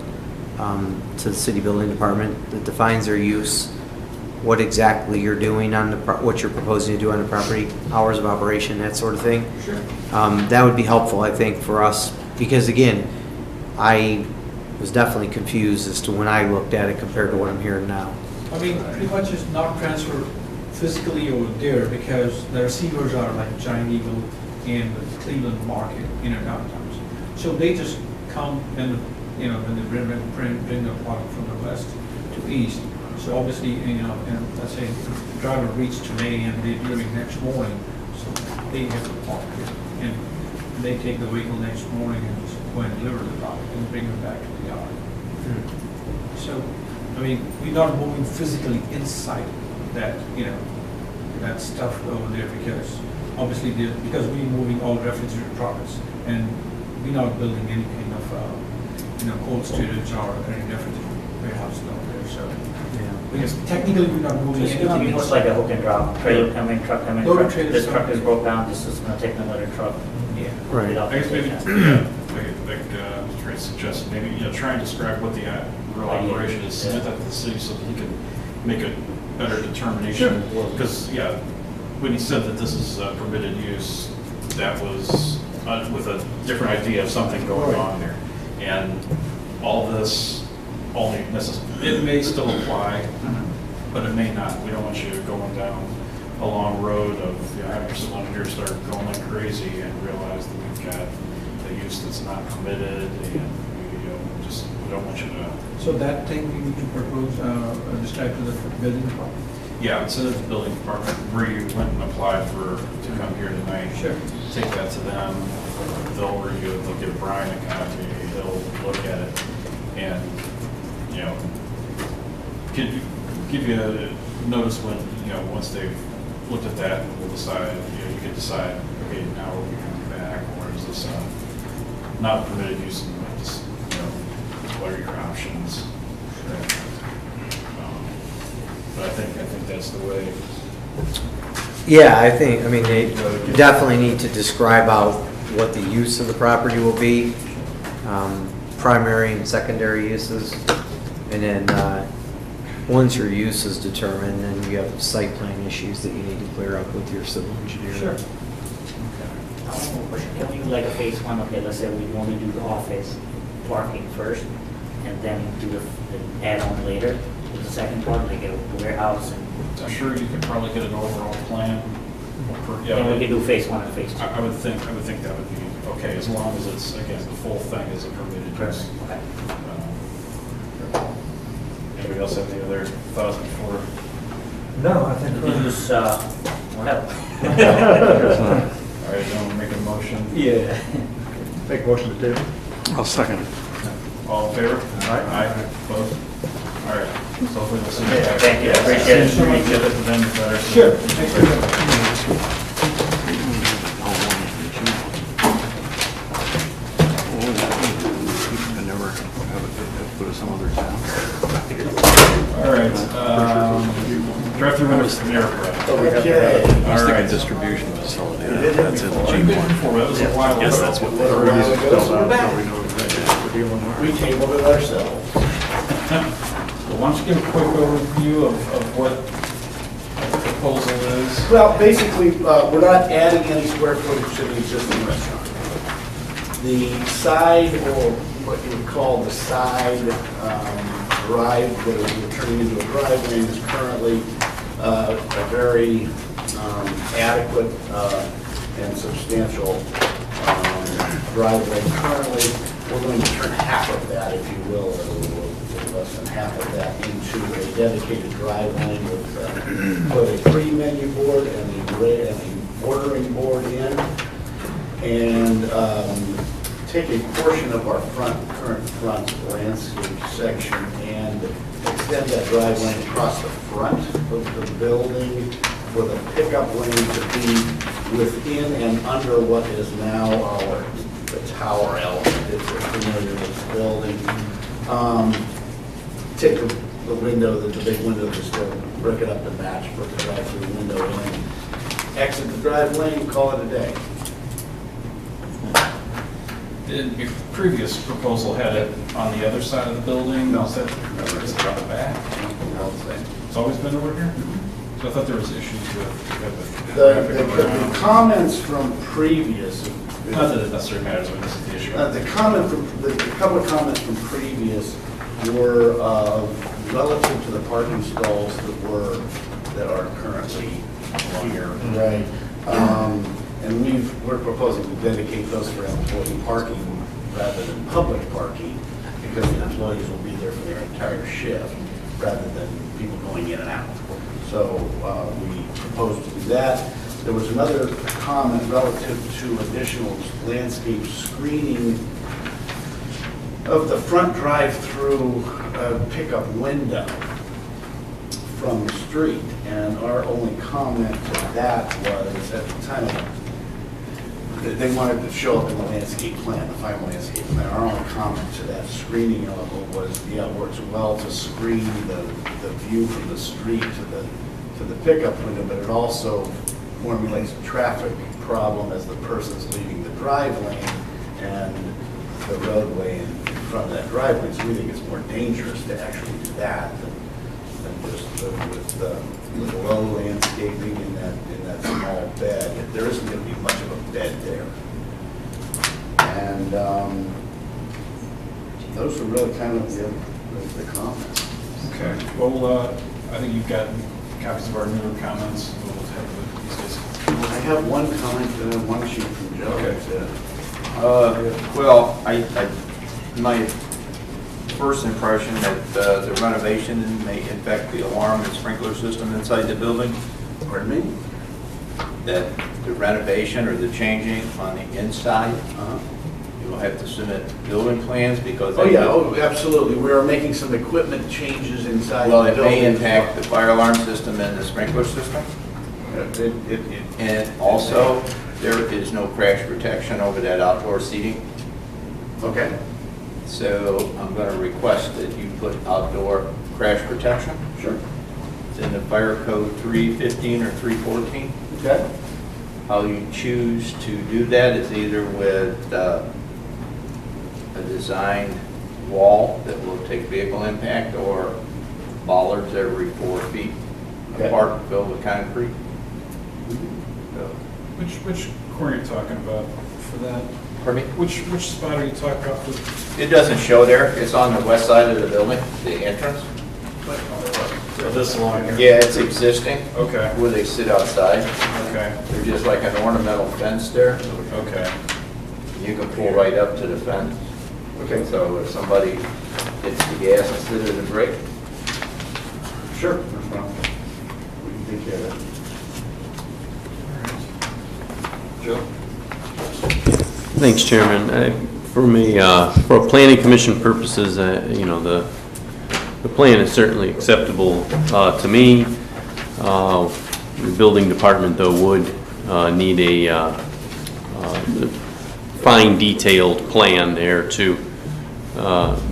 city building department that defines their use, what exactly you're doing on what you're proposing to do on the property, hours of operation, that sort of thing. Sure. That would be helpful, I think, for us, because again, I was definitely confused as to when I looked at it compared to what I'm hearing now. I mean, pretty much it's not transferred physically over there because the receivers are like Giant Eagle and the Cleveland Market in our downtowns. So they just come and, when they bring the product from the west to east. So obviously, and let's say the driver reached today and they're delivering next morning, so they have to park here. And they take the vehicle next morning and just go and deliver the product and bring it back to the yard. So, I mean, we're not moving physically inside that, that stuff over there because obviously because we're moving all refrigerated products and we're not building any kind of, cold storage or any refrigerated warehouse down there. So, because technically we're not moving It's going to be anything. most like a hook and drop, trailer coming, truck coming, Loader trailers this truck coming. is broke down, this is going to take another truck. Yeah. Right. I guess maybe, Trey suggested, maybe, try and describe what the real operation is, submit that to the city so that he can make a better determination. Because, when he said that this is permitted use, that was with a different idea of something going on there. And all this only it may still apply, but it may not. We don't want you going down a long road of having someone here start going like crazy and realize that we've got a use that's not permitted, and we don't want you to. So that thing we need to propose, describe to the building department? Yeah, instead of the building department where you went and applied to come here tonight. Sure. Take that to them. They'll review it. They'll give Brian a copy. He'll look at it and give you a notice when once they've looked at that, we'll decide. You can decide. Okay, now we're coming back, or is this not permitted use? And just what are your options? But I think that's the way. Yeah, I mean, they definitely need to describe out what the use of the property will be, primary and secondary uses. And then, once your use is determined, then you have site plan issues that you need to clear up with your civil engineer. Sure. Can we do like a phase one? Okay, let's say we only do the office parking first and then do the add-on later with the second part, like warehouse and. I'm sure you could probably get an overall plan. And we could do phase 1 and phase 2. I would think that would be okay, as long as it's, again, the full thing is a permitted use. Okay. Anybody else have any other thoughts before? No, I think. You just, whatever. All right, you want to make a motion? Yeah. Make motion to table. I'll second it. All in favor? Aye. Opposed? All right, so hopefully we'll see you back. Thank you, I appreciate it. Sure, we can get it to them better. Sure. Thanks very much. All right, drive-through windows in the airport. Okay. All right. Distribution facility. That's in the G1. That was a while ago. Yes, that's what they We're back. We tabled it ourselves. Well, why don't you give a quick overview of what the proposal is? Well, basically, we're not adding any square footage to the existing restaurant. The side, or what you would call the side drive, that is turning into a driveway, is currently a very adequate and substantial driveway. Currently, we're going to turn half of that, if you will, or a little less than half of that, into a dedicated drive lane with put a pre-menu board and a ordering board in, and take a portion of our current front landscape section and extend that drive lane across the front of the building for the pickup lane to be within and under what is now the tower element, if you're familiar with the building. Take the window, the big window, just to break it up to match, put the drive-through window in, exit the drive lane, call it a day. Your previous proposal had it on the other side of the building? No. Is it on the back? It's always been over here? So I thought there was issues with The comments from previous. Not that it necessarily matters, but this is the issue. The couple of comments from previous were relative to the parking stalls that are currently here. Right. And we're proposing to dedicate those for employee parking rather than public parking, because the employees will be there for their entire shift rather than people going in and out. So we proposed to do that. There was another comment relative to additional landscape screening of the front drive-through pickup window from the street. And our only comment to that was, at the time, they wanted to show up in the landscape plan, the final landscape plan. Our only comment to that screening element was, yeah, it works well to screen the view from the street to the pickup window, but it also formulates a traffic problem as the person's leaving the drive lane and the roadway in front of that driveway. So we think it's more dangerous to actually do that than just with low landscaping in that small bed. There isn't going to be much of a bed there. And those are really kind of the comments. Okay. Well, I think you've got copies of our newer comments. We'll have these. I have one comment, one sheet from Joe. Okay. Well, my first impression that the renovation may affect the alarm and sprinkler system inside the building. Pardon me? That the renovation or the changing on the inside, you will have to submit building plans because. Oh, yeah, absolutely. We are making some equipment changes inside Well, the it building. may impact the fire alarm system and the sprinkler system. And also, there is no crash protection over that outdoor seating. Okay. So I'm going to request that you put outdoor crash protection. Sure. It's in the fire code 315 or 314. Okay. How you choose to do that is either with a designed wall that will take vehicle impact or bollards every 4 feet apart filled with concrete. Which corner are you talking about for that? Pardon me? Which spot are you talking about? It doesn't show there. It's on the west side of the building, the entrance. So this along here? Yeah, it's existing. Okay. Where they sit outside. Okay. They're just like an ornamental fence there. Okay. You can pull right up to the fence. Okay. So if somebody hits the gas instead of the brake. Sure. That's fine. We can take care of that. Joe? Thanks, Chairman. For planning commission purposes, you know, the plan is certainly acceptable to me. The building department, though, would need a fine detailed plan there to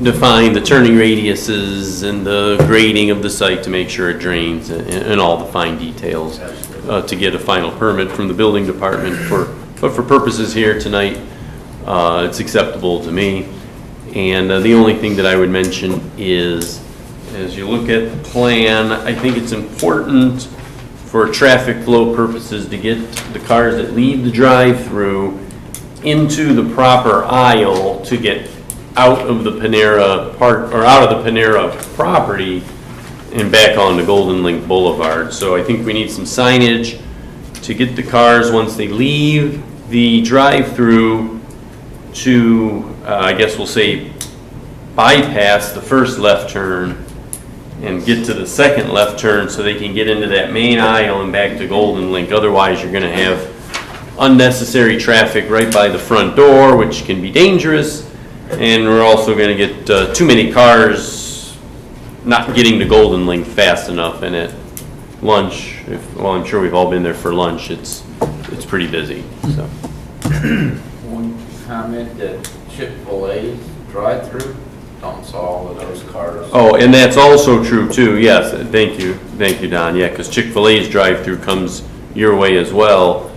define the turning radiuses and the grading of the site to make sure it drains and all the fine details to get a final permit from the building department. But for purposes here tonight, it's acceptable to me. And the only thing that I would mention is, as you look at the plan, I think it's important for traffic flow purposes to get the cars that leave the drive-through into the proper aisle to get out of the Panera park, or out of the Panera property and back onto Golden Link Boulevard. So I think we need some signage to get the cars, once they leave the drive-through, to, I guess we'll say, bypass the first left turn and get to the second left turn so they can get into that main aisle and back to Golden Link. Otherwise, you're going to have unnecessary traffic right by the front door, which can be dangerous. And we're also going to get too many cars not getting to Golden Link fast enough. And at lunch, well, I'm sure we've all been there for lunch, it's pretty busy. So. One comment that Chick-fil-A drive-through dumps all of those cars. Oh, and that's also true too. Yes, thank you, Don. Yeah, because Chick-fil-A's drive-through comes your way as well.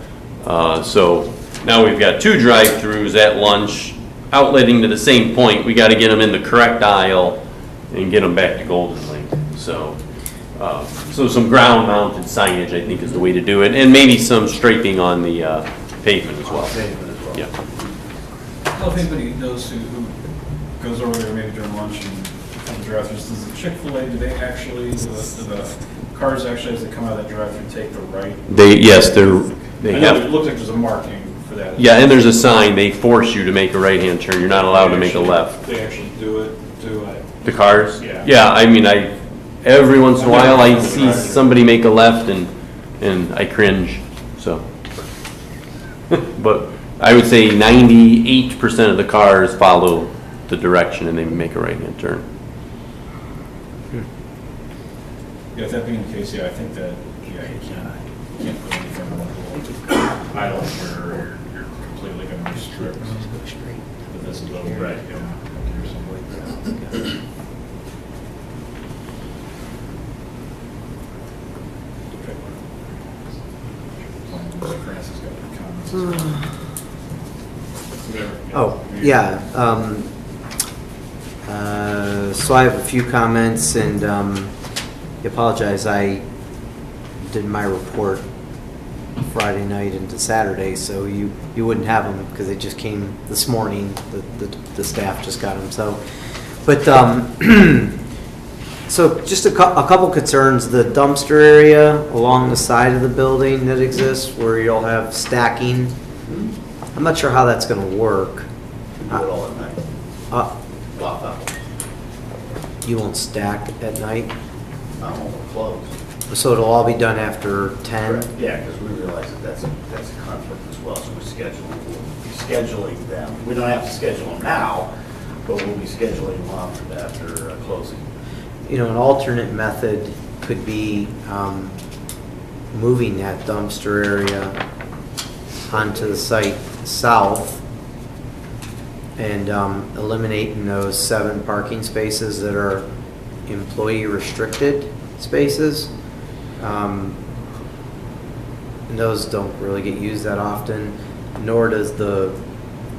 So now we've got two drive-throughs at lunch, outletting to the same point. We got to get them in the correct aisle and get them back to Golden Link. So, so some ground-mounted signage, I think, is the way to do it, and maybe some striping on the pavement as well. Yeah. I don't know if anybody knows who goes over there maybe during lunch and comes to drive-throughs. Does the Chick-fil-A, do the cars actually, as they come out of that drive-through, take the right? They I have. know it looks like there's a marking for that. Yeah, and there's a sign. They force you to make a right-hand turn. You're not allowed to make a left. They actually do it. The cars? Yeah. Yeah, I mean, every once in a while I see somebody make a left and I cringe, so. But I would say 98% of the cars follow the direction and they make a right-hand turn. Yeah, if that being the case, yeah, I think that, yeah, you can't put anything on the little aisle where you're completely going to restrict the visibility. Right. Or something like that. Francis got any comments? Oh, yeah. So I have a few comments, and I apologize. I did my report Friday night into Saturday, so you wouldn't have them because they just came this morning. The staff just got them. So, but so just a couple concerns. The dumpster area along the side of the building that exists, where you'll have stacking. I'm not sure how that's going to work. Do it all at night. Lock up. You won't stack at night? No, we're closed. So it'll all be done after 10? Correct. Yeah, because we realize that that's a conflict as well, so we'll be scheduling them. We don't have to schedule them now, but we'll be scheduling them after closing. You know, an alternate method could be moving that dumpster area onto the site south and eliminating those 7 parking spaces that are employee restricted spaces. And those don't really get used that often, nor does the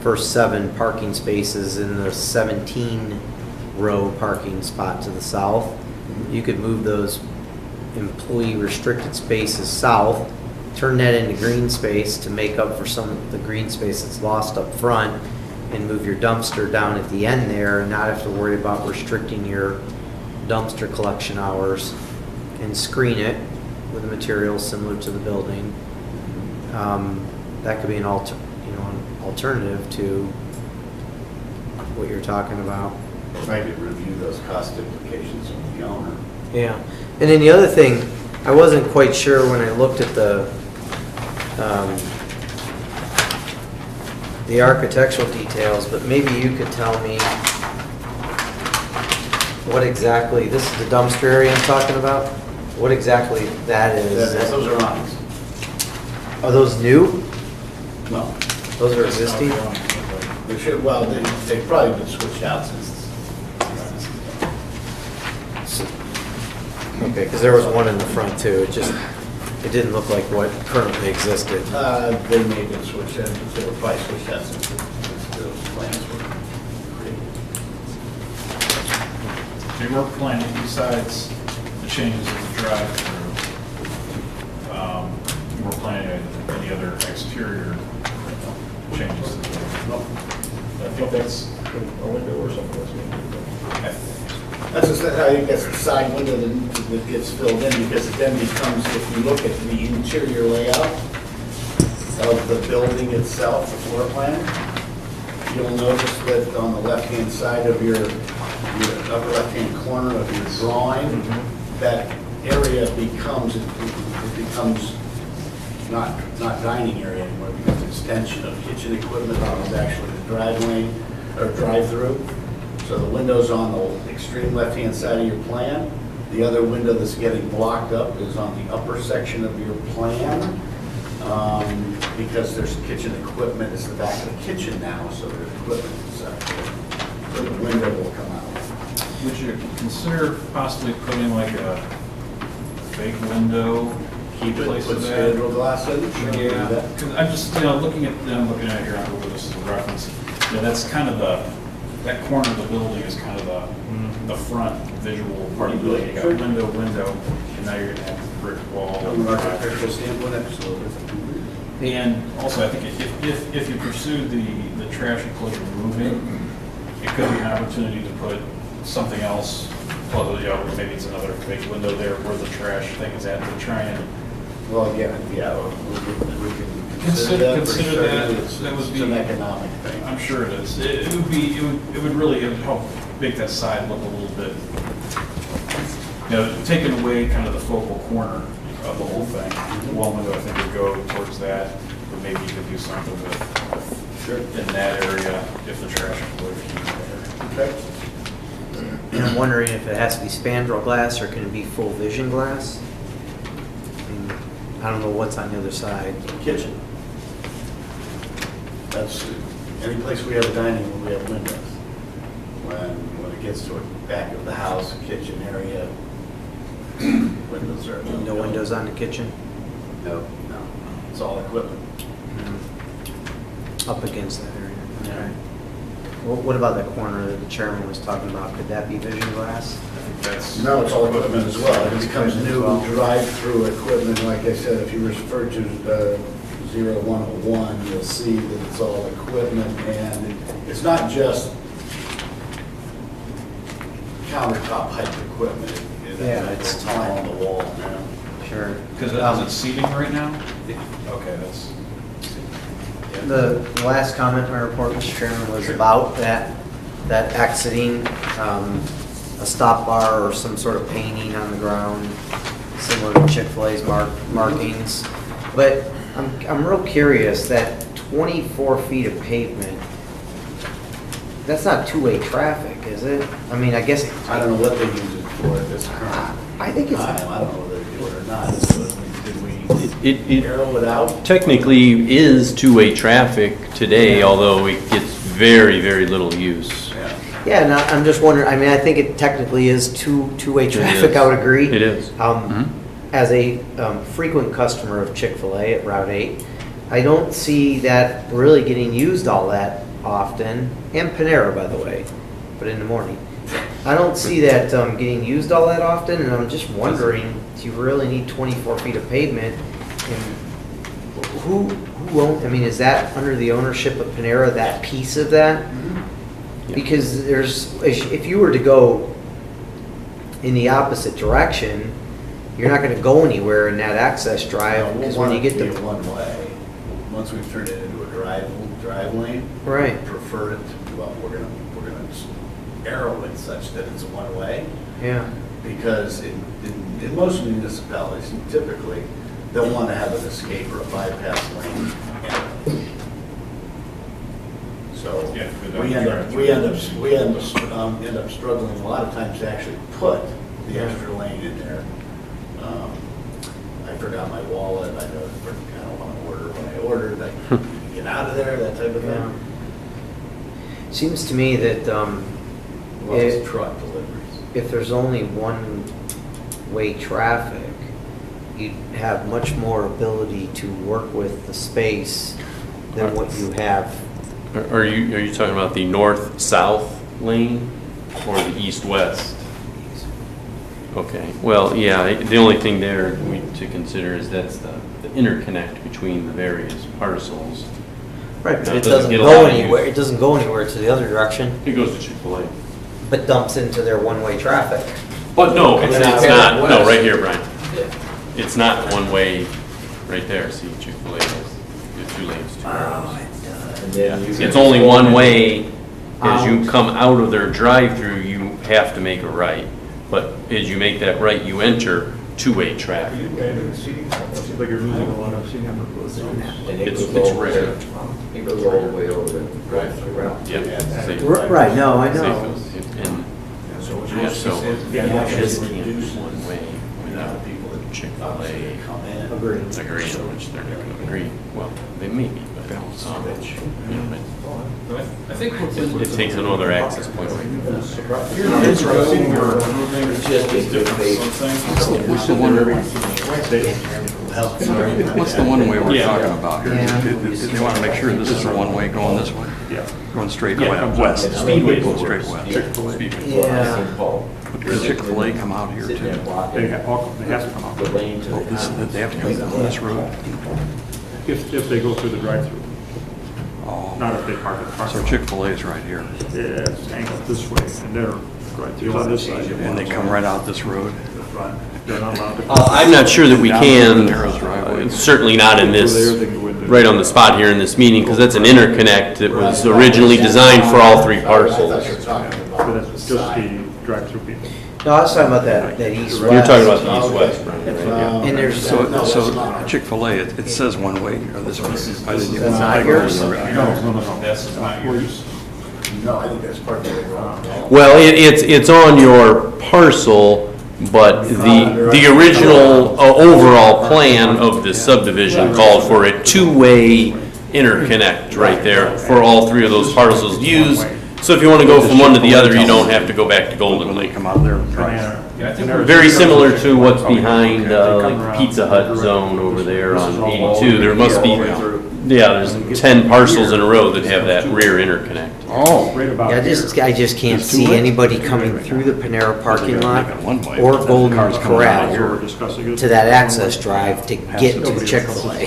first 7 parking spaces in the 17-row parking spot to the south. You could move those employee restricted spaces south, turn that into green space to make up for some of the green space that's lost up front, and move your dumpster down at the end there and not have to worry about restricting your dumpster collection hours and screen it with a material similar to the building, that could be an alternative to what you're talking about. Maybe review those cost implications with the owner. Yeah, and then the other thing, I wasn't quite sure when I looked at the architectural details, but maybe you could tell me what exactly, this is the dumpster area I'm talking about? What exactly that is? Those are awnings. Are those new? No. Those are existing? They should, well, they've probably been switched out since. Okay, because there was one in the front too, it didn't look like what currently existed. They may have been switched out, they were probably switched out since those plans were created. They were planning, besides the changes in the drive-through, you were planning any other exterior changes to the building. I think that's, A window or something that's That's I think that's the side window that gets filled in, because it then becomes, if you look at the interior layout of the building itself, the floor plan, you'll notice that on the left-hand side of your upper left-hand corner of your drawing, that area becomes, it becomes not dining area anymore, it becomes an extension of kitchen equipment. It's actually the drive lane or drive-through. So the window's on the extreme left-hand side of your plan. The other window that's getting blocked up is on the upper section of your plan, because there's kitchen equipment. It's the back of the kitchen now, so there's equipment inside. So the window will come out. would you consider possibly putting like a fake window? Keep it, place put of that? spandrel glass in? Sure, do Yeah, that. because I'm just, looking at here on Google, this is a reference. That's kind of that corner of the building is kind of the front visual part of the building. You got window, and now you're gonna have brick wall. From an architectural standpoint, absolutely. And also, I think if you pursue the trash enclosure moving, it could be an opportunity to put something else, maybe it's another fake window there where the trash thing is at, to try and. Well, again, yeah, we can consider that for Consider sure. that. It's That would be an economic thing. I'm sure it is. It would really help make that side look a little bit, taking away kind of the focal corner of the whole thing. One window, I think, would go towards that, or maybe you could do something with in that area if the trash enclosure is there. Okay. And I'm wondering if it has to be spandrel glass or can it be full vision glass? I don't know what's on the other side. Kitchen. That's, any place we have a dining room, we have windows. When it gets to the back of the house, kitchen area, windows are. No windows on the kitchen? No, it's all equipment. Up against that area. Okay. What about that corner that the chairman was talking about? Could that be vision glass? No, it's all equipment as well. It becomes new drive-through equipment. Like I said, if you refer to 0101, you'll see that it's all equipment, and it's not just countertop height equipment. It's tile on the wall now. Sure. Because is it seating right now? Okay, that's. The last comment in my report, Mr. Chairman, was about that exiting, a stop bar or some sort of painting on the ground, similar to Chick-fil-A's markings. But I'm real curious, that 24 feet of pavement, that's not two-way traffic, is it? I mean, I guess. I don't know what they use it for at this current I think it's. time. I don't know whether they do it or not. Did we arrow it out? Technically is two-way traffic today, although it gets very, very little use. Yeah, and I'm just wondering, I mean, I think it technically is two-way traffic, is. I would agree. It is. As a frequent customer of Chick-fil-A at Route 8, I don't see that really getting used all that often, and Panera, by the way, but in the morning. I don't see that getting used all that often, and I'm just wondering, do you really need 24 feet of pavement? And who I mean, is that under the ownership of Panera, that piece of that? Because if you were to go in the opposite direction, you're not gonna go anywhere in that access drive, because when you get to to. be a one-way. Once we've turned it into a drive lane. Right. we prefer it to, well, we're gonna arrow it such that it's a one-way. Yeah. Because in most municipalities, typically, they'll want to have an escape or a bypass lane. So Yeah, we end up struggling a lot of times to actually put the extra lane in there. I forgot my wallet, I don't want to order when I ordered, like, get out of there, that type of thing. Seems to me that, Well, it's truck deliveries. if there's only one-way traffic, you'd have much more ability to work with the space than what you have. Are you talking about the north-south lane or the east-west? Okay, well, yeah, the only thing there to consider is that's the interconnect between the various parcels. Right, but Now, it doesn't get a go lot of anywhere, use. it doesn't go anywhere to the other direction, It goes to Chick-fil-A. but dumps into their one-way traffic. But no, it's It's not, no, west. right here, Brian. It's not one way right there, see, Chick-fil-A has two lanes, two arrows. Yeah, it's only one way. As you come out of their drive-through, you have to make a right. But as you make that right, you enter two-way traffic. It seems like you're losing a lot of seating. It's rare. It goes all the way over the drive-through route. Yep. Right, no, I know. And So so yeah, this actually can't be reduces one way without people that Chick-fil-A come in. Agreed. agreeing, which they're not going to agree. Well, they may be, but you know, I think it takes another access point away from this. This road, we're removing something. What's the one, what's the one way we're talking about here? They want to make sure this is the one way going this way? Yeah. Going straight Yeah. west. Speedway. Going straight west. Yeah. Does Chick-fil-A come out here too? They have to come out. They have to come down this road? If they go through the drive-through, Oh, not if they park at the parking so lot. Chick-fil-A is right here, Yeah, it's angled this way, and they're drive-throughs on this side. and they come right out this road? Right. They're not allowed to. I'm not sure that we can, Narrow driveway. certainly not in this, right on the spot here in this meeting, because that's an interconnect that was originally designed for all three parcels. But it's just the drive-through people. No, I was talking about that east-west. You're talking about the east-west, right? And there's, So Chick-fil-A, it says one way, or this way. I didn't even- That's not yours? No. That's not yours. No, I think that's part of the Well, it's on your parcel, but the original overall plan of the subdivision called for a two-way interconnect right there for all three of those parcels to use. So if you want to go from one to the other, you don't have to go back to Golden Lake. Come out there and drive. Yeah, I think we're Very similar to what's behind like Pizza Hut zone over there on 82. There must be, yeah, there's 10 parcels in a row that have that rear interconnect. Oh. Right about yeah, I just can't see anybody coming through the Panera parking lot or Golden Corral to that access drive to get to Chick-fil-A.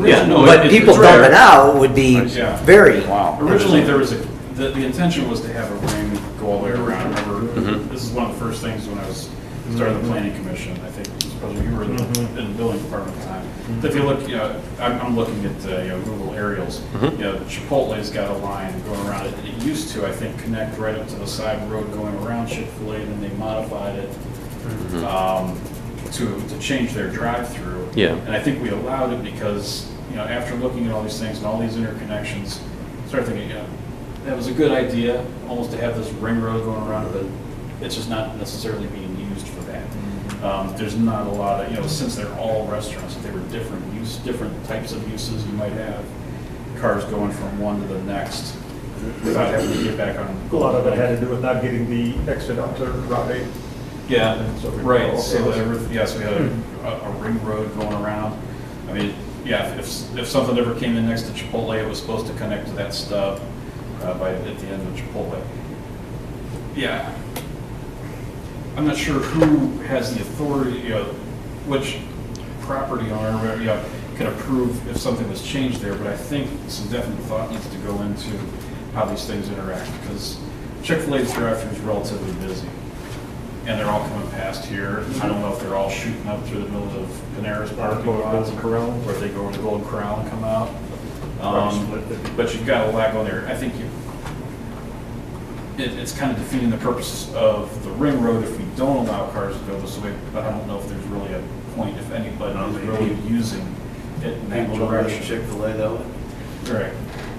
Yeah, no, But people it's rare. dumping out would be Yeah. very. Originally, there was the intention was to have a ring go all the way around. Remember, Mhm. this is one of the first things when I was starting the planning commission. I think it was probably you were in the building department at the time. If you look, I'm looking at Google aerials. Mhm. Chipotle's got a line going around it. It used to, I think, connect right up to the side road going around Chick-fil-A, and then they modified it to change their drive-through. Yeah. And I think we allowed it because, after looking at all these things and all these interconnections, started thinking, that was a good idea, almost to have this ring road going around it, but it's just not necessarily being used for that. There's not a lot of, since they're all restaurants, if they were different types of uses, you might have cars going from one to the next without having to get back on. A lot of it had to do with not getting the exit onto Route 8. Yeah, So we right, all- so we had a ring road going around. I mean, yeah, if something ever came in next to Chipotle, it was supposed to connect to that stub at the end of Chipotle. Yeah. I'm not sure who has the authority, which property owner, can approve if something was changed there, but I think some definite thought needs to go into how these things interact, because Chick-fil-A's drive-thru is relatively busy. and they're all coming past here. I don't know if they're all shooting up through the middle of Panera's parking lot, Golden Corral. or if they go to the Golden Corral and come out. But you've got a lot going there. I think it's kind of defeating the purpose of the ring road if we don't allow cars to go this way, but I don't know if there's really a point if anybody is really using it in that People don't go to direction. Chick-fil-A though. Right.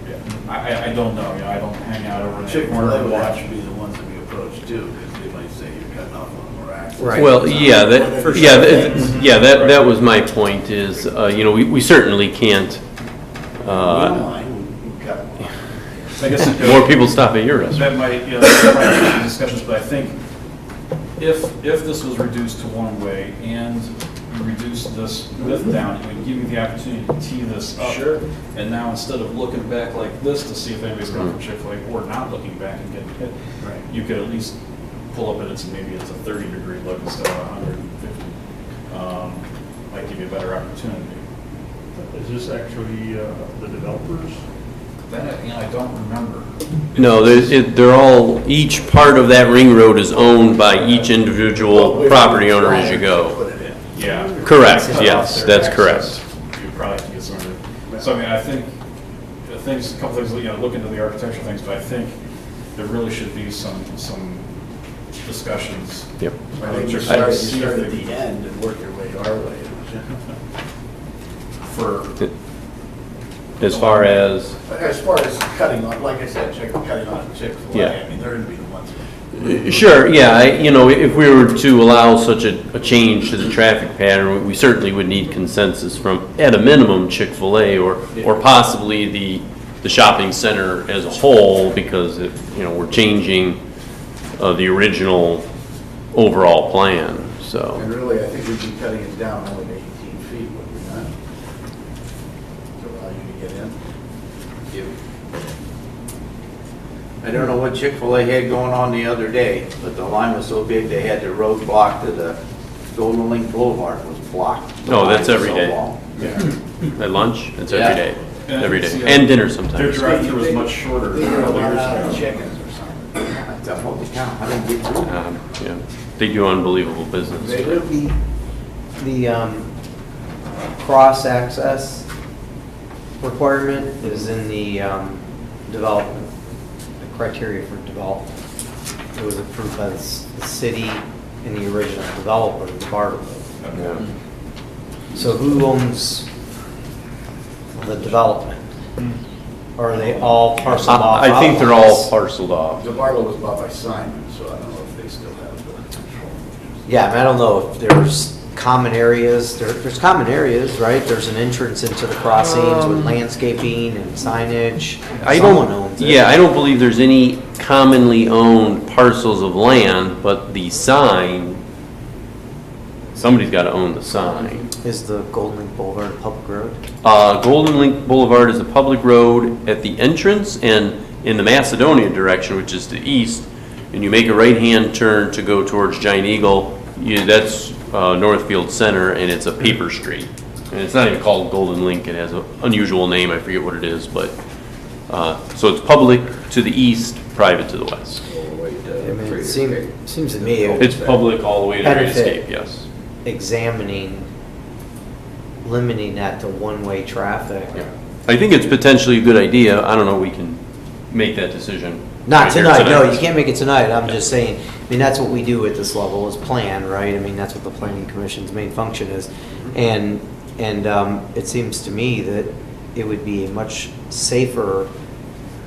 Yeah. I don't know, I don't hang out over in that corner Chick-fil-A and would watch. have to be the ones that we approach too, because they might say you're cutting off on more access. Right. Well, yeah, that was my point is, we certainly can't, We don't mind, we cut them off. I guess more people stop at your restaurant. that might, that might be discussions, but I think if this was reduced to one way and you reduce this width down, it would give you the opportunity to tee this up. Sure. And now instead of looking back like this to see if anybody's coming from Chick-fil-A or not looking back and getting hit, Right. you could at least pull up and maybe it's a 30-degree look instead of 150. Might give you a better opportunity. Is this actually the developers? That, I don't remember. No, they're all, each part of that ring road is owned by each individual property owner as you go. Put it in. Yeah. Correct, Cut off yes, their that's access. correct. You probably have to get some of it. So I mean, I think, a couple things, look into the architectural things, but I think there really should be some discussions. Yep. I think you See start if at they- the end and work your way our way. For, As far as, As far as cutting on, like I said, cutting on Chick-fil-A, Yeah. I mean, they're gonna be the ones. sure, yeah, if we were to allow such a change to the traffic pattern, we certainly would need consensus from, at a minimum, Chick-fil-A or possibly the shopping center as a whole, because we're changing the original overall plan, so. And really, I think we'd be cutting it down only to 18 feet, would we not? To allow you to get in. I don't know what Chick-fil-A had going on the other day, but the line was so big, they had the road blocked to the Golden Link Boulevard was blocked. The No, that's line was every so day. long. At lunch, it's Yeah. every day, And every it's, day, yeah, and dinner their sometimes. drive-through is much shorter They than a were couple run years out of ago. chickens or something. It's a holy cow, how did they get through? Yeah, they do unbelievable business. They do. The cross-access requirement is in the development, the criteria for development. It was approved by the city and the original developer, the Bartlett. Yeah. So who owns the development? Or are they all parceled off? I think they're all parceled off. The Barlow was bought by Simon, so I don't know if they still have the control. Yeah, I mean, I don't know if there's common areas, there's common areas, right? There's an entrance into the crossings with landscaping and signage. Someone owns it. Yeah, I don't believe there's any commonly owned parcels of land, but the sign, somebody's got to own the sign. Is the Golden Link Boulevard a public road? Golden Link Boulevard is a public road at the entrance and in the Macedonia direction, which is to the east, and you make a right-hand turn to go towards Giant Eagle, that's Northfield Center, and it's a paper street. And it's not even called Golden Link, it has an unusual name, I forget what it is, but, so it's public to the east, private to the west. I mean, it seems to me it It's would public all the way to benefit Great Escape, yes. examining, limiting that to one-way traffic. I think it's potentially a good idea, I don't know, we can make that decision. Not right here tonight, no, you can't make it tonight, I'm just saying, I mean, that's what we do at this level, is plan, right? I mean, that's what the planning commission's main function is. And it seems to me that it would be a much safer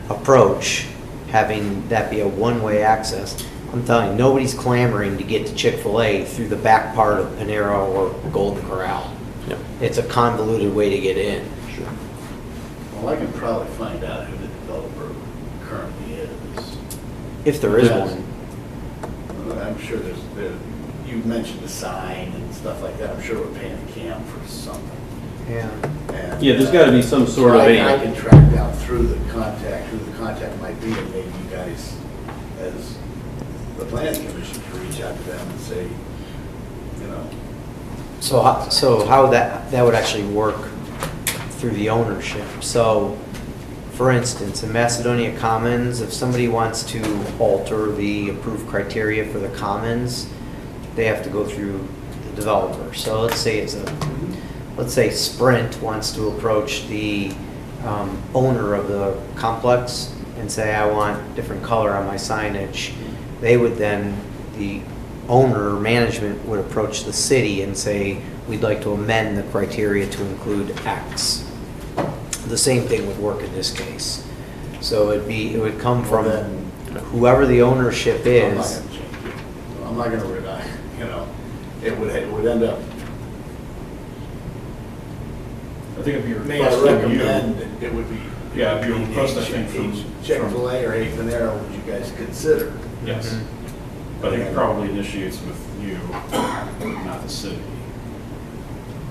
approach, having that be a one-way access. I'm telling you, nobody's clamoring to get to Chick-fil-A through the back part of Panera or Golden Corral. Yep. It's a convoluted way to get in. Sure. Well, I can probably find out who the developer currently is. If there is Yes. one. I'm sure you mentioned the sign and stuff like that, I'm sure we're paying a cam for something. Yeah. And, Yeah, there's gotta be some sort of I a- can track down through the contact, who the contact might be, and maybe you guys, as the planning commission, can reach out to them and say, you know, So how that would actually work through the ownership. So, for instance, in Macedonia Commons, if somebody wants to alter the approved criteria for the commons, they have to go through the developer. So let's say let's say Sprint wants to approach the owner of the complex and say, I want different color on my signage. They would then, the owner or management would approach the city and say, we'd like to amend the criteria to include X. The same thing would work in this case. So it would come from whoever the ownership is. I'm not gonna rely, it would end up, I think it'd be may I requested of you. recommend it would be. Yeah, it'd be a request, I think, from. Chick-fil-A or Panera, would you guys consider? Yes. But I think it probably initiates with you, not the city,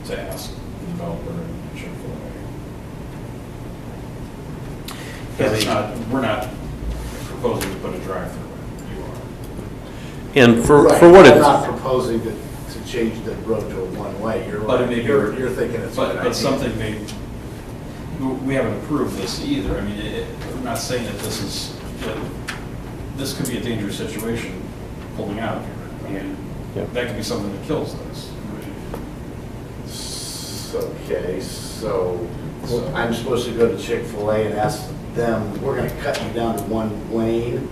to ask the developer and Chick-fil-A. Because it's not, we're not proposing to put a drive-through in, you are. And for Right, what I'm it's, not proposing to change the road to a one-way. But it may be. You're thinking it's a good idea. But something may, we haven't approved this either. I mean, I'm not saying that this is, that this could be a dangerous situation pulling out of here. I mean, that could be something that kills this. Okay, so I'm supposed to go to Chick-fil-A and ask them, we're gonna cut you down to one lane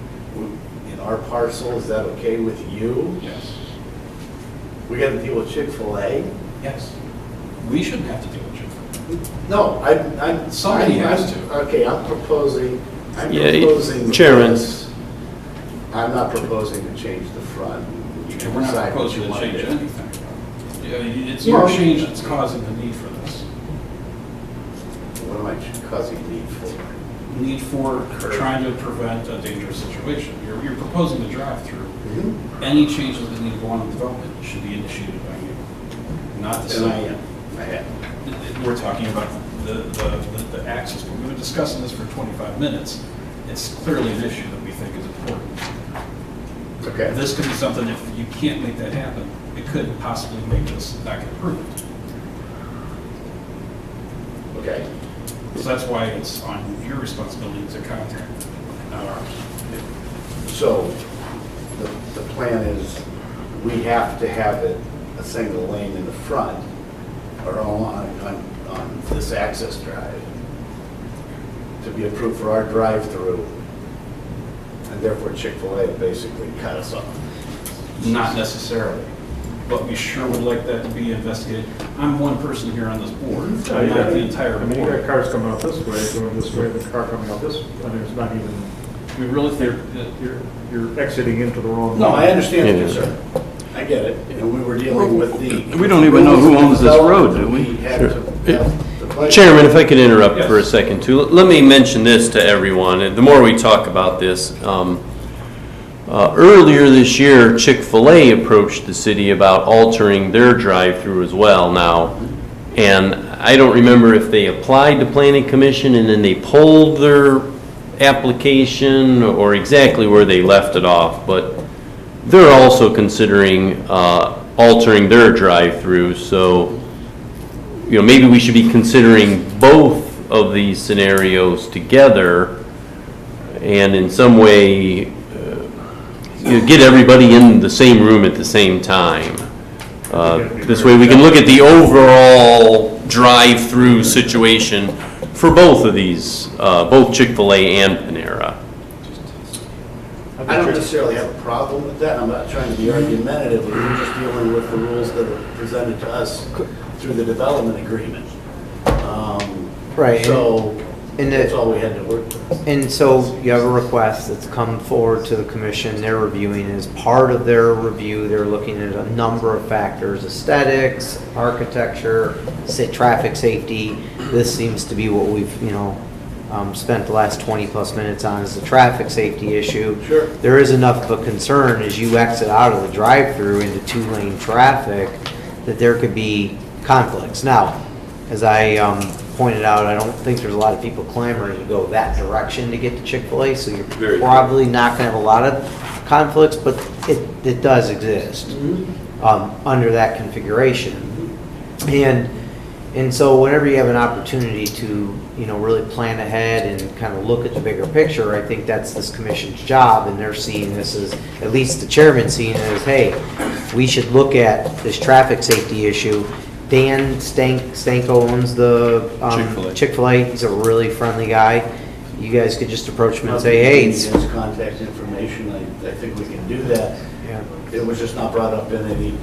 in our parcel, is that okay with you? Yes. We gotta deal with Chick-fil-A? Yes. We shouldn't have to deal with Chick-fil-A. No, Somebody has to. Okay, I'm proposing Chairman. this. I'm not proposing to change the front. You can And we're not decide what proposing you to want change do. anything. It's your change that's causing the need for this. What am I causing need for? Need for trying to prevent a dangerous situation. You're proposing a drive-through. Mm-hmm. Any changes that need to go on in development should be initiated by you, not the city. And I am. We're talking about the access. We've been discussing this for 25 minutes. It's clearly an issue that we think is important. Okay. This could be something, if you can't make that happen, it could possibly make this not get approved. Okay. So that's why it's on your responsibility to contact them, not ours. So the plan is we have to have it a single lane in the front or on this access drive to be approved for our drive-through, and therefore Chick-fil-A basically cut us off. Not necessarily, but we sure would like that to be investigated. I'm one person here on this board, I'm not the entire I mean, you got board. cars coming out this way, going this way, the car coming out this, I mean, it's not even, We really think, you're exiting into the wrong. No, I understand the Yeah. concern. I get it, and we were dealing with the. We don't even know who owns this road, do we? had to have the budget. Chairman, if I could interrupt Yes. for a second too. Let me mention this to everyone, and the more we talk about this, earlier this year, Chick-fil-A approached the city about altering their drive-through as well now. And I don't remember if they applied to planning commission and then they pulled their application or exactly where they left it off, but they're also considering altering their drive-through. So, maybe we should be considering both of these scenarios together and in some way get everybody in the same room at the same time. This way we can look at the overall drive-through situation for both of these, both Chick-fil-A and Panera. I don't necessarily have a problem with that, I'm not trying to be argumentative, we're just dealing with the rules that are presented to us through the development agreement. Right, So, and that's all we had to work with. And so you have a request that's come forward to the commission, they're reviewing. As part of their review, they're looking at a number of factors: aesthetics, architecture, traffic safety. This seems to be what we've, spent the last 20+ minutes on, is the traffic safety issue. Sure. There is enough of a concern as you exit out of the drive-through into two-lane traffic that there could be conflicts. Now, as I pointed out, I don't think there's a lot of people clamoring to go that direction to get to Chick-fil-A, so you're probably not going to have a lot of conflicts, but it does exist under that configuration. And And so whenever you have an opportunity to, you know, really plan ahead and kind of look at the bigger picture, I think that's this commission's job, and they're seeing this as, at least the chairman seeing it as, hey, we should look at this traffic safety issue. Dan Stanko owns the Chick-fil-A. He's a really friendly guy. You guys could just approach him and say, hey, His contact information, I think we can do that. Yeah. It was just not brought up in any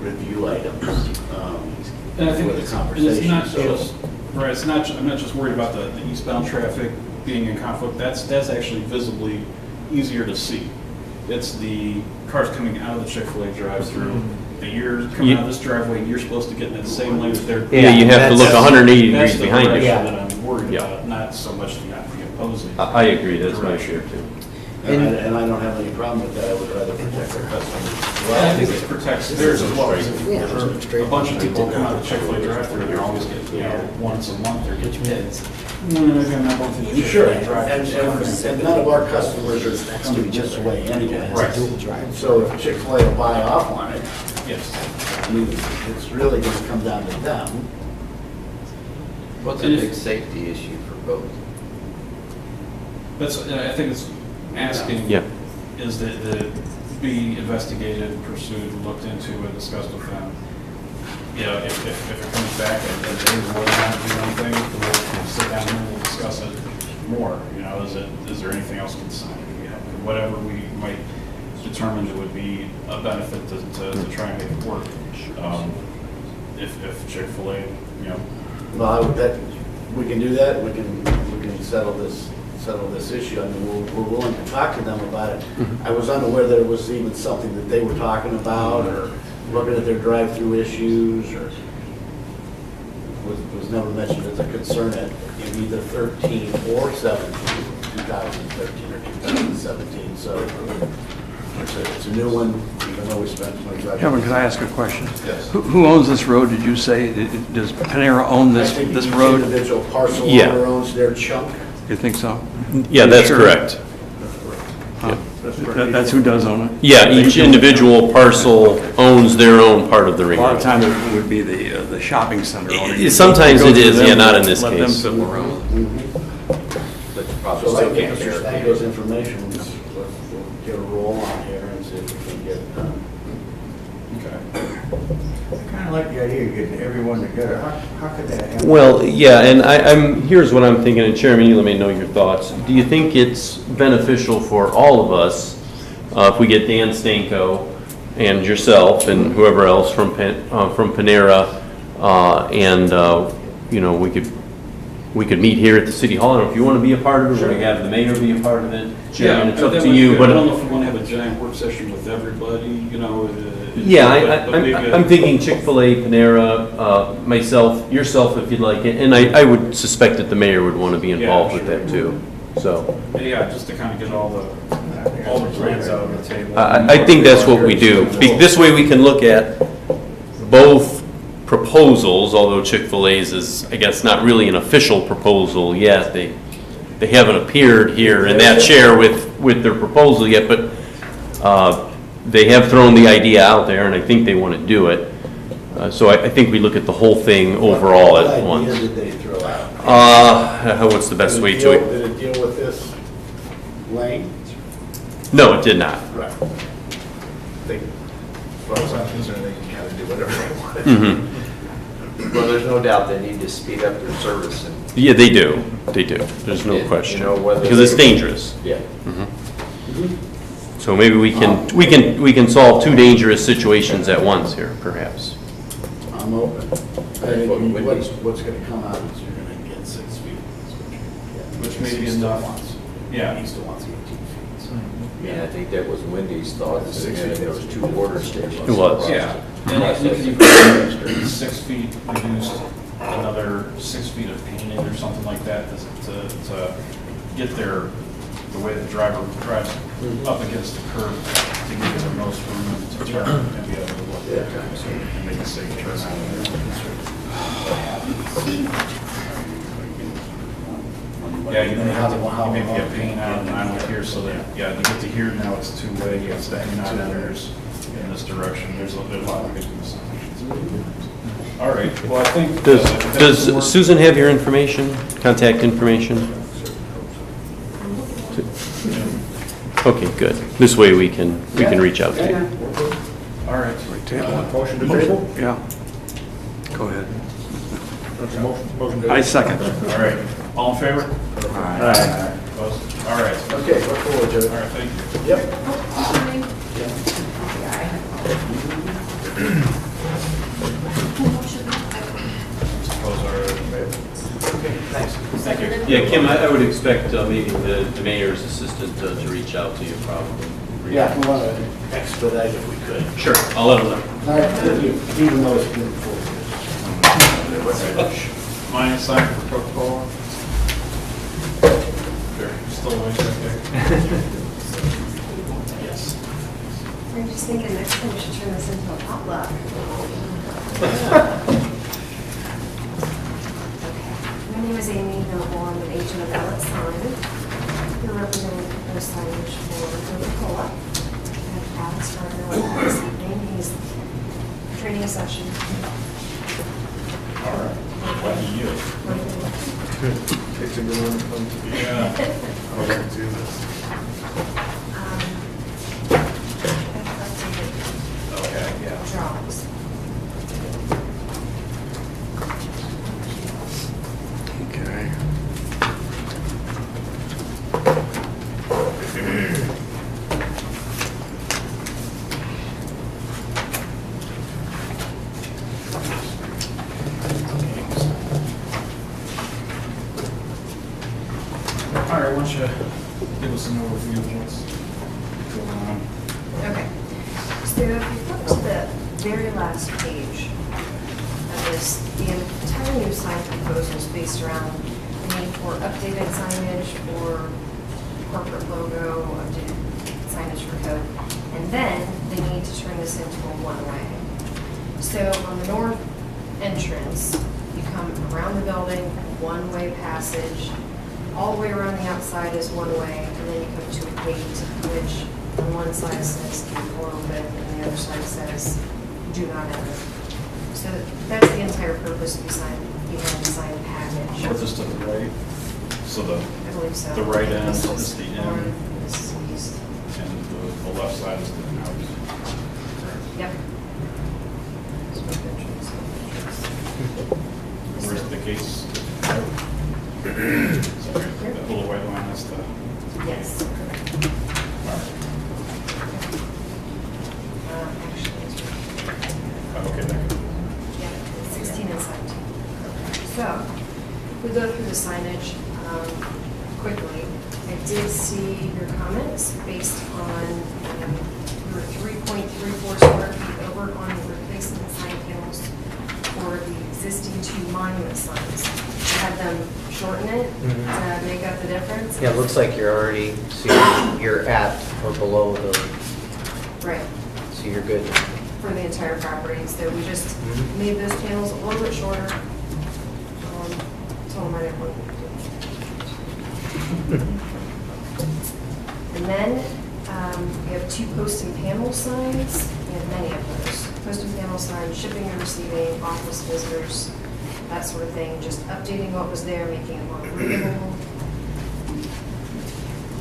review items. And I think for the it's conversation. not So- just, right, it's not, I'm not just worried about the eastbound traffic being in conflict, that's actually visibly easier to see. It's the cars coming out of the Chick-fil-A drive-through, that you're coming out of this driveway, you're supposed to get in that same lane that they're. Yeah, you have to look 180 degrees That's the behind you. direction that I'm worried Yeah. about, not so much the opposing. I agree, that's my share too. And I don't have any problem with that, I would rather protect our customers. Well, I think it protects theirs as well, because if a bunch of people come out of the Chick-fil-A drive-through, they're always getting, you know, once a month, they're getting hits. Maybe I'm not going through the Sure, Chick-fil-A drive-through. and none of our customers are coming this way anyway. Right. So if Chick-fil-A will buy off on it, Yes. I mean, it's really gonna come down to them. What's a big safety issue for both? That's, I think it's asking, Yeah. is that be investigated, pursued, looked into, and discussed with them. You know, if it comes back and they want to do anything, we'll sit down and we'll discuss it more. You know, is there anything else concerning? You know, whatever we might determine it would be a benefit to try and make it work. If Chick-fil-A, you know. Well, we can do that, we can settle this issue. I mean, we're willing to talk to them about it. I was unaware that it was even something that they were talking about, or looking at their drive-through issues, or was never mentioned as a concern in either 13 or 17, 2013 or 2017, so it's a new one, even though we spent 25. Kevin, could I ask a question? Yes. Who owns this road, did you say? Does Panera own this I think each road? individual parcel Yeah. owner owns their chunk. You think so? Yeah, that's Sure. correct. Huh. That's who does own it? Yeah, each individual parcel owns their own part of the A ring lot road. of times it would be the shopping center owner. Sometimes Go it through is, them, yeah, not in this let case. them fiddle around. But you probably So I still think can't Mr. share. Stanko's information, we'll get a roll on here and see if we can get it done. Okay. I kind of like the idea of getting everyone together. How could that happen? Well, yeah, and here's what I'm thinking, and Chairman, you let me know your thoughts. Do you think it's beneficial for all of us if we get Dan Stanko and yourself and whoever else from Panera, and you know, we could meet here at the City Hall, and if you want to be a part of it, or we have the mayor be a part of it, Chairman, it's up that to would be you. good. But I don't know if we want to have a giant work session with everybody, you know. yeah, but maybe I'm thinking Chick-fil-A, Panera, myself, yourself if you'd like it, and I would suspect that the mayor would want to be involved with that too, so. Yeah, just to kind of get all the plans out on the table. I think that's what we do. This way we can look at both proposals, although Chick-fil-A's is, I guess, not really an official proposal yet. They haven't appeared here in that chair with their proposal yet, but they have thrown the idea out there, and I think they want to do it. So I think we look at the whole thing overall at once. What idea did they throw out? What's the best way to? Did it deal with this lane? No, it did not. Right. They, as far as I'm concerned, they can kind of do whatever they want. Mhm. Well, there's no doubt they need to speed up their service and. Yeah, they do. They do. There's no You question. know, whether Because it's they- dangerous. Yeah. So maybe we can solve two dangerous situations at once here, perhaps. I'm open. I think what we would What's going to come out is you're going to get 6 feet. Which may be enough. Yeah. He still wants 18 feet. Yeah, I think that was Wendy's thought, and there was 2 border stations. It was. Yeah, and you could 6 feet reduced, another 6 feet of painting or something like that to get the way the driver drives up against the curb to give you the most room to turn and be able to look and make a safe turn out of there. Yeah, you may have to, maybe get paint out and on here so that, yeah, you get to here now it's 2-way, you got the paint out enters in this direction, there's a lot of good use. All right, well, I think. Does Susan have your information, contact information? Okay, good. This way we can reach out to you. All right. Motion to table? Yeah. Go ahead. That's a motion to I second. All right, all in favor? Aye. Opposed? All right. Okay, look forward to it. All right, thank you. Yep. Suppose our. Okay, thanks. Thank you. Yeah, Kim, I would expect maybe the mayor's assistant to reach out to you probably. Yeah, we want to expedite if we could. Sure, I'll let them know. All right, thank you, even though it's been 4 years. Mine is signed for protocol. There, still waiting right there. Yes. I'm just thinking next time we should turn this into a potluck. My name is Amy Noble. I'm an agent of Alex Sign. You're representing the signage for Coca-Cola. I have Alex Gardner with us this evening. He's training a session. All right. Lucky you. Takes a good one to come to. Yeah. I'd like to do this. Okay, yeah. Drawings. Okay. All right, why don't you give us an overview of what's going on? Okay. So if you flip to the very last page of this, the entire new sign proposal is based around the need for updated signage or corporate logo, updated signage for code, and then they need to turn this into a one-way. So on the north entrance, you come around the building, one-way passage, all the way around the outside is one way, and then you come to a gate, which on one side says keep or open, and the other side says do not enter. So that's the entire purpose behind the sign package. Furthest to the right, so I believe so. the right end This is the north, in, this is east. and the left side is the out. Yep. Where's the gates? Sorry, that little white line, that's the. Yes. All right. Actually, it's Oh, okay, that could. yeah, 16 and 17. So, we go through the signage quickly. I did see your comments based on your 3.34 square feet over on the replacement sign panels for the existing 2 monument signs. I had them shorten it to make up the difference. Yeah, it looks like you're already, so you're at or below the, Right, so you're good. for the entire property. So we just made those panels a little bit shorter. Told them I didn't want to do it. And then we have 2 post and panel signs. We have many of those. Post and panel signs, shipping and receiving, office visitors, that sort of thing. Just updating what was there, making it more readable.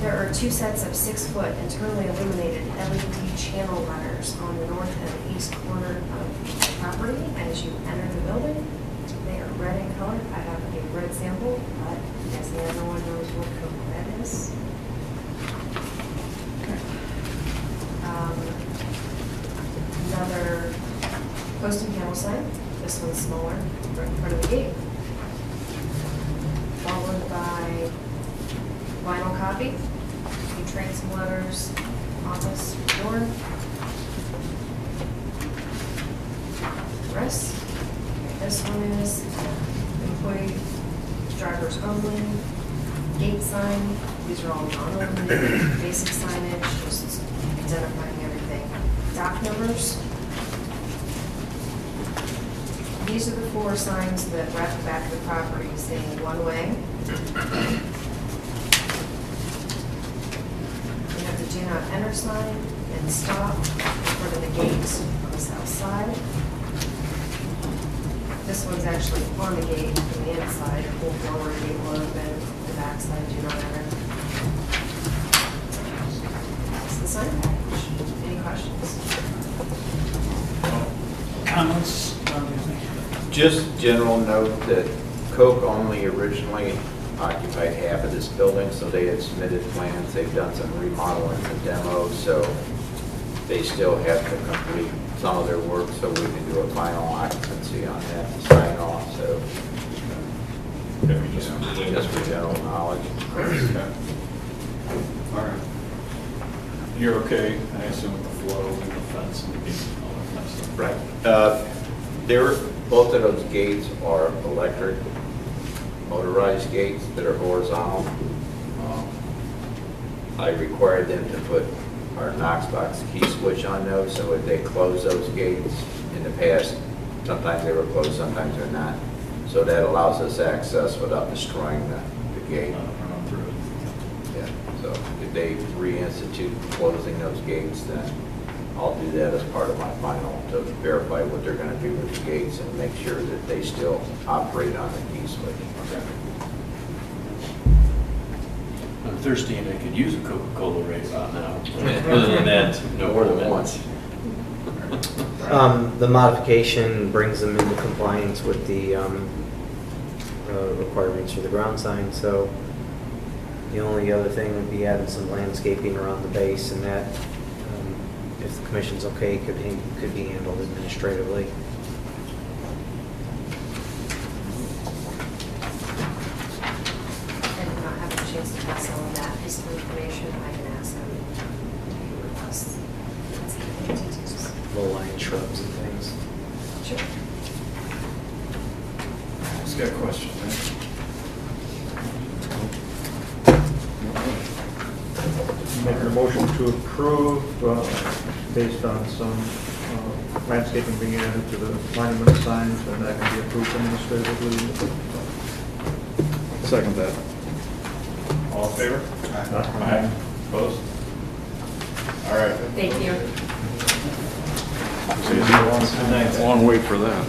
There are 2 sets of 6-foot internally illuminated LED channel runners on the north and east corner of the property as you enter the building. They are red in color. I have a red sample, but I guess everyone knows what color red is. Another post and panel sign. This one's smaller, right in front of the gate. Followed by vinyl copy, transom letters, office, door. Rest. This one is employee drivers only, gate sign. These are all non-illuminated, basic signage, just identifying everything. Dock numbers. These are the 4 signs that wrap the back of the property saying one way. We have the do not enter sign and stop in front of the gate on the south side. This one's actually on the gate from the inside, pull forward, gate will open, the backside do not enter. That's the sign package. Any questions? Comments? Just general note that Coke only originally occupied half of this building, so they had submitted plans, they've done some remodeling and demos, so they still have to complete some of their work, so we can do a final occupancy on that and sign off, so. Just for general knowledge. Okay. All right. You're okay, I assume, with the flow and the fence and the gate and all that kind of stuff? Right. Both of those gates are electric motorized gates that are horizontal. I required them to put our Knox box key switch on those, so if they close those gates, in the past, sometimes they were closed, sometimes they're not. So that allows us access without destroying the gate. Yeah, so if they reinstitute closing those gates, then I'll do that as part of my final to verify what they're gonna do with the gates and make sure that they still operate on the key switch. I'm thirsty and I could use a Coca-Cola right about now. Other than that, no ornaments. The modification brings them into compliance with the requirements for the ground sign, so the only other thing would be adding some landscaping around the base, and that, if the commission's okay, could be handled administratively. I did not have a chance to pass on that piece of information. I can ask them if you request. Let's get the details. Low-lying shrubs and things. Sure. Just got a question, man. Make a motion to approve based on some landscaping being added to the monument signs, and that can be approved administratively. Second that. All in favor? Aye. Opposed? All right. Thank you. Long wait for that.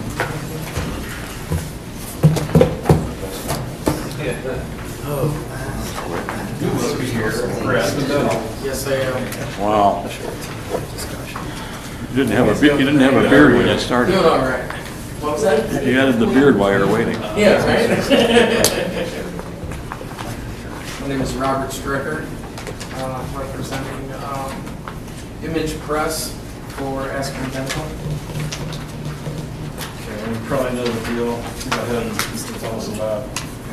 Yes, I am. Wow. You didn't have a beard when you started. Doing all right. What was that? You added the beard while you were waiting. Yeah, right? My name is Robert Stricker, representing Image Press for Aspen Dental. Okay, you probably know the deal. Go ahead and tell us about.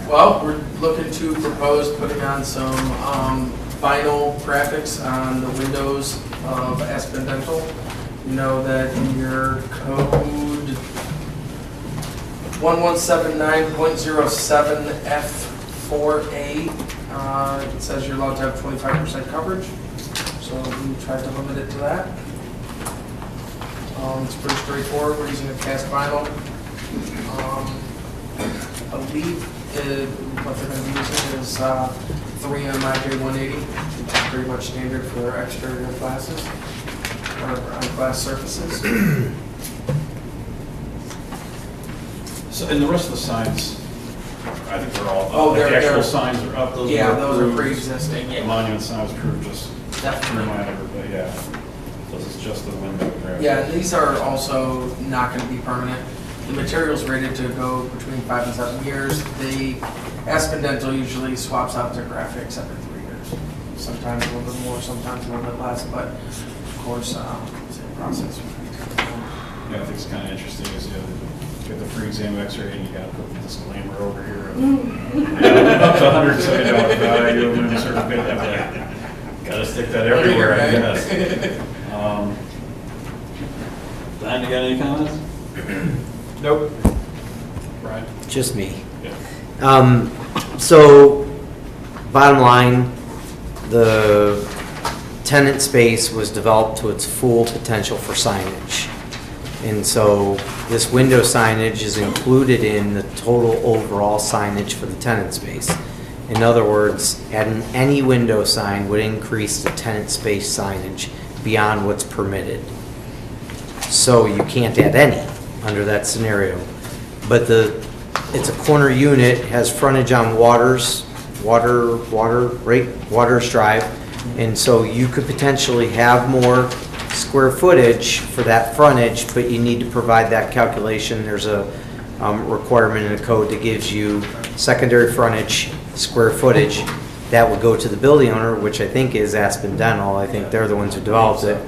Well, we're looking to propose putting on some vinyl graphics on the windows of Aspen Dental. You know that in your code 1179.07F4A, it says you're allowed to have 25% coverage. So we tried to limit it to that. It's pretty straightforward. We're using a cast vinyl. I believe what they're going to be using is 3M IJ180, which is pretty much standard for exterior glasses or glass surfaces. So, and the rest of the signs, I think they're all up. Oh, Like the they're- actual signs are up, those Yeah, are those are approved. pre-existing, The yeah. monument sign was approved, just to Definitely. remind everybody, yeah. This is just the window graphic. Yeah, these are also not going to be permanent. The material's rated to go between 5 and 7 years. Aspen Dental usually swaps out their graphics every 3 years. Sometimes a little bit more, sometimes a little bit less, but of course, it's a process. Yeah, I think it's kind of interesting is you get the free exam x-ray and you got to put the disclaimer over here. Of, up to $170 value and a certificate. Got to stick that everywhere, I guess. Don, you got any comments? Nope. Brian? Just me. Yeah. So, bottom line, the tenant space was developed to its full potential for signage. And so, this window signage is included in the total overall signage for the tenant space. In other words, adding any window sign would increase the tenant space signage beyond what's permitted. So you can't add any under that scenario. but it's a corner unit, has frontage on Waters Drive, and so you could potentially have more square footage for that frontage, but you need to provide that calculation. There's a requirement in the code that gives you secondary frontage, square footage, that would go to the building owner, which I think is Aspen Dental. I think they're the ones who developed it.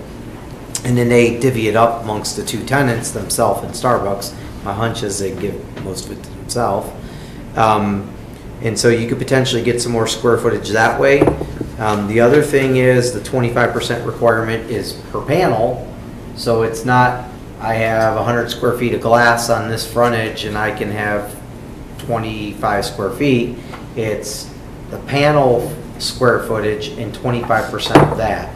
And then they divvy it up amongst the two tenants, themselves and Starbucks. My hunch is they give most of it to themselves. And so you could potentially get some more square footage that way. The other thing is the 25% requirement is per panel. So it's not, I have 100 square feet of glass on this frontage and I can have 25 square feet. It's the panel square footage and 25% of that.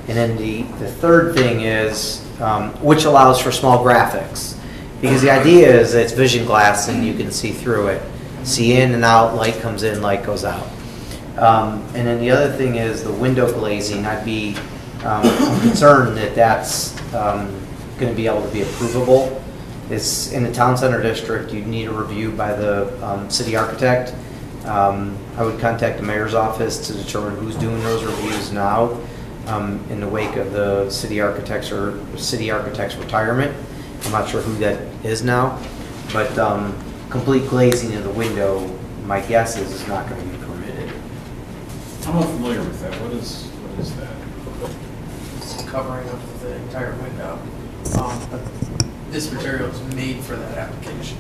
And then the third thing is, which allows for small graphics. Because the idea is that it's vision glass and you can see through it. See in and out, light comes in, light goes out. And then the other thing is the window glazing. I'd be concerned that that's going to be able to be approvable. It's in the town center district. You'd need a review by the city architect. I would contact the mayor's office to determine who's doing those reviews now in the wake of the city architect's retirement. I'm not sure who that is now, but complete glazing of the window, my guess is not going to be permitted. I'm not familiar with that. What is that? It's a covering of the entire window. But this material is made for that application.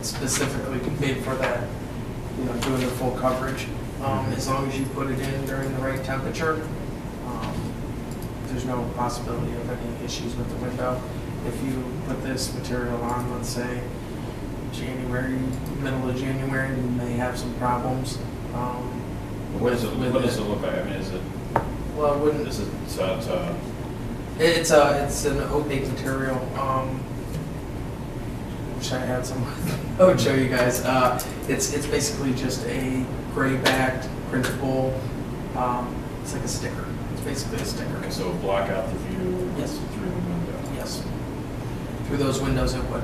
Specifically made for that, doing the full coverage. As long as you put it in during the right temperature, there's no possibility of any issues with the window. If you put this material on, let's say, January, middle of January, you may have some problems. What does it look like? I mean, is it? Well, it wouldn't. Is it? It's an opaque material. Wish I had some. I would show you guys. It's basically just a gray backed printable. It's like a sticker. It's basically a sticker. Okay, so block out the view. Yes. Through the window. Yes. Through those windows, it would.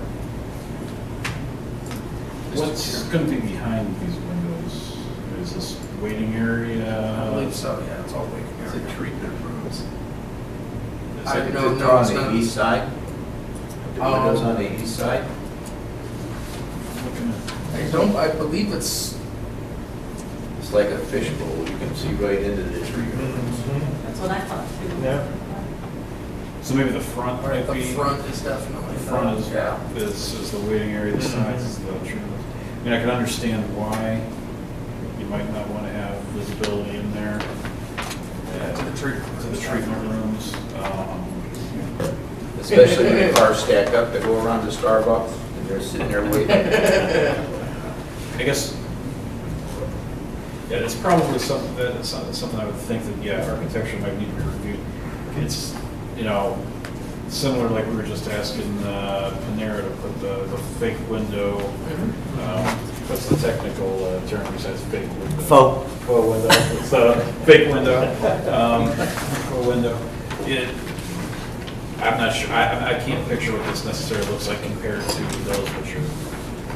What's going to be behind these windows? Is this waiting area? I believe so. Yeah, it's all waiting area. Is it treatment rooms? I Is don't it know. on the east side? The windows on the east side? I believe it's. It's like a fishbowl. You can see right into the treatment rooms. That's what I thought too. Yeah. So maybe the front might The be. front is definitely. The front is, Yeah. is the waiting area. The sides is the treatment. I mean, I can understand why you might not want to have visibility in there. To the treatment rooms. Especially when the cars stack up to go around to Starbucks and they're sitting there waiting. I guess, yeah, it's probably something something I would think that, yeah, architecture might need to be reviewed. It's, similar like we were just asking Panera to put the fake window. What's the technical term besides fake window? Faux window. It's a fake window. Faux window. I'm not sure. I can't picture what this necessarily looks like compared to those which are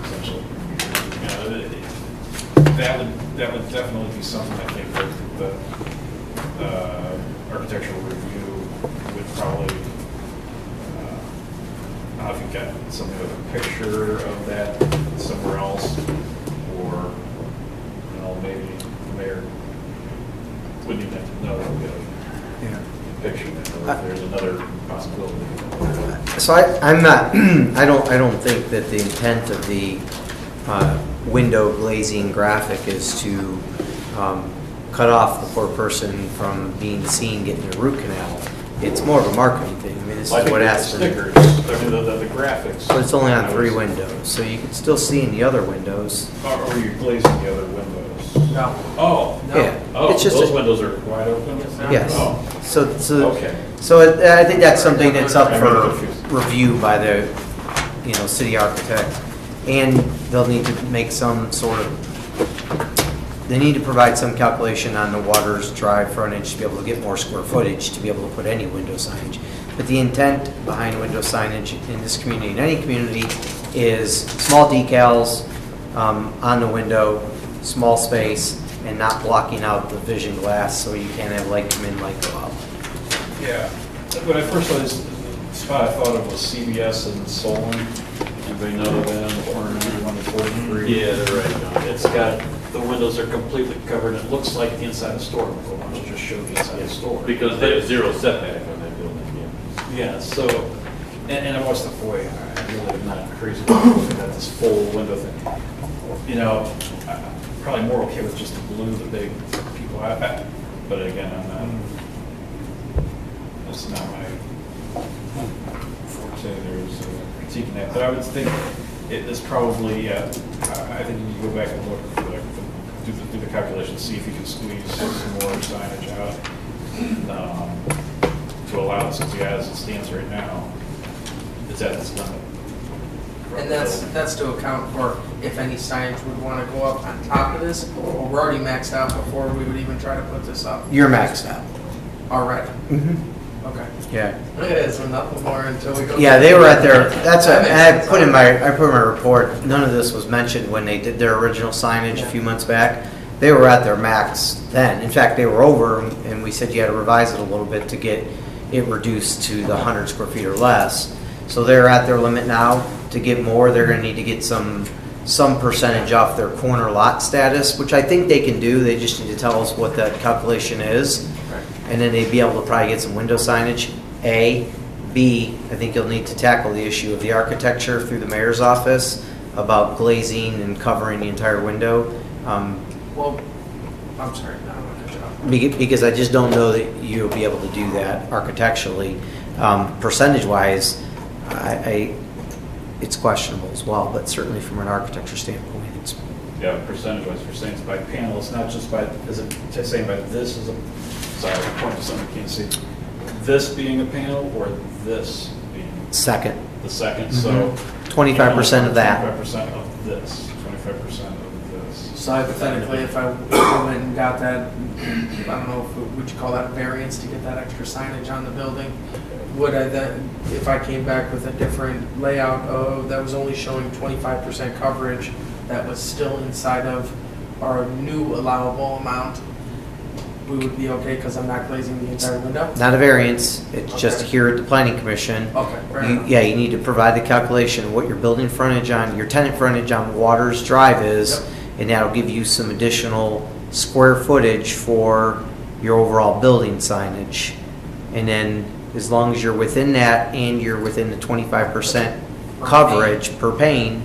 essentially. That would definitely be something I think that the architectural review would probably. I don't know if you've got something with a picture of that somewhere else, or maybe the mayor wouldn't even have to know that we have a picture, or if there's another possibility. So I'm not. I don't think that the intent of the window glazing graphic is to cut off the poor person from being seen getting a root canal. It's more of a marketing thing. I mean, this is what Aspen. Stickers, the graphics. But it's only on 3 windows, so you can still see in the other windows. Or you're glazing the other windows. No. Oh. No. Yeah. Oh, It's just those windows are wide open? Yes. Oh. So Okay. I think that's something that's up I'm for confused. review by the, city architect. And they'll need to make some sort of, they need to provide some calculation on the Waters Drive frontage to be able to get more square footage to be able to put any window signage. But the intent behind window signage in this community, in any community, is small decals on the window, small space, and not blocking out the vision glass so you can't have light come in, light go out. Yeah, when I first saw this spot, I thought it was CBS and Solon. Anybody know that on the corner of 143? Yeah, they're right, John. It's got, the windows are completely covered. It looks like the inside of the store. Why don't you just show the inside of the store? Because they have zero setback on that building, Yeah, so, and I watched the boy, I really am not crazy about this full window thing. You know, I'm probably more okay with just the blue, the big people, but again, I'm not, that's not my forte, there's critiquing that, but I would think it is probably, I think you need to go back and look, do the calculation, see if you can squeeze some more signage out, to allow this, since as it stands right now, it's at its limit. And that's to account for if any signage would want to go up on top of this, or we're already maxed out before we would even try to put this up. You're maxed out. Already? Okay. Yeah. Okay, so nothing more until we go. Yeah, they were at their, that's what, That and I makes put in sense. my report, none of this was mentioned when they did their original signage a few months back. They were at their max then. In fact, they were over, and we said you had to revise it a little bit to get it reduced to the 100 square feet or less. So they're at their limit now. To get more, they're gonna need to get some percentage off their corner lot status, which I think they can do. They just need to tell us what that calculation is. And then they'd be able to probably get some window signage, A. B, I think you'll need to tackle the issue of the architecture through the mayor's office about glazing and covering the entire window. Well, I'm sorry, no, I'm gonna cut you off. Because I just don't know that you'll be able to do that architecturally. Percentage-wise, it's questionable as well, but certainly from an architecture standpoint, it's. Yeah, percentage-wise, for saying it's by panel, it's not just by, is it saying by this is a, sorry, I'm pointing to something you can't see. This being a panel or this being? Second. The second, so. 25% of that. 25% of this, 25% of this. So hypothetically, if I went and got that, I don't know, would you call that a variance to get that extra signage on the building? Would I then, if I came back with a different layout that was only showing 25% coverage, that was still inside of our new allowable amount, we would be okay because I'm not glazing the entire window? Not a variance, it's just here at the planning commission. Okay, fair enough. Yeah, you need to provide the calculation of what your building frontage on, your tenant frontage on Waters Drive is, and that'll give you some additional square footage for your overall building signage. And then, as long as you're within that and you're within the 25% coverage per pane,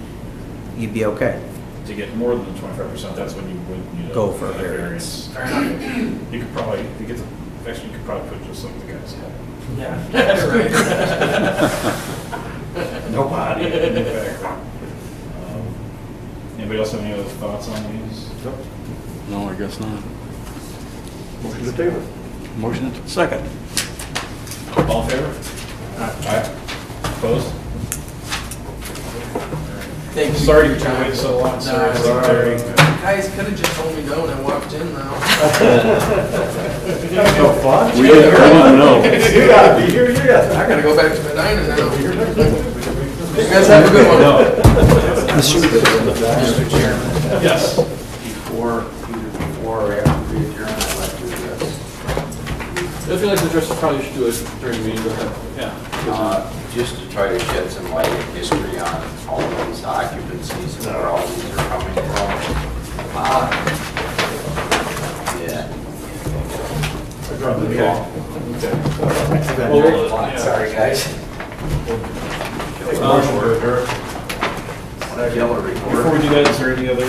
you'd be okay. To get more than the 25%, that's when you would need Go for a variance. Fair enough. You could probably, if you get the, actually, you could probably put just like the guy's head. Yeah, that's right. No body. Exactly. Anybody else have any other thoughts on these? No, I guess not. Motion to table. Motion to second. All in favor? Aye. Opposed? Thank you. Sorry to wait so long, sir. No, Sorry. Guys could have just told me no and I walked in now. No fun? We didn't know. You gotta be here, you gotta. I gotta go back to the diner now. You guys have a good one. Mr. Chairman. Yes. Before or after we adjourn, I'd like to address. If you'd like to address it, probably should do it during the meeting, go ahead. Yeah. Just to try to shed some light and history on all of these occupancies and where all these are coming from. Yeah. Sorry, guys. Motion to adjourn. Before we do that, is there any other,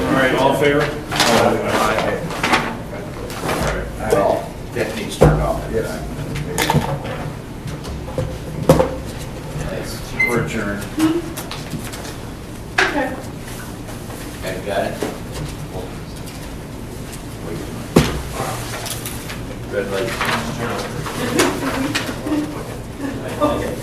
all right, all in favor? Well, that needs turned off. Yes. We're adjourned. Okay. Okay, got it? Red light. Okay.